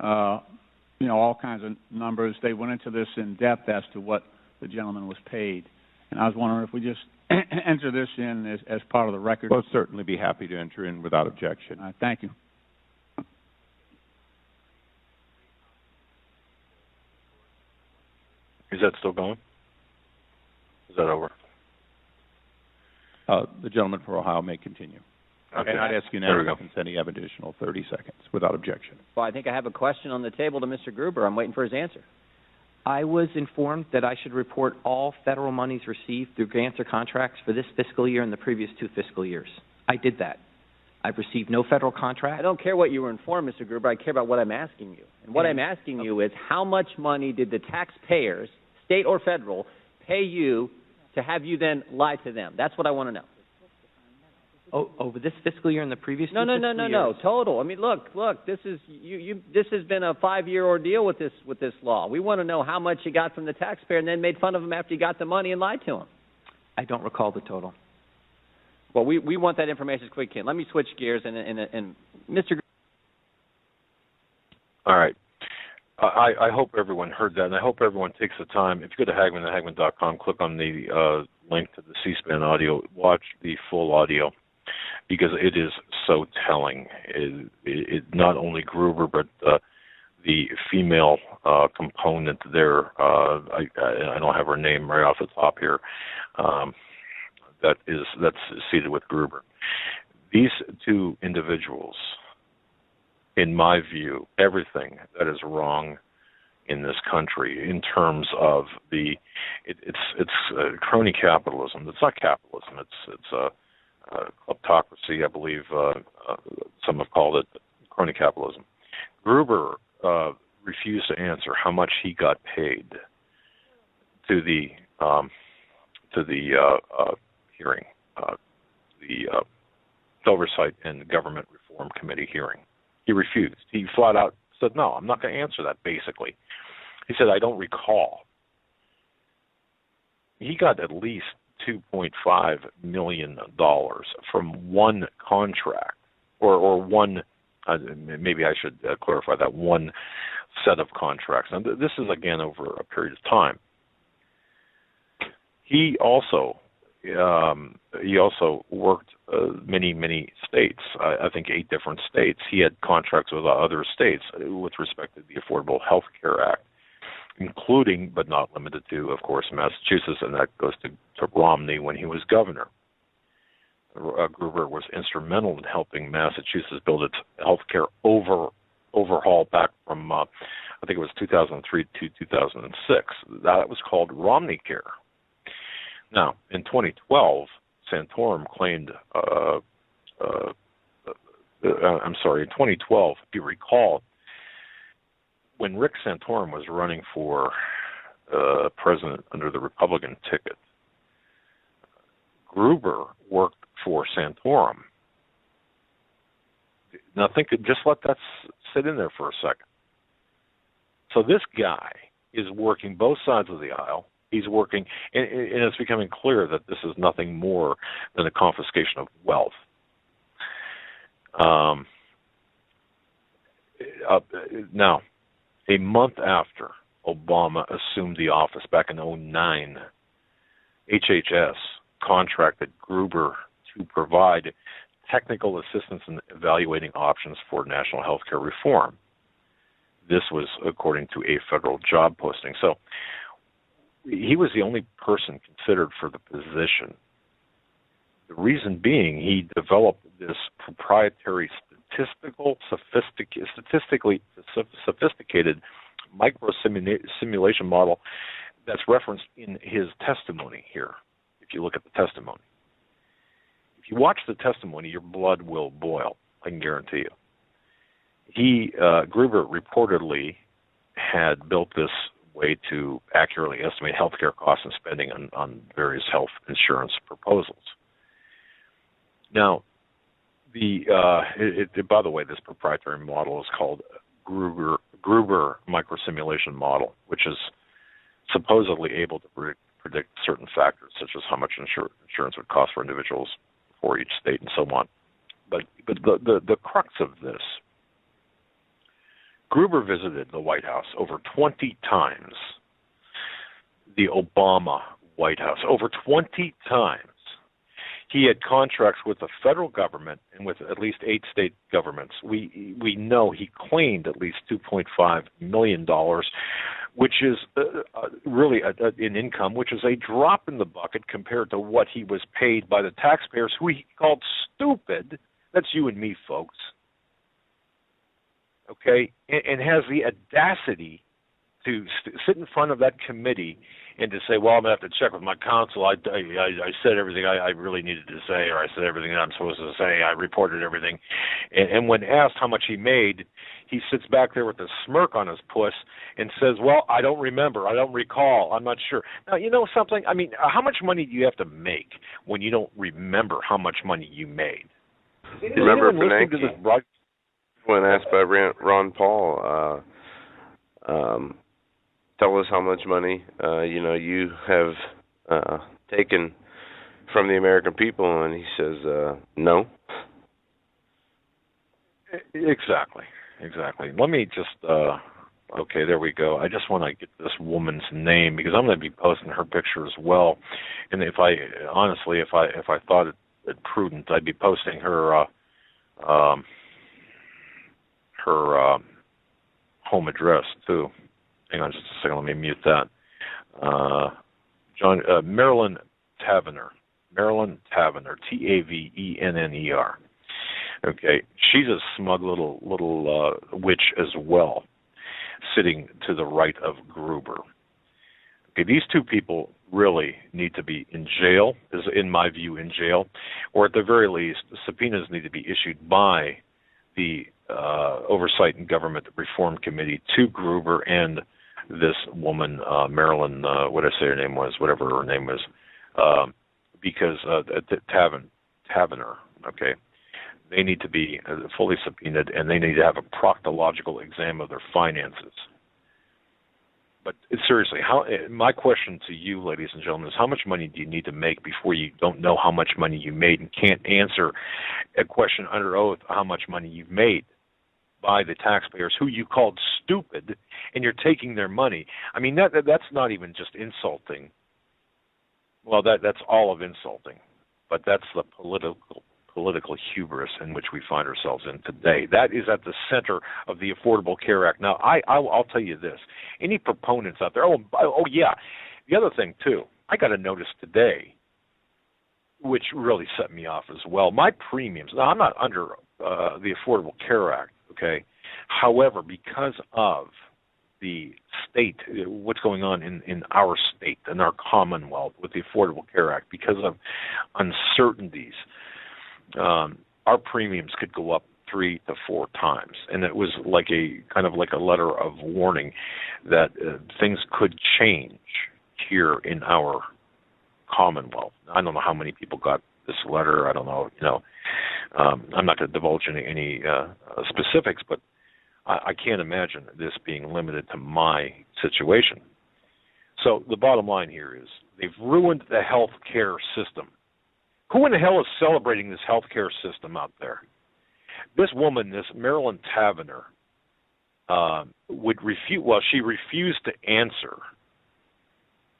all kinds of numbers. They went into this in depth as to what the gentleman was paid, and I was wondering if we just enter this in as part of the record. We'll certainly be happy to enter in without objection. Thank you. Is that still going? Is that over? The gentleman for Ohio may continue. Okay. And I'd ask unanimous consent to have additional 30 seconds without objection. Well, I think I have a question on the table to Mr. Gruber. I'm waiting for his answer. I was informed that I should report all federal monies received through grants or contracts for this fiscal year and the previous 2 fiscal years. I did that. I've received no federal contract. I don't care what you were informed, Mr. Gruber. I care about what I'm asking you. And what I'm asking you is how much money did the taxpayers, state or federal, pay you to have you then lie to them? That's what I want to know. Over this fiscal year and the previous 2 fiscal years? No. Total. I mean, look. This is this has been a 5-year ordeal with this law. We want to know how much you got from the taxpayer and then made fun of him after you got the money and lied to him. I don't recall the total. Well, we want that information as quick as we can. Let me switch gears and Mr. All right. I hope everyone heard that, and I hope everyone takes the time. If you go to HagmannHagmann.com, click on the link to the C-SPAN audio, watch the full audio, because it is so telling. It not only Gruber, but the female component there, I don't have her name right off the top here, that's seated with Gruber. These 2 individuals, in my view, everything that is wrong in this country in terms of it's crony capitalism. It's not capitalism. It's kleptocracy, I believe. Some have called it crony capitalism. Gruber refused to answer how much he got paid to the hearing, the Oversight and Government Reform Committee hearing. He refused. He flat out said, no, I'm not going to answer that, basically. He said, I don't recall. He got at least $2.5 million from one contract, or one, maybe I should clarify that, one set of contracts. Now, this is, again, over a period of time. He also worked many states. I think 8 different states. He had contracts with other states with respect to the Affordable Health Care Act, including, but not limited to, of course, Massachusetts, and that goes to Romney when he was governor. Gruber was instrumental in helping Massachusetts build its health care overhaul back from I think it was 2003 to 2006. That was called Romney Care. Now, in 2012, Santorum claimed, in 2012, if you recall, when Rick Santorum was running for president under the Republican ticket, Gruber worked for Santorum. Now just let that sit in there for a second. So this guy is working both sides of the aisle. He's working, and it's becoming clear that this is nothing more than a confiscation of wealth. Now, a month after Obama assumed the office back in 2009, HHS contracted Gruber to provide technical assistance in evaluating options for national health care reform. This was according to a federal job posting. So he was the only person considered for the position. The reason being, he developed this proprietary statistically sophisticated micro-simulation model that's referenced in his testimony here, if you look at the testimony. If you watch the testimony, your blood will boil, I can guarantee you. Gruber reportedly had built this way to accurately estimate healthcare costs and spending on various health insurance proposals. Now, by the way, this proprietary model is called Gruber microsimulation model, which is supposedly able to predict certain factors, such as how much insurance would cost for individuals for each state and so on. But the crux of this, Gruber visited the White House over 20 times, the Obama White House, over 20 times. He had contracts with the federal government and with at least 8 state governments. We know he claimed at least $2.5 million, which is really an income, which is a drop in the bucket compared to what he was paid by the taxpayers, who he called stupid. That's you and me, folks. Okay, and has the audacity to sit in front of that committee and to say, well, I'm going to have to check with my counsel. I said everything I really needed to say, or I said everything that I'm supposed to say. I reported everything. And when asked how much he made, he sits back there with a smirk on his puss and says, well, I don't remember. I don't recall. I'm not sure. Now, you know something? I mean, how much money do you have to make when you don't remember how much money you made? Remember Bernanke, when asked by Ron Paul, tell us how much money you have taken from the American people, and he says no. Exactly. Let me just okay, there we go. I just want to get this woman's name because I'm going to be posting her picture as well. And if I thought it prudent, I'd be posting her home address too. Hang on just a second. Let me mute that. Marilyn Tavenner. Marilyn Tavenner. Tavenner. Okay, she's a smug little witch as well, sitting to the right of Gruber. Okay, these two people really need to be in jail, is in my view in jail, or at the very least, subpoenas need to be issued by the Oversight and Government Reform Committee to Gruber and this woman, Marilyn, what did I say her name was, whatever her name was, because Tavenner, okay, they need to be fully subpoenaed and they need to have a proctological exam of their finances. But seriously, my question to you, ladies and gentlemen, is how much money do you need to make before you don't know how much money you made and can't answer a question under oath how much money you've made by the taxpayers who you called stupid, and you're taking their money? I mean, that's not even just insulting. Well, that's all of insulting, but that's the political hubris in which we find ourselves in today. That is at the center of the Affordable Care Act. Now, I'll tell you this. Any proponents out there, oh yeah, the other thing, too, I got a notice today, which really set me off as well. My premiums, now I'm not under the Affordable Care Act, okay? However, because of the state, what's going on in our state, in our Commonwealth with the Affordable Care Act, because of uncertainties, our premiums could go up 3 to 4 times, and it was like a kind of like a letter of warning that things could change here in our Commonwealth. I don't know how many people got this letter. I don't know. I'm not going to divulge any specifics, but I can't imagine this being limited to my situation. So the bottom line here is they've ruined the health care system. Who in the hell is celebrating this health care system out there? This woman, this Marilyn Tavener, she refused to answer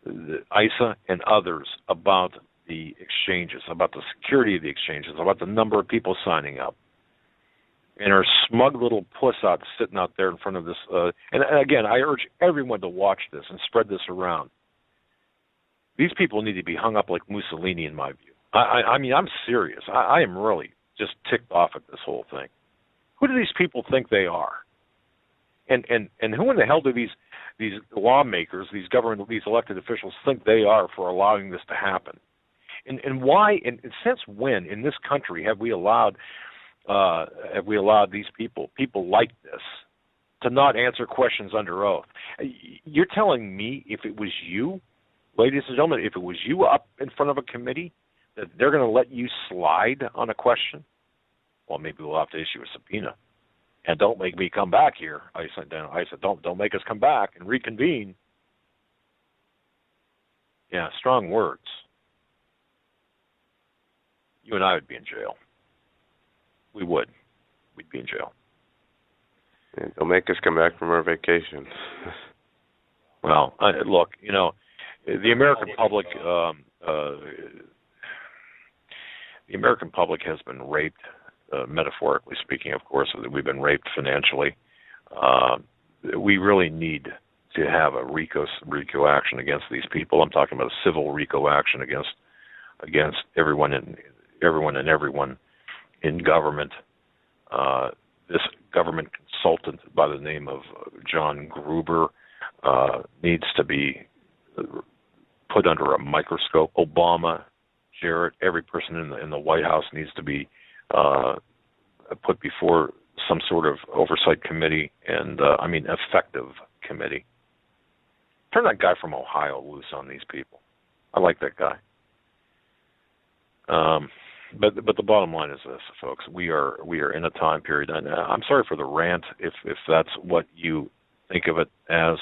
the ISA and others about the exchanges, about the security of the exchanges, about the number of people signing up. And her smug little puss out sitting out there in front of this. And again, I urge everyone to watch this and spread this around. These people need to be hung up like Mussolini, in my view. I mean, I'm serious. I am really just ticked off at this whole thing. Who do these people think they are? And who in the hell do these lawmakers, these elected officials think they are for allowing this to happen? And why? And since when in this country have we allowed these people like this, to not answer questions under oath? You're telling me if it was you, ladies and gentlemen, if it was you up in front of a committee, that they're going to let you slide on a question? Well, maybe we'll have to issue a subpoena. And don't make me come back here. I said, don't make us come back and reconvene. Yeah, strong words. You and I would be in jail. We would. We'd be in jail. Yeah, don't make us come back from our vacation. Well, look, the American public, has been raped, metaphorically speaking, of course. We've been raped financially. We really need to have a RICO action against these people. I'm talking about a civil RICO action against everyone and everyone in government. This government consultant by the name of John Gruber needs to be put under a microscope. Obama, Jarrett, every person in the White House needs to be put before some sort of oversight committee, and effective committee. Turn that guy from Ohio loose on these people. I like that guy. But the bottom line is this, folks. We are in a time period, and I'm sorry for the rant if that's what you think of it as.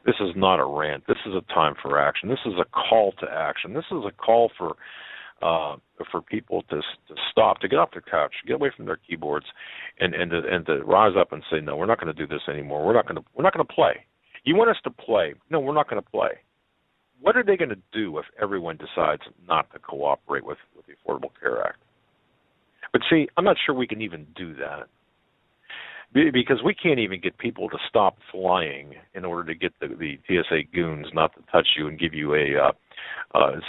This is not a rant. This is a time for action. This is a call to action. This is a call for people to stop, to get off their couch, get away from their keyboards, and to rise up and say, no, we're not going to do this anymore. We're not going to play. You want us to play? No, we're not going to play. What are they going to do if everyone decides not to cooperate with the Affordable Care Act? But see, I'm not sure we can even do that, because we can't even get people to stop flying in order to get the TSA goons not to touch you and give you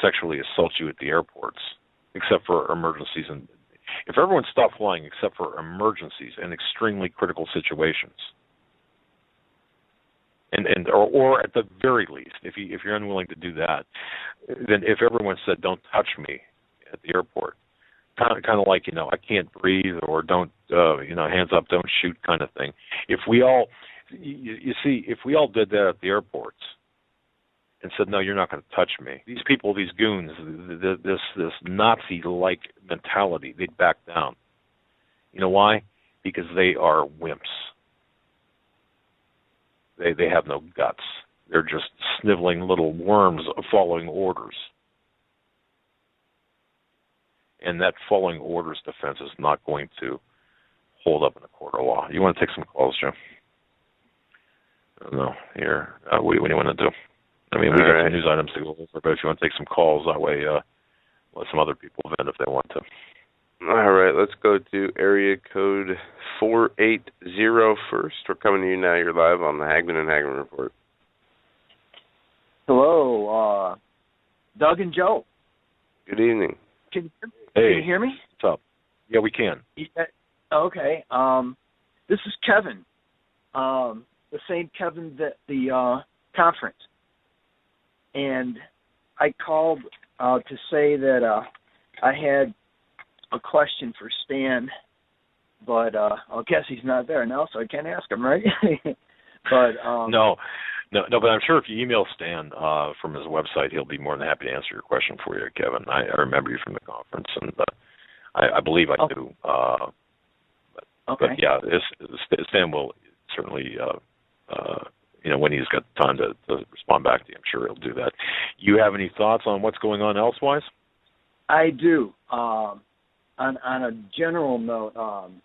sexually assault you at the airports, except for emergencies. And if everyone stopped flying except for emergencies and extremely critical situations, or at the very least, if you're unwilling to do that, then if everyone said, "Don't touch me" at the airport, kind of like I can't breathe, or don't hands up, don't shoot kind of thing. If we all, if we all did that at the airports and said, "No, you're not going to touch me," these people, these goons, this Nazi-like mentality, they'd back down. You know why? Because they are wimps. They have no guts. They're just sniveling little worms following orders. And that following orders defense is not going to hold up in a court of law. You want to take some calls, Jim? No, here. What do you want to do? I mean, we got some news items to go over, but if you want to take some calls, that way let some other people vent if they want to. All right, let's go to area code 480 first. We're coming to you now. You're live on the Hagmann and Hagmann Report. Hello, Doug and Joe. Good evening. Can Hey, you hear me? What's up? Yeah, we can. Yeah, okay. This is Kevin. same Kevin that the conference, and I called to say that I had a question for Stan, but I guess he's not there now, so I can't ask him, right? But No, but I'm sure if you email Stan from his website, he'll be more than happy to answer your question for you, Kevin. I remember you from the conference, and I believe I do. Okay. But yeah, Stan will certainly, when he's got time to respond back to you, I'm sure he'll do that. You have any thoughts on what's going on elsewise? I do. On a general note,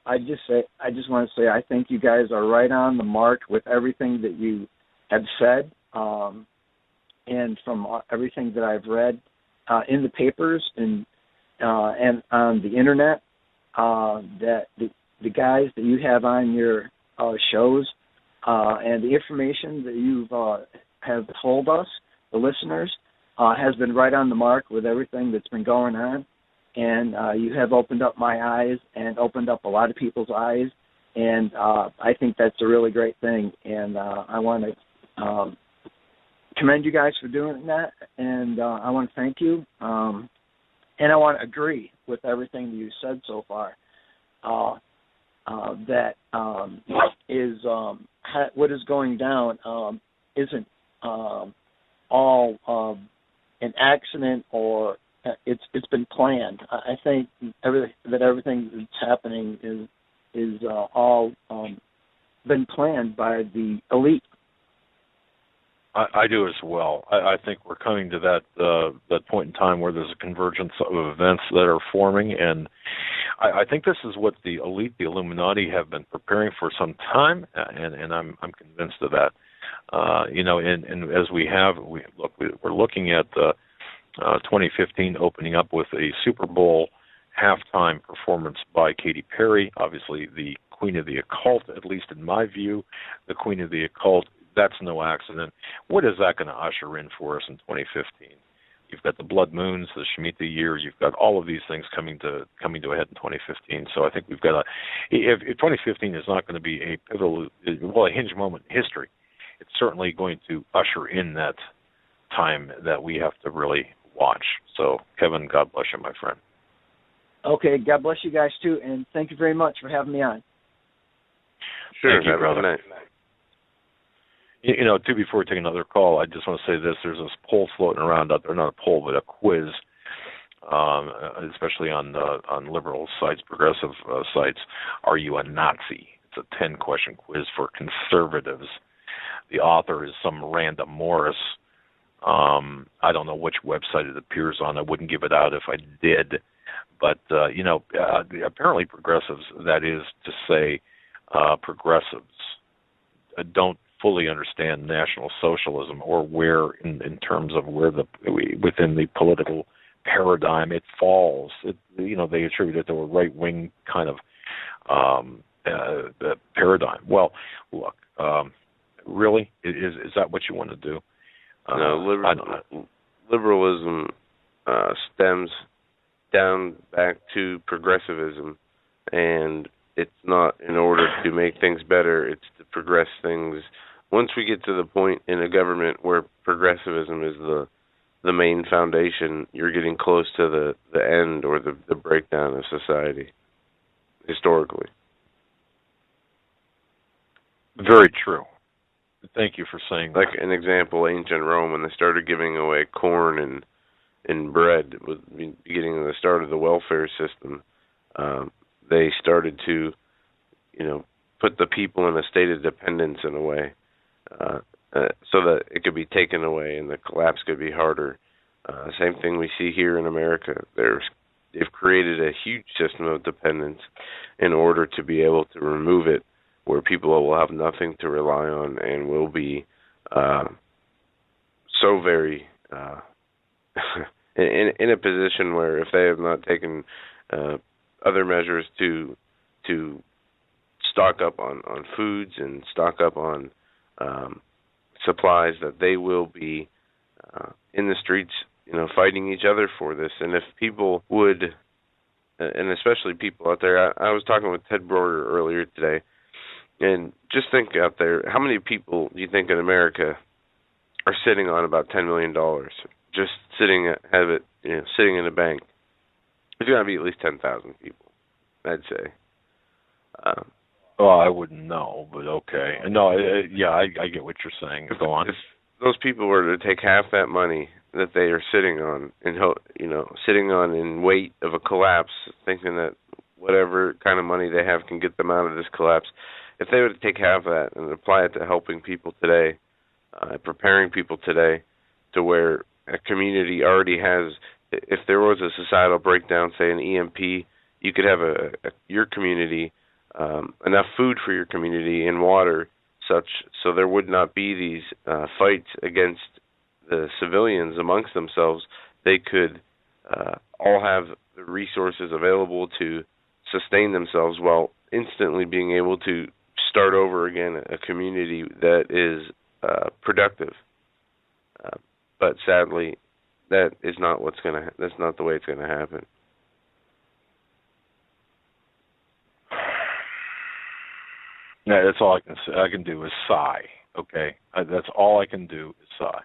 I just want to say I think you guys are right on the mark with everything that you have said, and from everything that I've read in the papers and on the internet, that the guys that you have on your shows and the information that you have told us, the listeners, has been right on the mark with everything that's been going on. And you have opened up my eyes and opened up a lot of people's eyes, and I think that's a really great thing. And I want to commend you guys for doing that, and I want to thank you. And I want to agree with everything that you said so far. That is what is going down isn't all an accident, or it's been planned. I think everything that's happening is all been planned by the elite. I do as well. I think we're coming to that point in time where there's a convergence of events that are forming, and I think this is what the elite, the Illuminati, have been preparing for some time, and I'm convinced of that. And as we're looking at 2015 opening up with a Super Bowl halftime performance by Katy Perry, obviously the queen of the occult, at least in my view, the queen of the occult. That's no accident. What is that going to usher in for us in 2015? You've got the blood moons, the Shemitah year. You've got all of these things coming to a head in 2015. So I think we've got if 2015 is not going to be a pivotal, a hinge moment in history, it's certainly going to usher in that time that we have to really watch. So, Kevin, God bless you, my friend. Okay, God bless you guys too, and thank you very much for having me on. Sure, thank you, brother. Before we take another call, I just want to say this. There's this poll floating around out there, not a poll, but a quiz, especially on liberal sites, progressive sites. Are you a Nazi? It's a 10-question quiz for conservatives. The author is some random Morris. I don't know which website it appears on. I wouldn't give it out if I did. But, apparently progressives, that is to say progressives, don't fully understand National Socialism, or where, in terms of where within the political paradigm it falls. They attribute it to a right-wing kind of paradigm. Well, look, really, is that what you want to do? No, liberalism stems down back to progressivism, and it's not in order to make things better, it's to progress things. Once we get to the point in a government where progressivism is the main foundation, you're getting close to the end or the breakdown of society, historically. Very true. Thank you for saying that. Like an example, ancient Rome, when they started giving away corn and bread, was the beginning of the start of the welfare system. They started to, put the people in a state of dependence in a way, so that it could be taken away and the collapse could be harder. Same thing we see here in America. They've created a huge system of dependence in order to be able to remove it, where people will have nothing to rely on and will be so very in a position where, if they have not taken other measures to stock up on foods and stock up on supplies, that they will be in the streets, fighting each other for this. And if people would, and especially people out there, I was talking with Ted Broder earlier today, And just think out there, how many people do you think in America are sitting on about $10 million? Just sitting sitting in a bank. There's got to be at least 10,000 people, I'd say. Well, I wouldn't know, but okay. No, I get what you're saying. Go on. If those people were to take half that money that they are sitting on, and sitting on in weight of a collapse, thinking that whatever kind of money they have can get them out of this collapse, if they were to take half of that and apply it to helping people today, preparing people today to where a community already has, if there was a societal breakdown, say an EMP, you could have your community, enough food for your community and water, so there would not be these fights against the civilians amongst themselves. They could all have the resources available to sustain themselves while instantly being able to start over again a community that is productive. But sadly, that is not that's not the way it's going to happen. Yeah, that's all I can do is sigh. Okay, that's all I can do is sigh,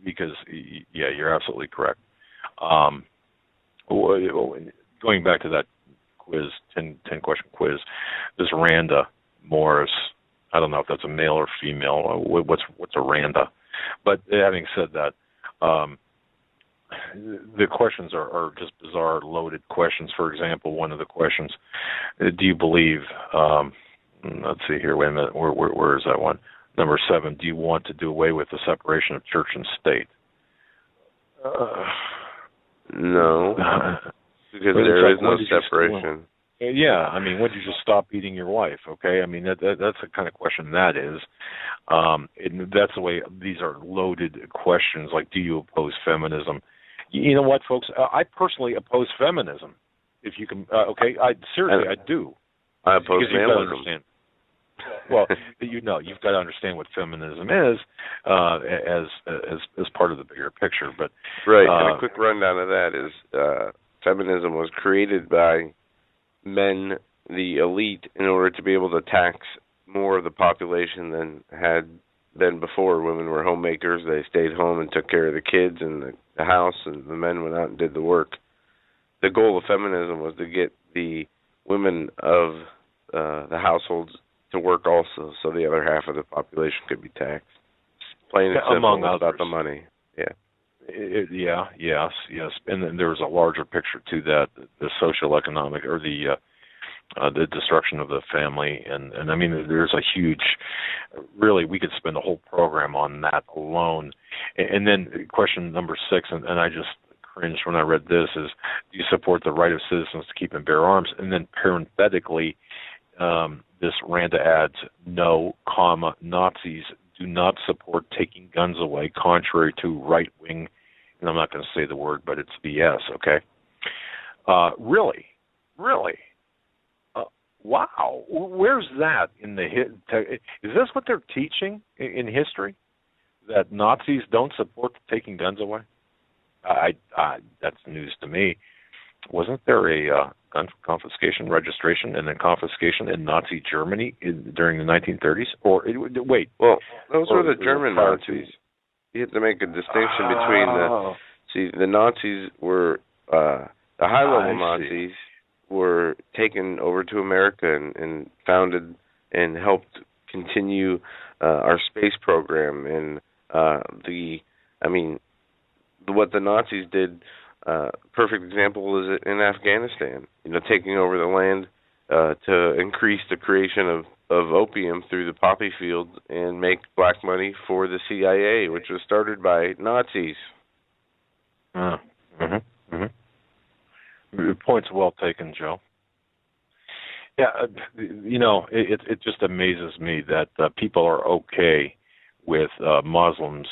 because you're absolutely correct. Going back to that quiz, 10 question quiz, this Randa Morris, I don't know if that's a male or female. What's a Randa? But having said that, the questions are just bizarre, loaded questions. For example, one of the questions: do you believe? Let's see here. Wait a minute. Where is that one? Number 7. Do you want to do away with the separation of church and state? No, because there is no separation. Yeah, I mean, when did you just stop beating your wife? Okay, I mean that's the kind of question that is. And that's the way these are loaded questions. Like, do you oppose feminism? You know what, folks? I personally oppose feminism. If you can, okay, I do. I oppose feminism. Well, you've got to understand what feminism is as part of the bigger picture. But right, and a quick rundown of that is feminism was created by men, the elite, in order to be able to tax more of the population than had been before. Women were homemakers; they stayed home and took care of the kids and the house, and the men went out and did the work. The goal of feminism was to get the women of the households to work also, so the other half of the population could be taxed. Plain and simple, about the money. Yeah. Yes. And then there's a larger picture to that: the social, economic, or the destruction of the family, and I mean, there's a huge. Really, we could spend a whole program on that alone. And then question number 6, and I just cringed when I read this: is do you support the right of citizens to keep and bear arms? And then parenthetically, this Randa adds, no, Nazis do not support taking guns away, contrary to right-wing, and I'm not going to say the word, but it's BS, okay? Really? Wow. Where's that in the is this what they're teaching in history? That Nazis don't support taking guns away? That's news to me. Wasn't there a gun confiscation registration and then confiscation in Nazi Germany during the 1930s? Or wait, well, those were the German Nazis. You have to make a distinction between the Nazis were the high-level Nazis were taken over to America and founded and helped continue our space program and what the Nazis did. Perfect example is in Afghanistan. Taking over the land to increase the creation of opium through the poppy fields and make black money for the CIA, which was started by Nazis. Points well taken, Joe. Yeah, it just amazes me that people are okay with Muslims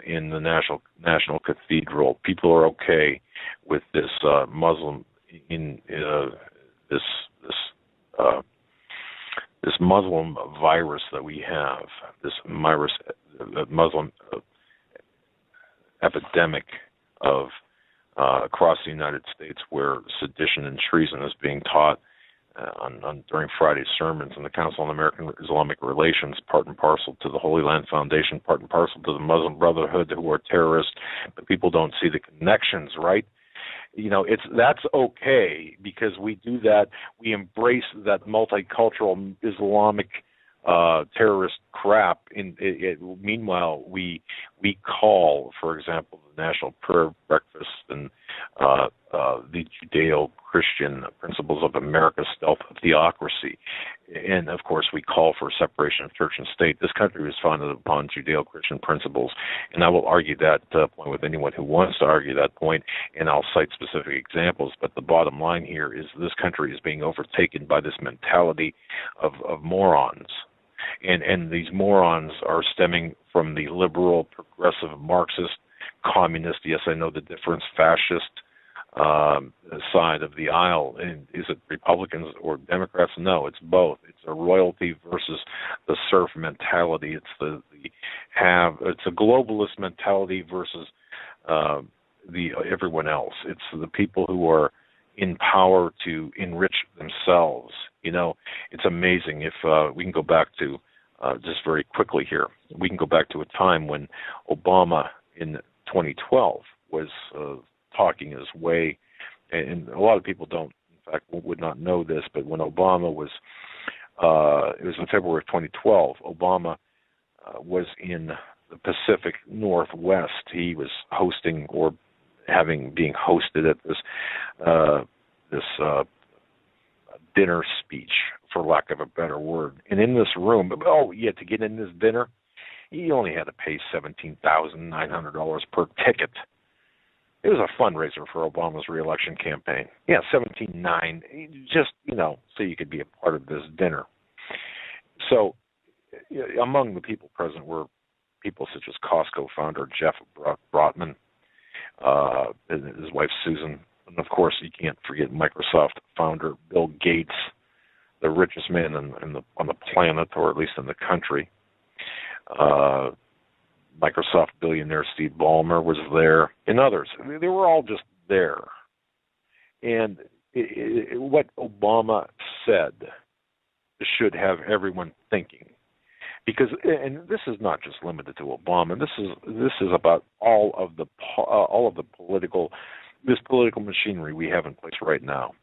in the National Cathedral. People are okay with this Muslim in this Muslim virus that we have, this Muslim epidemic of across the United States, where sedition and treason is being taught. during Friday's sermons in the Council on American Islamic Relations, part and parcel to the Holy Land Foundation, part and parcel to the Muslim Brotherhood, who are terrorists, but people don't see the connections, right? That's okay, because we do that. We embrace that multicultural Islamic terrorist crap. Meanwhile, we call, for example, the National Prayer Breakfast and the Judeo-Christian Principles of America stealth theocracy. And, of course, we call for separation of church and state. This country was founded upon Judeo-Christian principles, and I will argue that point with anyone who wants to argue that point, and I'll cite specific examples. But the bottom line here is this country is being overtaken by this mentality of morons. And these morons are stemming from the liberal, progressive, Marxist, communist, yes, I know the difference, fascist side of the aisle. And is it Republicans or Democrats? No, it's both. It's a royalty versus the serf mentality. It's it's a globalist mentality versus everyone else. It's the people who are in power to enrich themselves. It's amazing. If we can go back to, just very quickly here, we can go back to a time when Obama in 2012 was talking his way, and a lot of people would not know this, but when Obama was, it was in February of 2012, Obama was in the Pacific Northwest. He was hosting or being hosted at this dinner speech, for lack of a better word. And in this room, to get in this dinner, you only had to pay $17,900 per ticket. It was a fundraiser for Obama's reelection campaign. Yeah, $17,900, just, so you could be a part of this dinner. So among the people present were people such as Costco founder Jeff Brotman, and his wife Susan, and of course you can't forget Microsoft founder Bill Gates, the richest man on the planet, or at least in the country. Microsoft billionaire Steve Ballmer was there, and others. They were all just there. And what Obama said should have everyone thinking, because, and this is not just limited to Obama. This is about all of the political machinery we have in place right now.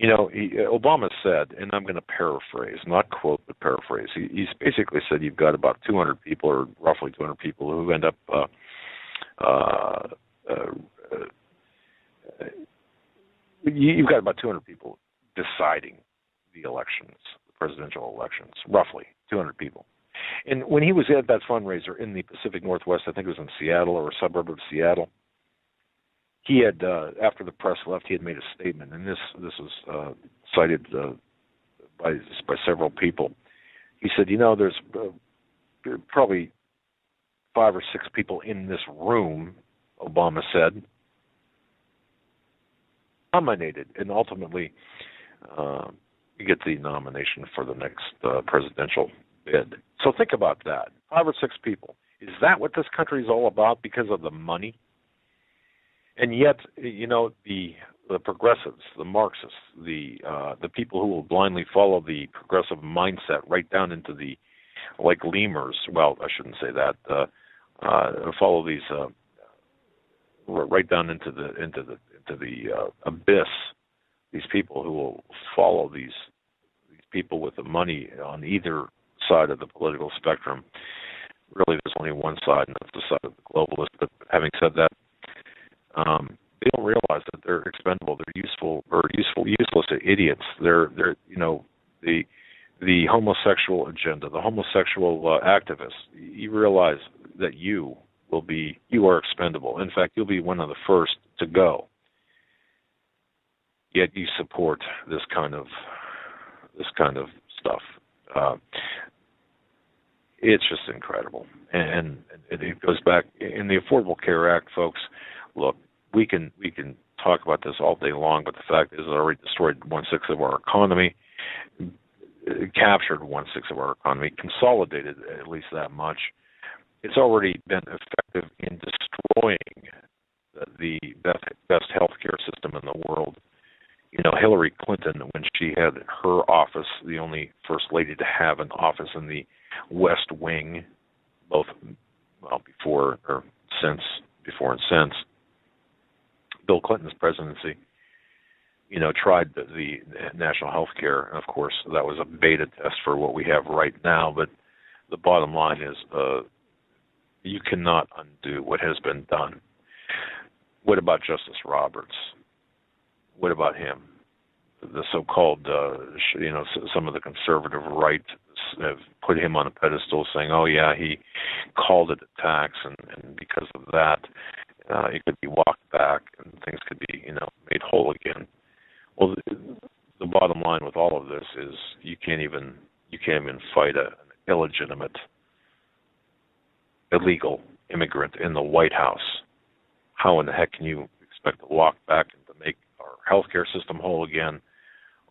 Obama said, and I'm going to paraphrase, not quote, but paraphrase. He's basically said you've got about 200 people, or roughly 200 people, who end up you've got about 200 people deciding the elections, the presidential elections, roughly 200 people. And when he was at that fundraiser in the Pacific Northwest, I think it was in Seattle or a suburb of Seattle, he had, after the press left, he had made a statement, and this was cited by several people. He said, there's probably 5 or 6 people in this room, Obama said, nominated, and ultimately get the nomination for the next presidential bid. So think about that. 5 or 6 people. Is that what this country is all about because of the money? And yet, the progressives, the Marxists, the people who will blindly follow the progressive mindset right down into the, like lemurs. Well, I shouldn't say that. Follow these right down into the abyss. These people who will follow these people with the money on either side of the political spectrum. Really, there's only one side, and that's the side of the globalists. But having said that, they don't realize that they're expendable. They're useless idiots. They're the homosexual agenda, the homosexual activists. You realize that you are expendable. In fact, you'll be one of the first to go. Yet you support this kind of stuff. It's just incredible, and it goes back in the Affordable Care Act, folks. Look, we can talk about this all day long, but the fact is it already destroyed 1/6 of our economy, captured 1/6 of our economy, consolidated at least that much. It's already been effective in destroying the best healthcare system in the world. Hillary Clinton had her office, the only First Lady to have an office in the West Wing, both, well, before and since Bill Clinton's presidency, tried the national health care, and of course that was a beta test for what we have right now. But the bottom line is, you cannot undo what has been done. What about Justice Roberts? What about him? The so-called, some of the conservative right have put him on a pedestal, saying, "Oh yeah, he called it a tax, and because of that, it could be walked back and things could be, made whole again." Well, the bottom line with all of this is you can't even fight an illegitimate, illegal immigrant in the White House. How in the heck can you expect to walk back and to make our healthcare system whole again,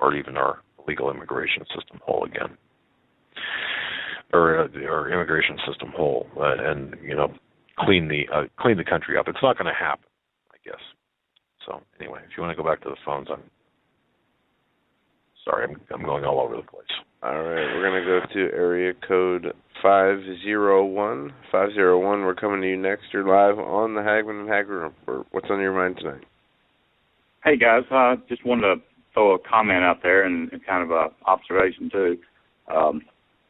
or even our legal immigration system whole again, or our immigration system whole, and clean the country up? It's not going to happen, I guess. So anyway, if you want to go back to the phones, I'm sorry, I'm going all over the place. All right, we're going to go to area code 501. 501, we're coming to you next. You're live on the Hagmann Hagmann Report. What's on your mind tonight? Hey, guys. I just wanted to throw a comment out there and kind of an observation, too.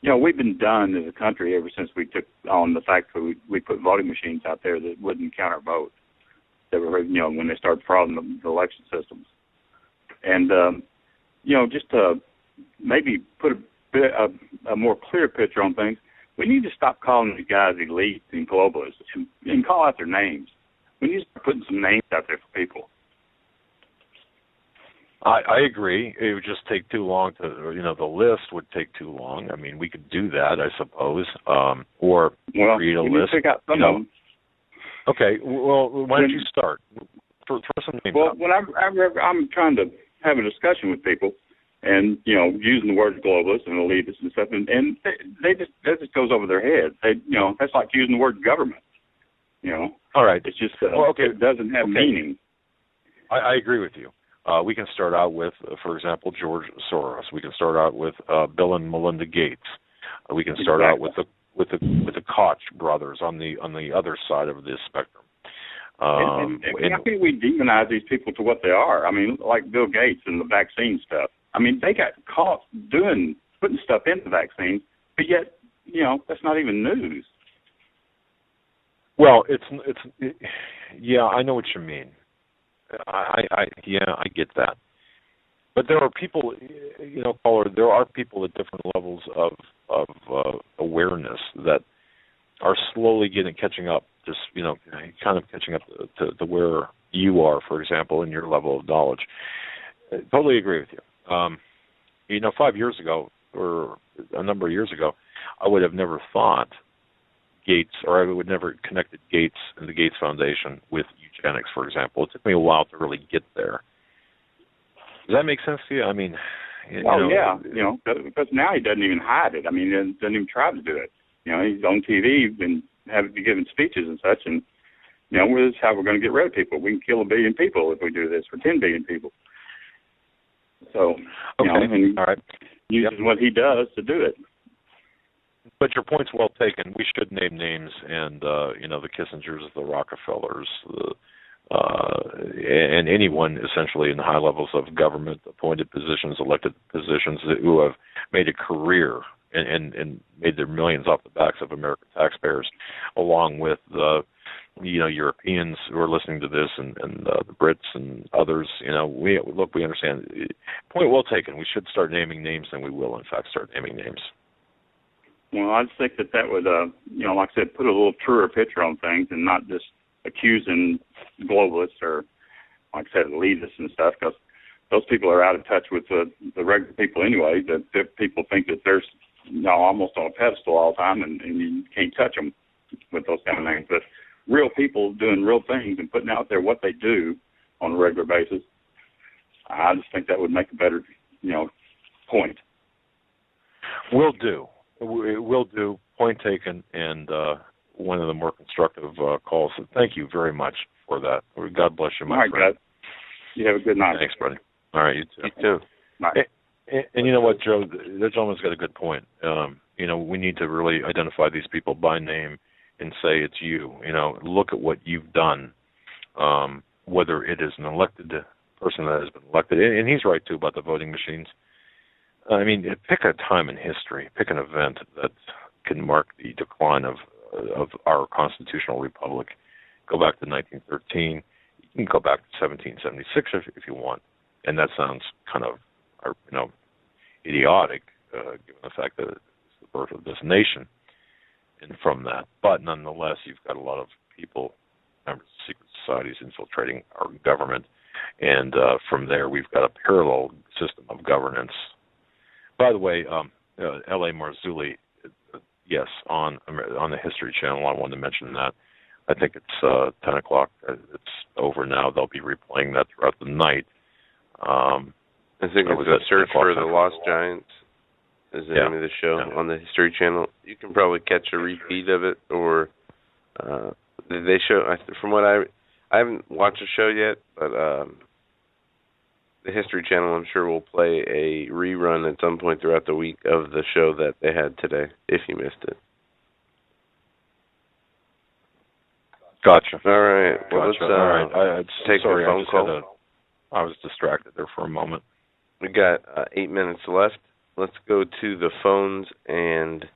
We've been done as a country ever since we took on the fact that we put voting machines out there that wouldn't count our vote. That were, when they started frauding the election systems. And, just to maybe put a more clear picture on things, we need to stop calling these guys elites and globalists and call out their names. We need to start putting some names out there for people. I agree. It would just take too long to, the list would take too long. I mean, we could do that, I suppose, or create a list. Pick out some of them. Okay. Well, why don't you start? Throw some names out. When I'm trying to have a discussion with people, and using the word globalist and elitist and stuff, and that just goes over their head. That's like using the word government. All right. It's just it doesn't have meaning. I agree with you. We can start out with, for example, George Soros. We can start out with Bill and Melinda Gates. We can start out with the Koch brothers on the other side of this spectrum. And how can we demonize these people to what they are? I mean, like Bill Gates and the vaccine stuff. I mean, they got caught putting stuff into vaccines, but yet, that's not even news. Well, yeah, I know what you mean. I get that. But there are people, caller, there are people at different levels of awareness that are slowly catching up, just, kind of catching up to where you are, for example, in your level of knowledge. I totally agree with you. 5 years ago, or a number of years ago, I would have never thought Gates, or I would never connected Gates and the Gates Foundation with eugenics, for example. It took me a while to really get there. Does that make sense to you? I mean, yeah, because now he doesn't even hide it. I mean, he doesn't even try to do it. He's on TV and giving speeches and such, and this is how we're going to get rid of people. We can kill 1 billion people if we do this, for 10 billion people. So, and all right, using what he does to do it. But your point's well taken. We should name names, and the Kissingers, the Rockefellers, and anyone essentially in the high levels of government, appointed positions, elected positions, who have made a career and made their millions off the backs of American taxpayers, along with Europeans who are listening to this, and the Brits and others. We understand. Point well taken. We should start naming names, and we will, in fact, start naming names. Well, I just think that would, like I said, put a little truer picture on things, and not just accusing globalists or, like I said, elitists and stuff, because those people are out of touch with the regular people anyway. That people think that they're almost on a pedestal all the time, and you can't touch them with those kind of names. But real people doing real things and putting out there what they do on a regular basis, I just think that would make a better, point. Will do. Point taken, and one of the more constructive calls. So thank you very much for that. God bless you, my friend. All right, guys. You have a good night. Thanks, buddy. All right, you too. You too. Bye. And you know what, Joe? That gentleman's got a good point. We need to really identify these people by name and say it's you. Look at what you've done, whether it is an elected person that has been elected. And he's right, too, about the voting machines. I mean, pick a time in history, pick an event that can mark the decline of our constitutional republic. Go back to 1913. You can go back to 1776 if you want. And that sounds kind of, idiotic, given the fact that it's the birth of this nation. And from that, but nonetheless, you've got a lot of people, members of secret societies, infiltrating our government. And from there, we've got a parallel system of governance. By the way, L.A. Marzulli, yes, on the History Channel, I wanted to mention that. I think it's 10 o'clock. It's over now. They'll be replaying that throughout the night. I think it's a search for the Lost Giants is the name of the show on the History Channel. You can probably catch a repeat of it, or they show. From what I haven't watched the show yet, but the History Channel, I'm sure, will play a rerun at some point throughout the week of the show that they had today, if you missed it. Gotcha. All right. Well, gotcha. let's take a phone call. I was distracted there for a moment. We got 8 minutes left. Let's go to the phones, and I'm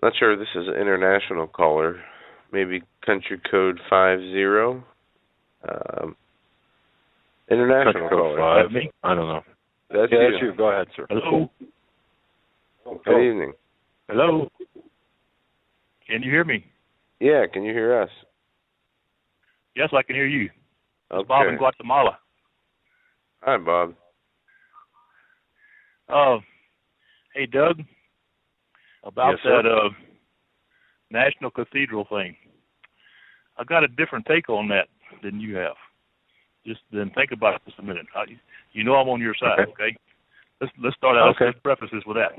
not sure if this is an international caller. Maybe country code 50. International caller. That's me? I don't know. That's you. Go ahead, sir. Hello. Good evening. Hello. Can you hear me? Yeah, can you hear us? Yes, I can hear you. Okay. It's Bob in Guatemala. Hi, Bob. Hey, Doug, about that National Cathedral thing. I got a different take on that than you have. Just then think about it just a minute. I'm on your side, okay? Let's start out. Okay. Let's preface this with that.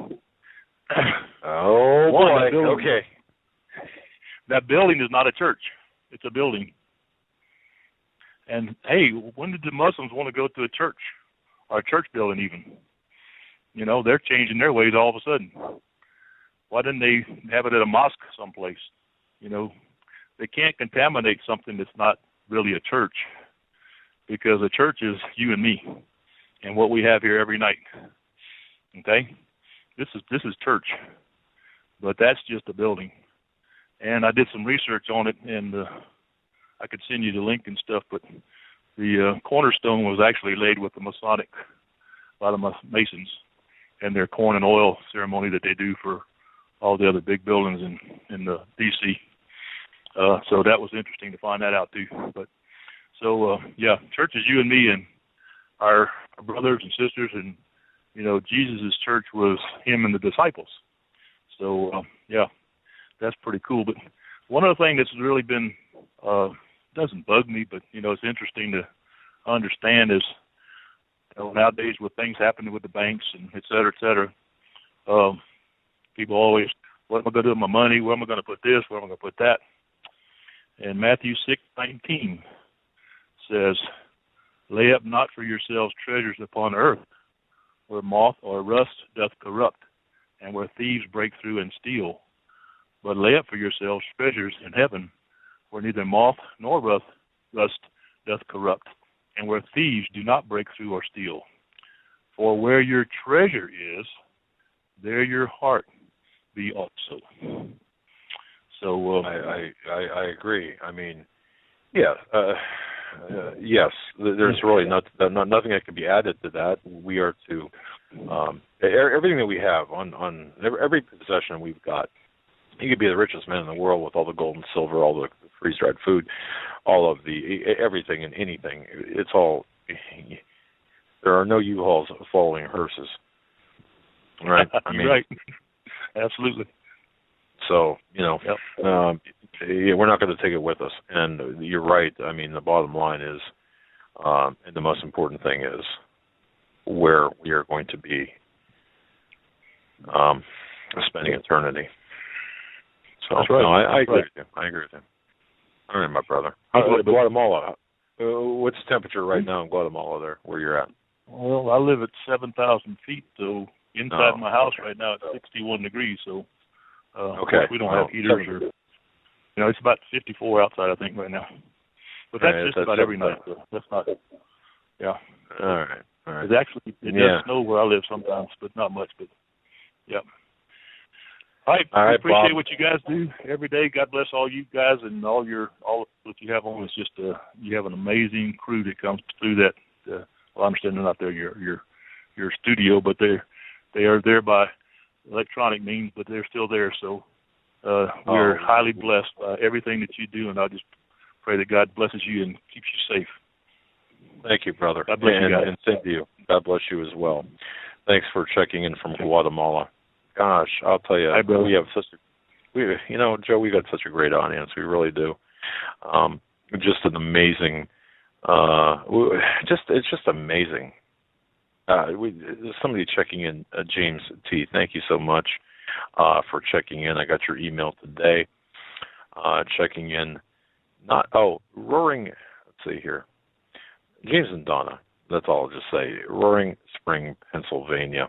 Oh, boy. Okay. That building is not a church. It's a building. And, hey, when did the Muslims want to go to a church or a church building even? They're changing their ways all of a sudden. Why didn't they have it at a mosque someplace? They can't contaminate something that's not really a church, because a church is you and me and what we have here every night. Okay? This is church, but that's just a building. And I did some research on it, and I could send you the link and stuff, but the cornerstone was actually laid with the Masonic, by the Masons, and their corn and oil ceremony that they do for all the other big buildings in the D.C. So that was interesting to find that out too. But church is you and me and our brothers and sisters, and Jesus' church was him and the disciples. So that's pretty cool. But one other thing that's really been doesn't bug me, but it's interesting to understand is nowadays with things happening with the banks and et cetera, people always, what am I going to do with my money? Where am I going to put this? Where am I going to put that? And Matthew 6:19 says, "Lay up not for yourselves treasures upon earth, where moth or rust doth corrupt, and where thieves break through and steal. But lay up for yourselves treasures in heaven, where neither moth nor rust doth corrupt, and where thieves do not break through or steal. For where your treasure is, there your heart be also." So I agree. I mean, yes. There's really nothing that can be added to that. We are to everything that we have on every possession we've got. You could be the richest man in the world with all the gold and silver, all the freeze-dried food, all of the everything and anything. It's all. There are no U-Hauls following hearses, right? Right. Absolutely. So we're not going to take it with us. And you're right. I mean, the bottom line is, and the most important thing is, where we are going to be spending eternity. So that's right. No, I agree with you. I agree with you. All right, my brother. Guatemala. What's the temperature right now in Guatemala there, where you're at? Well, I live at 7,000 feet, so inside my house right now it's 61 degrees. So, of course we don't have heaters or, it's about 54 outside, I think, right now. But that's just about every night. So that's not. Yeah. All right. It does snow where I live sometimes, but not much. But yeah. All right. I appreciate Bob. What you guys do every day. God bless all you guys and all that you have on. It's just you have an amazing crew that comes through that. Well, I understand they're not there your studio, but they are there by electronic means, but they're still there. So we're highly blessed by everything that you do, and I just pray that God blesses you and keeps you safe. Thank you, brother. God bless you guys. And same to you. God bless you as well. Thanks for checking in from Guatemala. Gosh, I'll tell you, we have Joe, we got such a great audience. We really do. Just an amazing. It's just amazing. Somebody checking in, James T. Thank you so much for checking in. I got your email today. Checking in. Roaring. Let's see here. James and Donna. That's all I'll just say. Roaring Spring, Pennsylvania.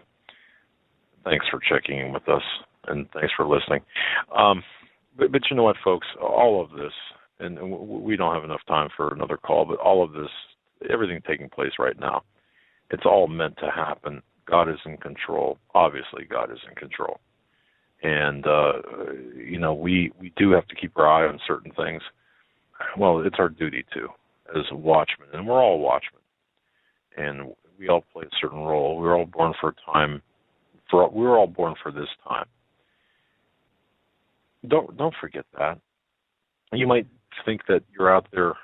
Thanks for checking in with us, and thanks for listening. But you know what, folks? All of this, and we don't have enough time for another call, but all of this, everything taking place right now, it's all meant to happen. God is in control. Obviously, God is in control. And, we do have to keep our eye on certain things. Well, it's our duty to, as watchmen, and we're all watchmen. And we all play a certain role. We're all born for a time. We're all born for this time. Don't forget that. You might think that you're out there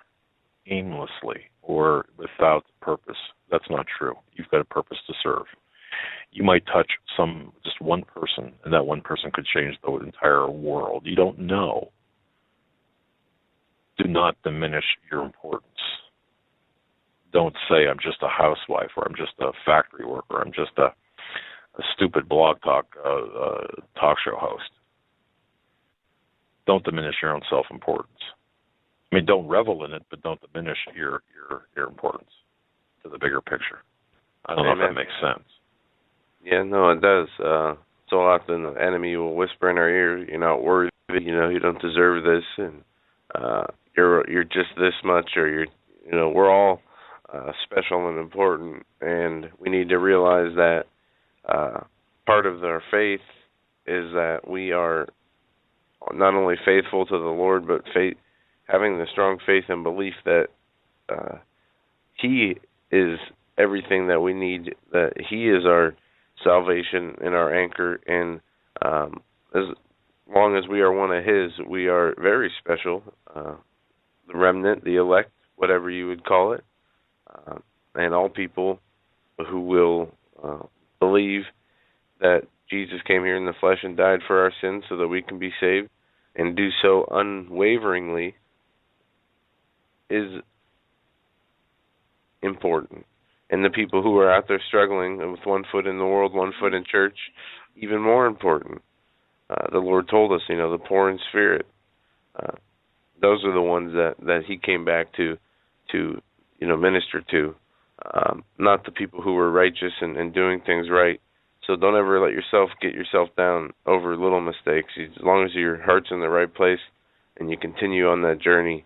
aimlessly or without purpose. That's not true. You've got a purpose to serve. You might touch just one person, and that one person could change the entire world. You don't know. Do not diminish your importance. Don't say, I'm just a housewife, or I'm just a factory worker, I'm just a stupid blog talk show host. Don't diminish your own self-importance. I mean, don't revel in it, but don't diminish your importance to the bigger picture. I don't know if that makes sense. Yeah, no, it does. So often the enemy will whisper in our ears, you're not worthy, you don't deserve this, and you're just this much, or we're all special and important, and we need to realize that part of our faith is that we are not only faithful to the Lord, but having the strong faith and belief that He is everything that we need, that He is our salvation and our anchor, and as long as we are one of His, we are very special, the remnant, the elect, whatever you would call it, and all people who will believe that Jesus came here in the flesh and died for our sins so that we can be saved, and do so unwaveringly, is important. And the people who are out there struggling with one foot in the world, one foot in church, even more important. The Lord told us, the poor in spirit, those are the ones that He came back to minister to, not the people who were righteous and doing things right. So don't ever get yourself down over little mistakes. As long as your heart's in the right place and you continue on that journey,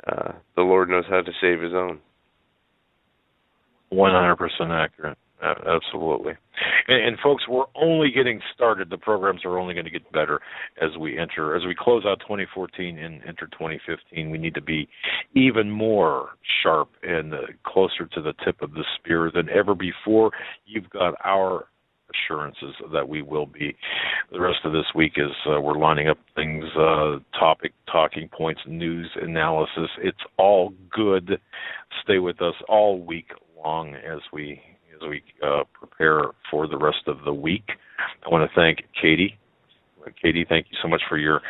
the Lord knows how to save His own. 100% accurate. Absolutely. And folks, we're only getting started. The programs are only going to get better as we close out 2014 and enter 2015. We need to be even more sharp and closer to the tip of the spear than ever before. You've got our assurances that we will be. The rest of this week is we're lining up things, talking points, news, analysis. It's all good. Stay with us all week long as we prepare for the rest of the week. I want to thank Katie. Katie, thank you so much for your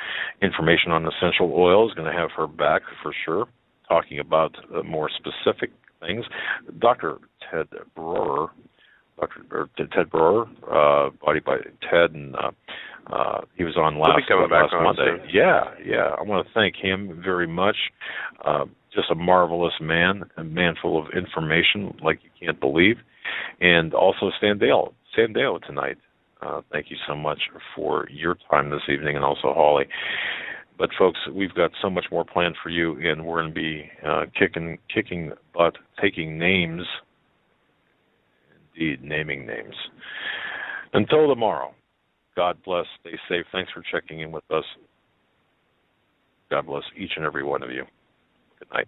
information on essential oils. Going to have her back for sure, talking about more specific things. Dr. Ted Brewer, Body by Ted, and he was on last Monday. Soon. Yeah. I want to thank him very much. just a marvelous man, a man full of information like you can't believe. And also Stan Deyo tonight. Thank you so much for your time this evening, and also Holly. But folks, we've got so much more planned for you, and we're going to be kicking butt, taking names, indeed, naming names. Until tomorrow, God bless, stay safe. Thanks for checking in with us. God bless each and every one of you. Good night.